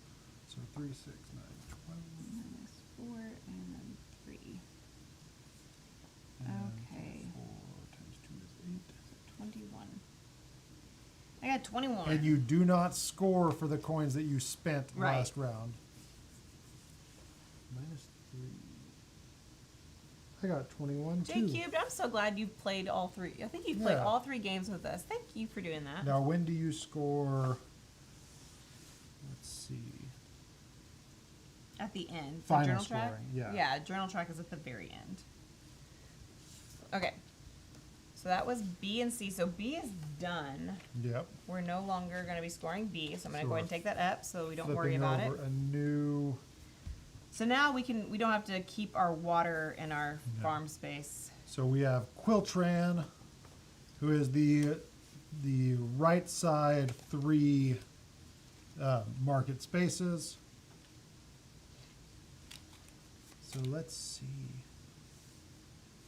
So 3, 6, 9, 12. Minus 4 and then 3. and Okay. 4 times 2 is 8. 21. I got 21. And you do not score for the coins that you spent Right. last round. Minus 3. I got 21 J too. Cubed, I'm so glad you've played all 3. I think you've played Yeah. all 3 games with us. Thank you for doing that. Now, when do you score? Let's see. At the end. The Final journal track? scoring, yeah. Yeah, journal track is at the very end. Okay. So that was B and C. So B is done. Yep. We're no longer going to be scoring B. So I'm going to So go ahead and we're take that up so we don't worry Flipping about it. over a new So now we don't have to keep our water in our farm space. So we have Quiltran, who is the right side 3 market spaces. So let's see.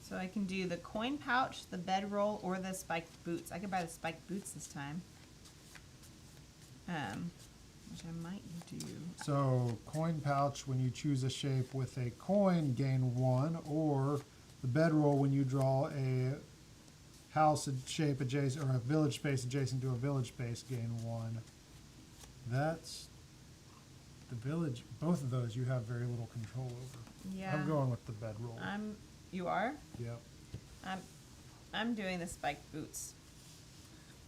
So I can do the coin pouch, the bedroll, or the spiked boots. I could buy the spiked boots this time. Which I might do. So coin pouch, when you choose a shape with a coin, gain 1, or the bedroll, when you draw a house shape adjacent, or a village space adjacent to a village space, gain 1. That's the village. Both of those you have very little control over. Yeah. I'm going with the bedroll. You are? Yep. I'm doing the spiked boots.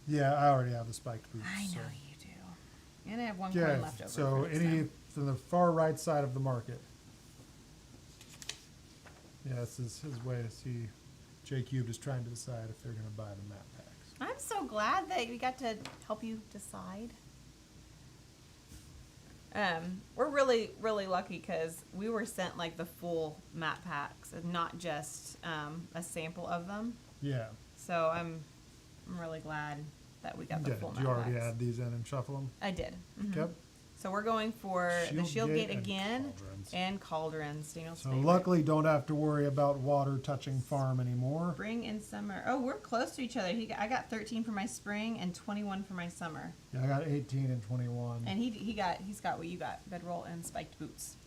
Yeah, I already have the spiked boots. I know so. you do. And I have one Yeah, coin left over. so for next any time. from the far right side of the market. Yeah, this is his way to see. J-Cubed is trying to decide if they're going to buy the map packs. I'm so glad that we got to help you decide. We're really, really lucky because we were sent like the full map packs and not just a sample of them. Yeah. So I'm really glad that we got the full Did map you already packs. add these in and shuffle them? I did. Yep. So we're going for the Shield Gate again Cauldrons. and Cauldrons. Daniel's So favorite. luckily, don't have to worry about water touching farm anymore. Spring and summer. Oh, we're close to each other. I got 13 for my spring and 21 for my summer. Yeah, I got 18 and 21. And he's got what you got, bedroll and spiked boots.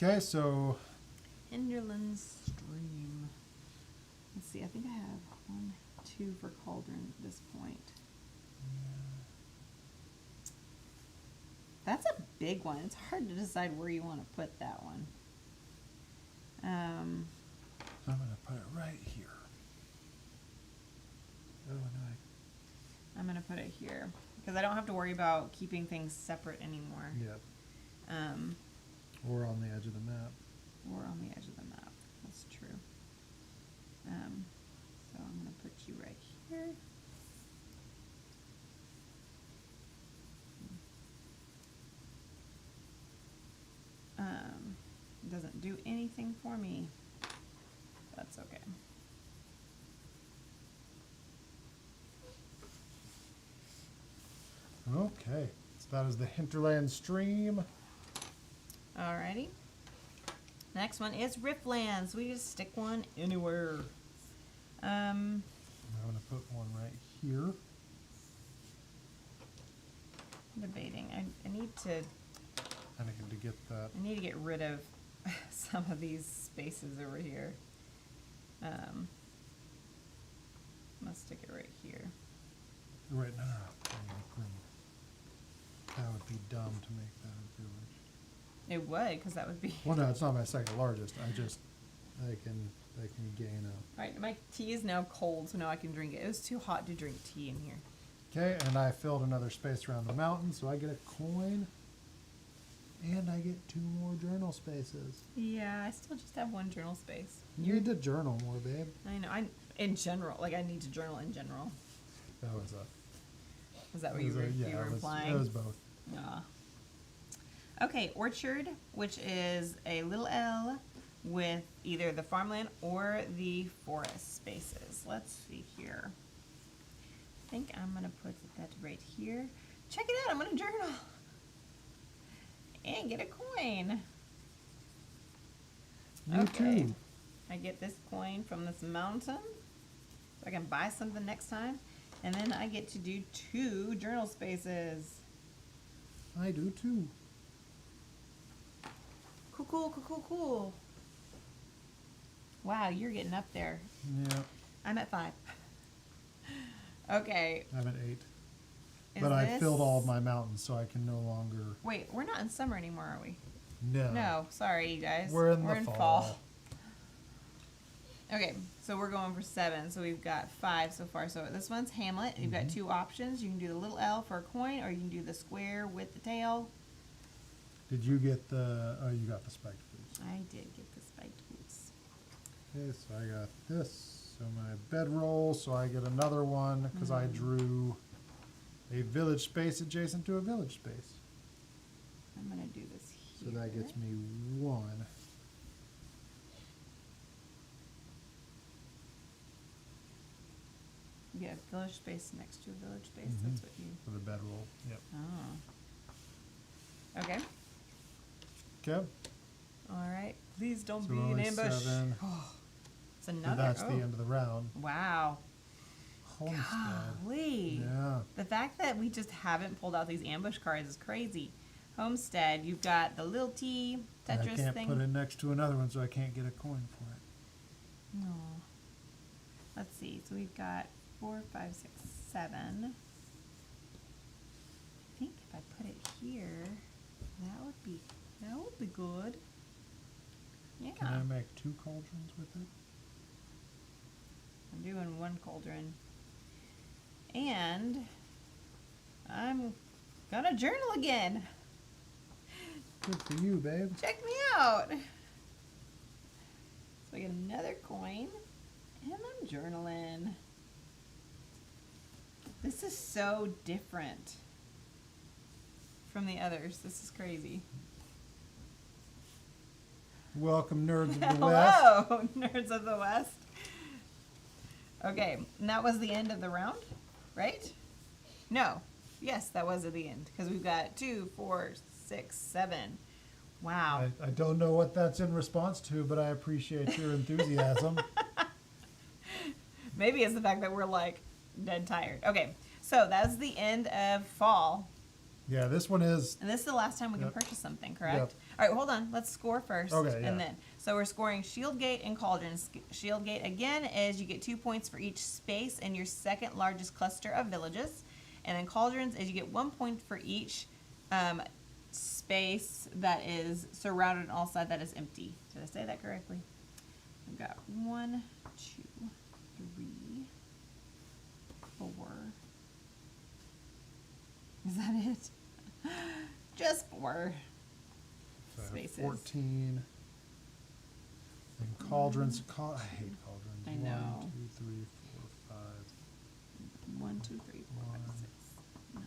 Okay, so Hinderland Stream. Let's see, I think I have 1, 2 for Cauldron at this point. That's a big one. It's hard to decide where you want to put that one. I'm going to put it right here. Oh, no. I'm going to put it here because I don't have to worry about keeping things separate anymore. Yep. Um, Or on the edge of the map. or on the edge of the map. That's true. So I'm going to put you right here. It doesn't do anything for me. That's okay. Okay, so that is the Hinterland Stream. Alrighty. Next one is Riftlands. We just stick one anywhere. I'm going to put one right here. Debating. I need to. I need to get that. I need to get rid of some of these spaces over here. I'm gonna stick it right here. Right now. That would be dumb to make that a village. It would, because that would be. Well, no, it's not my second largest. I can gain a. Alright, my tea is now cold, so now I can drink it. It was too hot to drink tea in here. Okay, and I filled another space around the mountain, so I get a coin. And I get 2 more journal spaces. Yeah, I still just have 1 journal space. You need to journal more, babe. I know. In general, like I need to journal in general. That was a. Is that what you were implying? It was both. Yeah. Okay, Orchard, which is a little L with either the farmland or the forest spaces. Let's see here. I think I'm going to put that right here. Check it out, I'm going to journal. And get a coin. You too. I get this coin from this mountain. So I can buy something next time. And then I get to do 2 journal spaces. I do too. Cool. Wow, you're getting up there. Yeah, I'm at 5. Okay. I'm at 8. Is But I this- filled all of my mountains, so I can no longer. Wait, we're not in summer anymore, are we? No. No, sorry, you guys. We're in the fall. Okay, so we're going for 7. So we've got 5 so far. So this one's Hamlet. You've got 2 options. You can do the little L for a coin, or you can do the square with the tail. Did you get the? Oh, you got the spiked boots. I did get the spiked boots. Okay, so I got this. So my bedroll. So I get another one because I drew a village space adjacent to a village space. I'm gonna do this So that gets me 1. Yeah, village space next to a village space. Mhm. That's what you. For the bedroll. Yep. Oh. Okay. Okay. All right. Please don't So be we're an only ambush. 7. It's So another. that's the end of the round. Wow. Homestead. Golly. Yeah. The fact that we just haven't pulled out these ambush cards is crazy. Homestead, you've got the little T And Tetris I can't thing. put it next to another one, so I can't get a coin for it. No. Let's see. So we've got 4, 5, 6, 7. I think if I put it here, that would be good. Yeah. Can I make 2 cauldrons with it? I'm doing 1 cauldron. And I'm gonna journal again. Good for you, babe. Check me out. So I get another coin, and I'm journaling. This is so different from the others. This is crazy. Welcome, nerds of the West. Hello, nerds of the West. Okay, and that was the end of the round, right? No. Yes, that was at the end, because we've got 2, 4, 6, 7. Wow. I don't know what that's in response to, but I appreciate your enthusiasm. Maybe it's the fact that we're like dead tired. Okay, so that's the end of fall. Yeah, this one is. And this is the last time we can Yep. purchase something, correct? Yep. All right, hold on. Let's score first. Okay, yeah. And then, so we're scoring Shield Gate and Cauldrons. Shield Gate, again, is you get 2 points for each space in your second largest cluster of villages. And then Cauldrons is you get 1 point for each space that is surrounded on all sides that is empty. Did I say that correctly? We've got 1, 2, 3, 4. Is that it? Just 4 So I have spaces. 14. And cauldrons. I hate cauldrons. I know. 1, 2, 3, 4, 5. 1, 2, 3, 4, 5, 6, 9.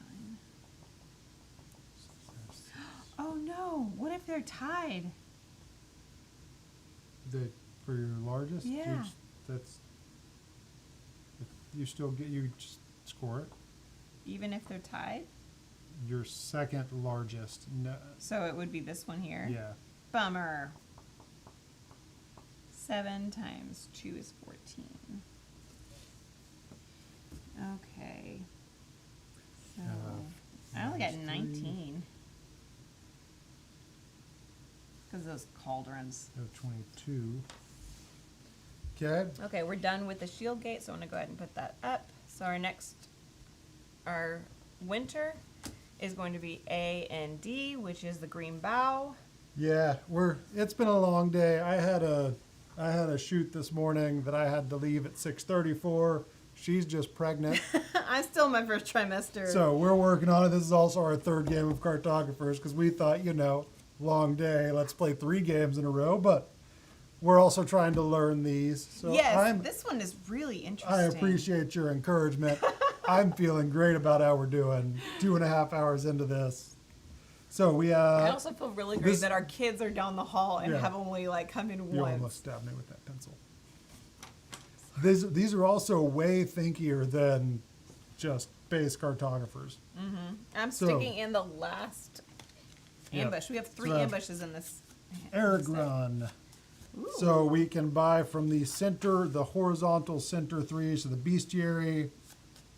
6. Oh no! What if they're tied? For your largest? Yeah. That's. You still get. You just score it. Even if they're tied? Your second largest. No, So it would be this one here. yeah. Bummer. 7 times 2 is 14. Okay. So I only got minus 19. Because those cauldrons. I have 22. Okay. Okay, we're done with the shield gate, so I'm gonna go ahead and put that up. So our winter is going to be A and D, which is the green bow. Yeah, it's been a long day. I had a shoot this morning that I had to leave at 6:34. She's just pregnant. I'm still in my first trimester. So we're working on it. This is also our 3rd game of Cartographers because we thought, long day, let's play 3 games in a row, but we're also trying to learn these. So yes, this one is really interesting. I appreciate your encouragement. I'm feeling great about how we're doing. 2.5 hours into this. So we I also feel really great that our kids are down the hall and Yeah. have only come in you once. almost stabbed me with that pencil. These are also way thinkier than just base cartographers. I'm So- sticking in the last Yeah. ambush. We have 3 So I have ambushes in this. Aragrun. Ooh. So we can buy from the center, the horizontal center 3, so the bestiary,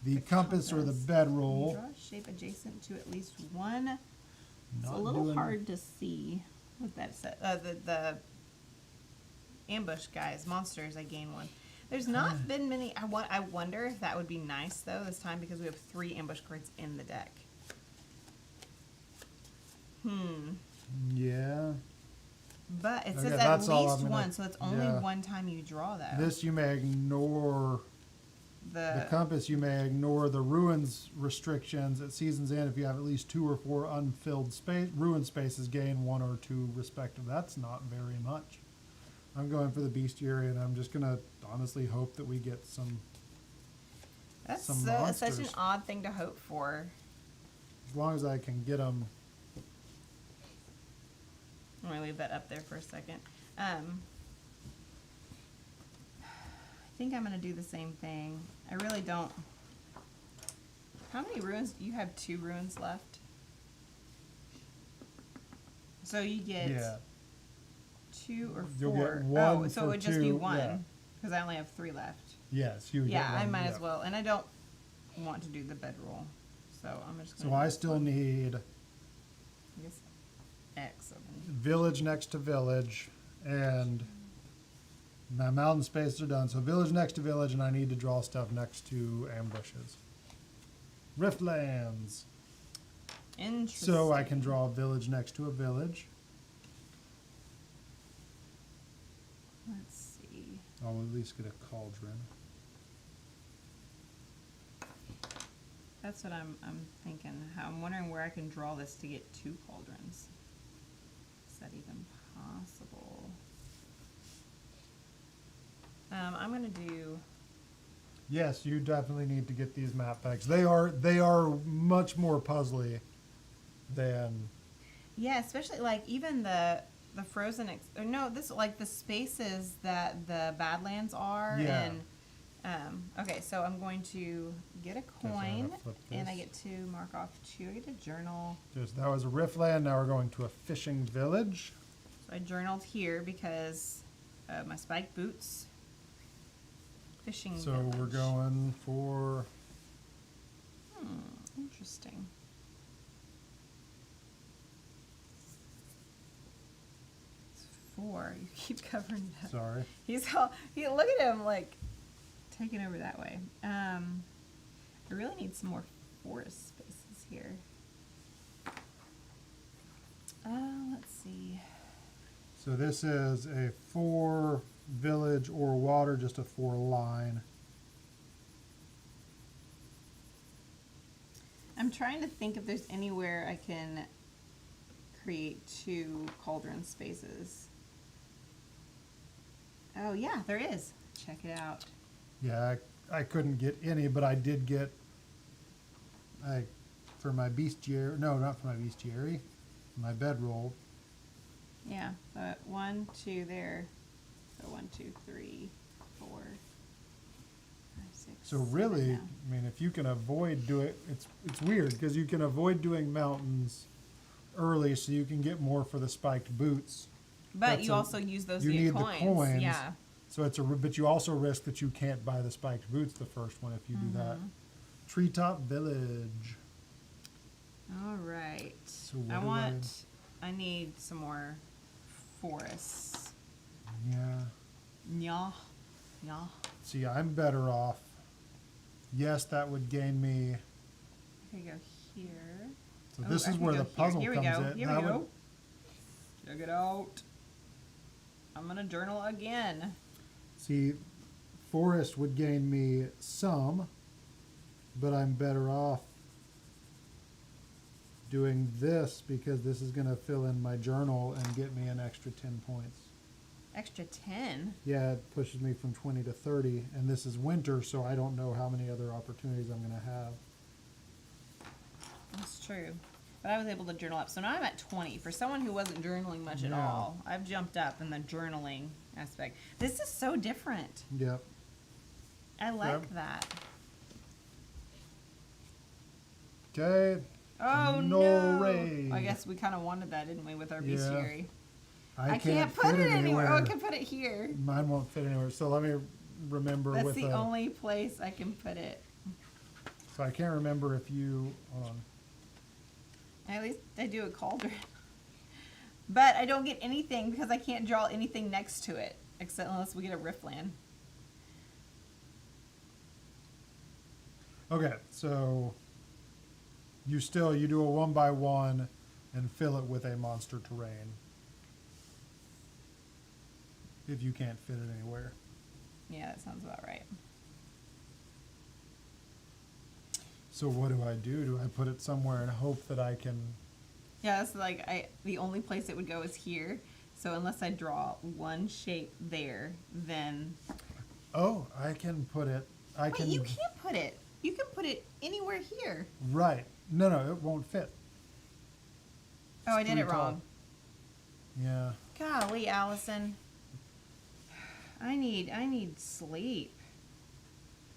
the compass, or the compass. bedroll. Draw a shape adjacent to at least one. It's a Not little doing- hard to see what that says. The ambush guys, monsters, I gain 1. There's not been many. I wonder if that would be nice, though, this time, because we have 3 ambush cards in the deck. Yeah. But it Okay, says at that's all least I'm gonna- 1, so it's only yeah. 1 time you draw, though. This you may ignore. The compass, you may ignore the ruins restrictions at season's end. If you have at least 2 or 4 unfilled ruin spaces, gain 1 or 2 respective. That's not very much. I'm going for the bestiary, and I'm just gonna honestly hope that we get some. That's some such an monsters. odd thing to hope for. As long as I can get them. I'm gonna leave that up there for a second. I think I'm gonna do the same thing. I really don't. How many ruins? You have 2 ruins left. So you get Yeah. 2 or 4. You'll get 1 so for it would just 2, be yeah. 1, because I only have 3 left. Yes, you would Yeah, get 1. I might yeah. as well. And I don't want to do the bedroll. So I'm just gonna So do I this still one. need I guess X of them. village next to village, and my mountain spaces are done. So village next to village, and I need to draw stuff next to ambushes. Riftlands. Interesting. So I can draw a village next to a village. Let's see. I'll at least get a cauldron. That's what I'm thinking. I'm wondering where I can draw this to get 2 cauldrons. Is that even possible? I'm gonna do. Yes, you definitely need to get these map packs. They are much more puzzly than Yeah, especially like even the frozen. Or no, this like the spaces that the Badlands are. Yeah. And okay, so I'm going to get a I'm gonna coin, flip and I this. get to mark off 2. I get a journal. that was a Riftland. Now we're going to a fishing village. So I journaled here because of my spiked boots. Fishing So village. we're going for Interesting. It's 4. You keep covering it up. sorry. He's all. Look at him like taking over that way. I really need some more forest spaces here. Let's see. So this is a 4 village or water, just a 4 line. I'm trying to think if there's anywhere I can create 2 cauldron spaces. Oh yeah, there is. Check it out. Yeah, I couldn't get any, but I did get for my bestiary. No, not for my bestiary. My bedroll. Yeah, but 1, 2 there. So 1, 2, 3, 4, 5, 6. So 7 really, now. I mean, if you can avoid doing it's weird because you can avoid doing mountains early, so you can get more for the spiked boots. But That's you a- also use those you to get need coins. the coins. Yeah. So but you also risk that you can't buy the spiked boots the first one if you do that. Mm-hmm. Treetop Village. All right. So what I need some more forests. Yeah. Yeah. Yeah. See, I'm better off. Yes, that would gain me. I could go here. So Oh, this I is can where go the puzzle here. comes Here we go. in. Here That we would- go. Check it out. I'm gonna journal again. See, forest would gain me some, but I'm better off doing this because this is going to fill in my journal and get me an extra 10 points. Extra 10. Yeah, it pushes me from 20 to 30, and this is winter, so I don't know how many other opportunities I'm going to have. That's true. But I was able to journal up. So now I'm at 20. For someone who wasn't journaling much at Yeah. all, I've jumped up in the journaling aspect. This is so different. Yep. I like Yep. that. Okay. Oh No no! raid. I guess we kind of wanted that, didn't we, with our Yeah. bestiary? I can't put it anywhere. Oh, I can put it here. Mine won't fit anywhere. So let me remember That's with the only place I can put it. So I can't remember if you. Hold on. At least I do a cauldron. But I don't get anything because I can't draw anything next to it, except unless we get a riftland. Okay, so you do a 1x1 and fill it with a monster terrain. If you can't fit it anywhere. Yeah, that sounds about right. So what do? Do I put it somewhere and hope that I can? Yeah, that's like the only place it would go is here. So unless I draw one shape there, then Oh, I can put it. wait, you can't put it. You can put it anywhere here. Right. No, it won't fit. Oh, I It's did too it wrong. Yeah. Golly, Allison. I need sleep.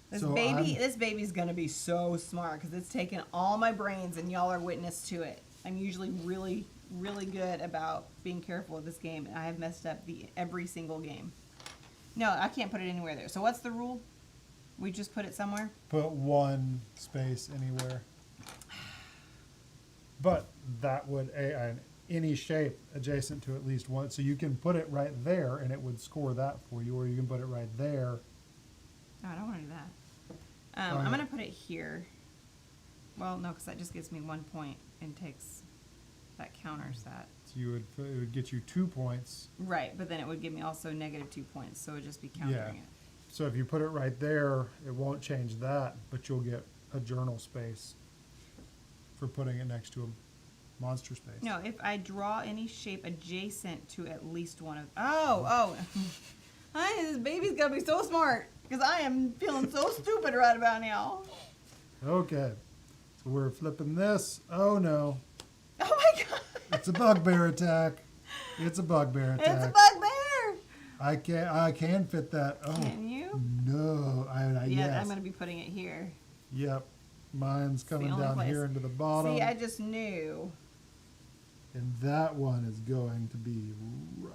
This So this baby's gonna be so smart because it's taken all my brains and y'all are witness to it. I'm usually really, really good about being careful with this game, and I have messed up every single game. No, I can't put it anywhere there. So what's the rule? We just put it somewhere? Put one space anywhere. But that would any shape adjacent to at least one. So you can put it right there and it would score that for you, or you can put it right there. No, I don't want to do that. I'm going to put it here. Well, no, because that just gives me 1 point and that counters that. So it would get you 2 points. Right, but then it would give me also negative 2 points, so it would just be countering it. So if you put it right there, it won't change that, but you'll get a journal space for putting it next to a monster space. No, if I draw any shape adjacent to at least one of... Oh. This baby's going to be so smart, because I am feeling so stupid right about now. Okay. So we're flipping this. Oh, no. Oh, my God. It's a bugbear attack. It's a bugbear attack. It's a bugbear. I can fit that. Oh. Can you? No. Yes. I'm going to be putting it here. Yep. Mine's coming only down place. here into the bottom. See, I just knew. And that one is going to be rough.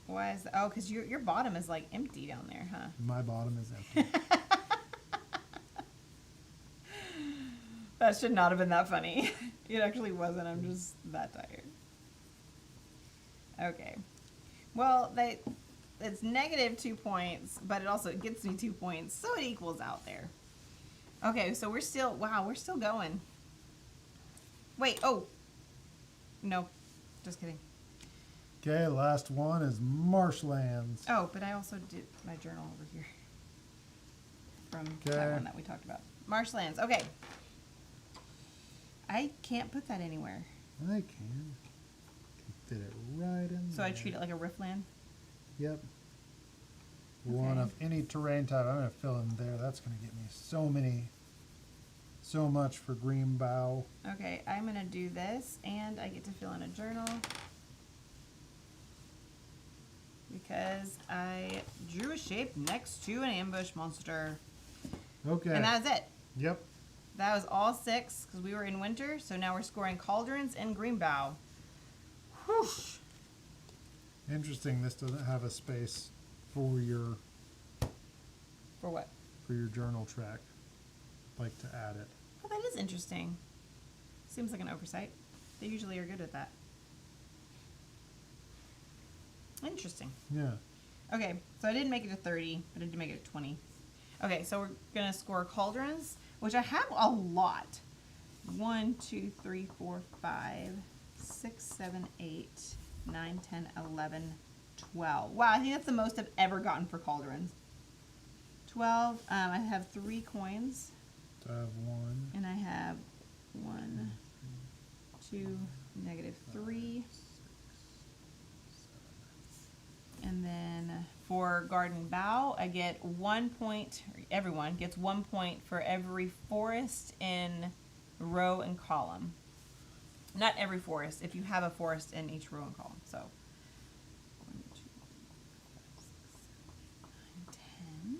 Why is that? Oh, because your bottom is like empty down there, huh? My bottom is empty. That should not have been that funny. It actually wasn't. I'm just that tired. Okay. Well, it's negative 2 points, but it also gets me 2 points, so it equals out there. Okay, so we're still going. Wait, oh. No, just kidding. Okay, last one is marshlands. Oh, but I also did my journal over here. From that one that we talked about. Marshlands, okay. I can't put that anywhere. I can. Fit it right in So there. I treat it like a riffland? Yep. One of any terrain type. I'm going to fill in there. That's going to get me so much for green bough. Okay, I'm going to do this, and I get to fill in a journal. Because I drew a shape next to an ambush monster. Okay. And that was it. Yep. That was all 6, because we were in winter, so now we're scoring cauldrons and green bough. Whew. Interesting. This doesn't have a space for your For what? journal track. Like to add it. Oh, that is interesting. Seems like an oversight. They usually are good at that. Interesting. Yeah. Okay, so I didn't make it to 30, but I did make it to 20. Okay, so we're going to score cauldrons, which I have a lot. 1, 2, 3, 4, 5, 6, 7, 8, 9, 10, 11, 12. Wow, I think that's the most I've ever gotten for cauldrons. 12. I have 3 coins. So I have 1. And I have 1, 2, negative 3. And then for garden bough, I get 1 point, everyone gets 1 point for every forest in row and column. Not every forest, if you have a forest in each row and column. So 1, 2, 3, 4, 5, 6, 7, 8, 9, 10.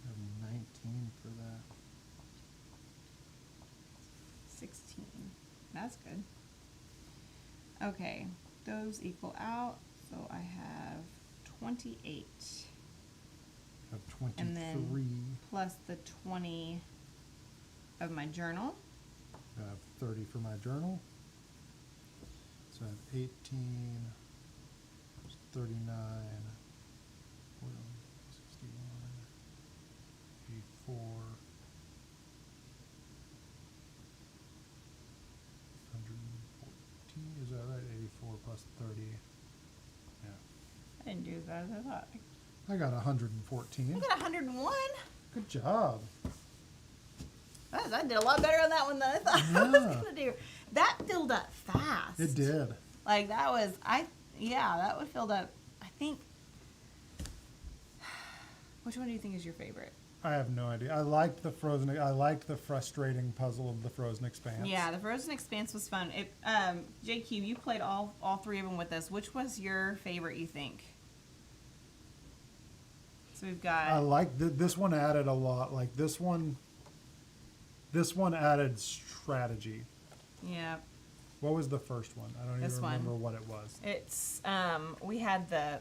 I have 19 for that. 16. That's good. Okay, those equal out. So I have 28. I have 23. And then plus the 20 of my journal. I have 30 for my journal. So I have 18, 39, 40, 61, 84, 114. Is that right? 84 plus 30. Yeah. I didn't do as bad as I thought. I got 114. I got 101. Good job. I did a lot better on that one than I thought I was going to do. That filled up fast. It did. Like that was, that would filled up, I think. Which one do you think is your favorite? I have no idea. I liked the frustrating puzzle of the Frozen Expanse. Yeah, the Frozen Expanse was fun. JQ, you played all three of them with us. Which was your favorite, you think? So we've got... I like this one added a lot. Like this one added strategy. Yeah. What was the first one? I don't This even one. remember what it was. It's, we had the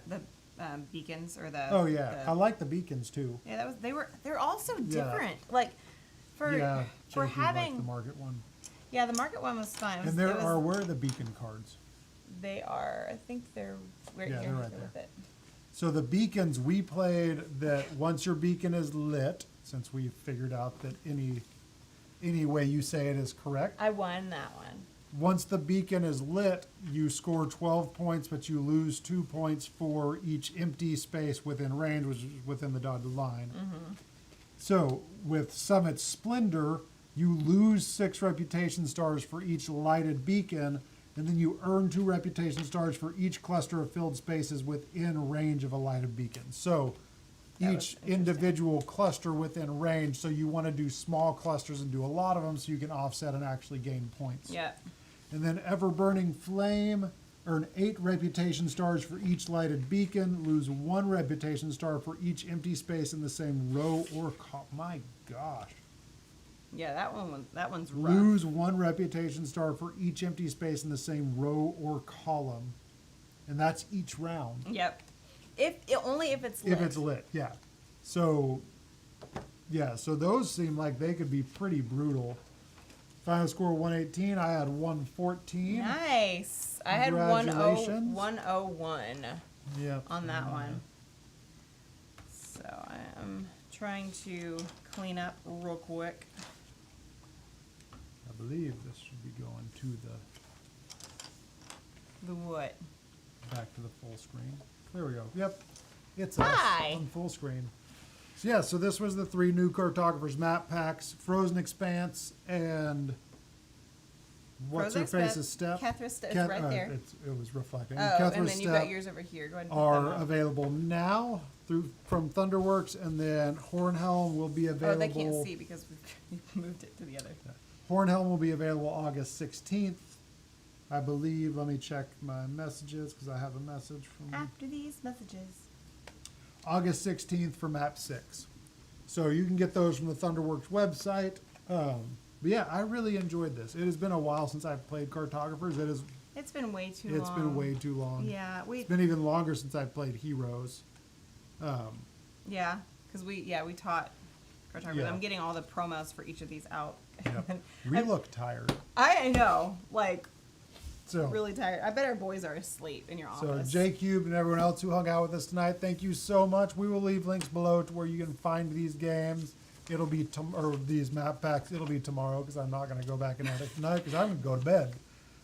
beacons or the... Oh yeah, I like the beacons too. Yeah, they're all so different. Like, for JP liked having... the market one. Yeah, the market one was fun. And where are the beacon cards? They are, I think they're right Yeah, here. they're right there. With it. So the beacons, we played that once your beacon is lit, since we figured out that any way you say it is correct. I won that one. Once the beacon is lit, you score 12 points, but you lose 2 points for each empty space within range, which is within the dotted line. Mm-hmm. So with Summit Splendor, you lose 6 reputation stars for each lighted beacon, and then you earn 2 reputation stars for each cluster of filled spaces within range of a lighted beacon. So That was each interesting. individual cluster within range, so you want to do small clusters and do a lot of them so you can offset and actually gain points. Yeah. And then Ever-Burning Flame, earn 8 reputation stars for each lighted beacon, lose 1 reputation star for each empty space in the same row or my gosh. Yeah, that one's rough. Lose 1 reputation star for each empty space in the same row or column. And that's each round. Yep. Only if it's lit. If it's lit, yeah. So those seem like they could be pretty brutal. Final score 118. I had 114. Nice. I had Congratulations. 101 Yep. on that one. So I am trying to clean up real quick. I believe this should be going to The what? back to the full screen. There we go. Yep. It's Hi. us on full screen. So yeah, so this was the 3 new Cartographers map packs, Frozen Expanse, and what's her Frozen face's step? Kathra's step is right there. It was reflecting. Oh, and Kathra's then you've got Step yours over here. Go ahead and put them are up. available now from Thunderworks, and then Hornhelm will be available. Oh, they can't see because we've moved it to the other. Hornhelm will be available August 16th. I believe, let me check my messages because I have a message from After these messages. August 16th for map 6. So you can get those from the Thunderworks website. But yeah, I really enjoyed this. It has been a while since I've played Cartographers. It's been way too long. It's been way too long. Yeah, It's been even longer since I've played Heroes. Yeah, because we taught Cartographers. Yeah. I'm getting all the promos for each of these out. Yep. We look tired. I know, like, So really tired. I bet our boys are asleep in your So office. J-Cube and everyone else who hung out with us tonight, thank you so much. We will leave links below to where you can find these games. It'll be, or these map packs, it'll be tomorrow because I'm not going to go back and edit tonight because I'm going to go to bed.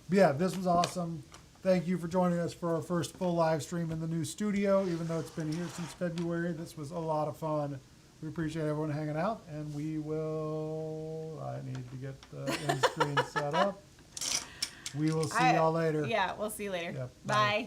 But yeah, this was awesome. Thank you for joining us for our first full live stream in the new studio. Even though it's been here since February, this was a lot of fun. We appreciate everyone hanging out, and we will, I need to get the end screen set up. We will see y'all later. Yeah, we'll see you later. Yep, Bye. bye.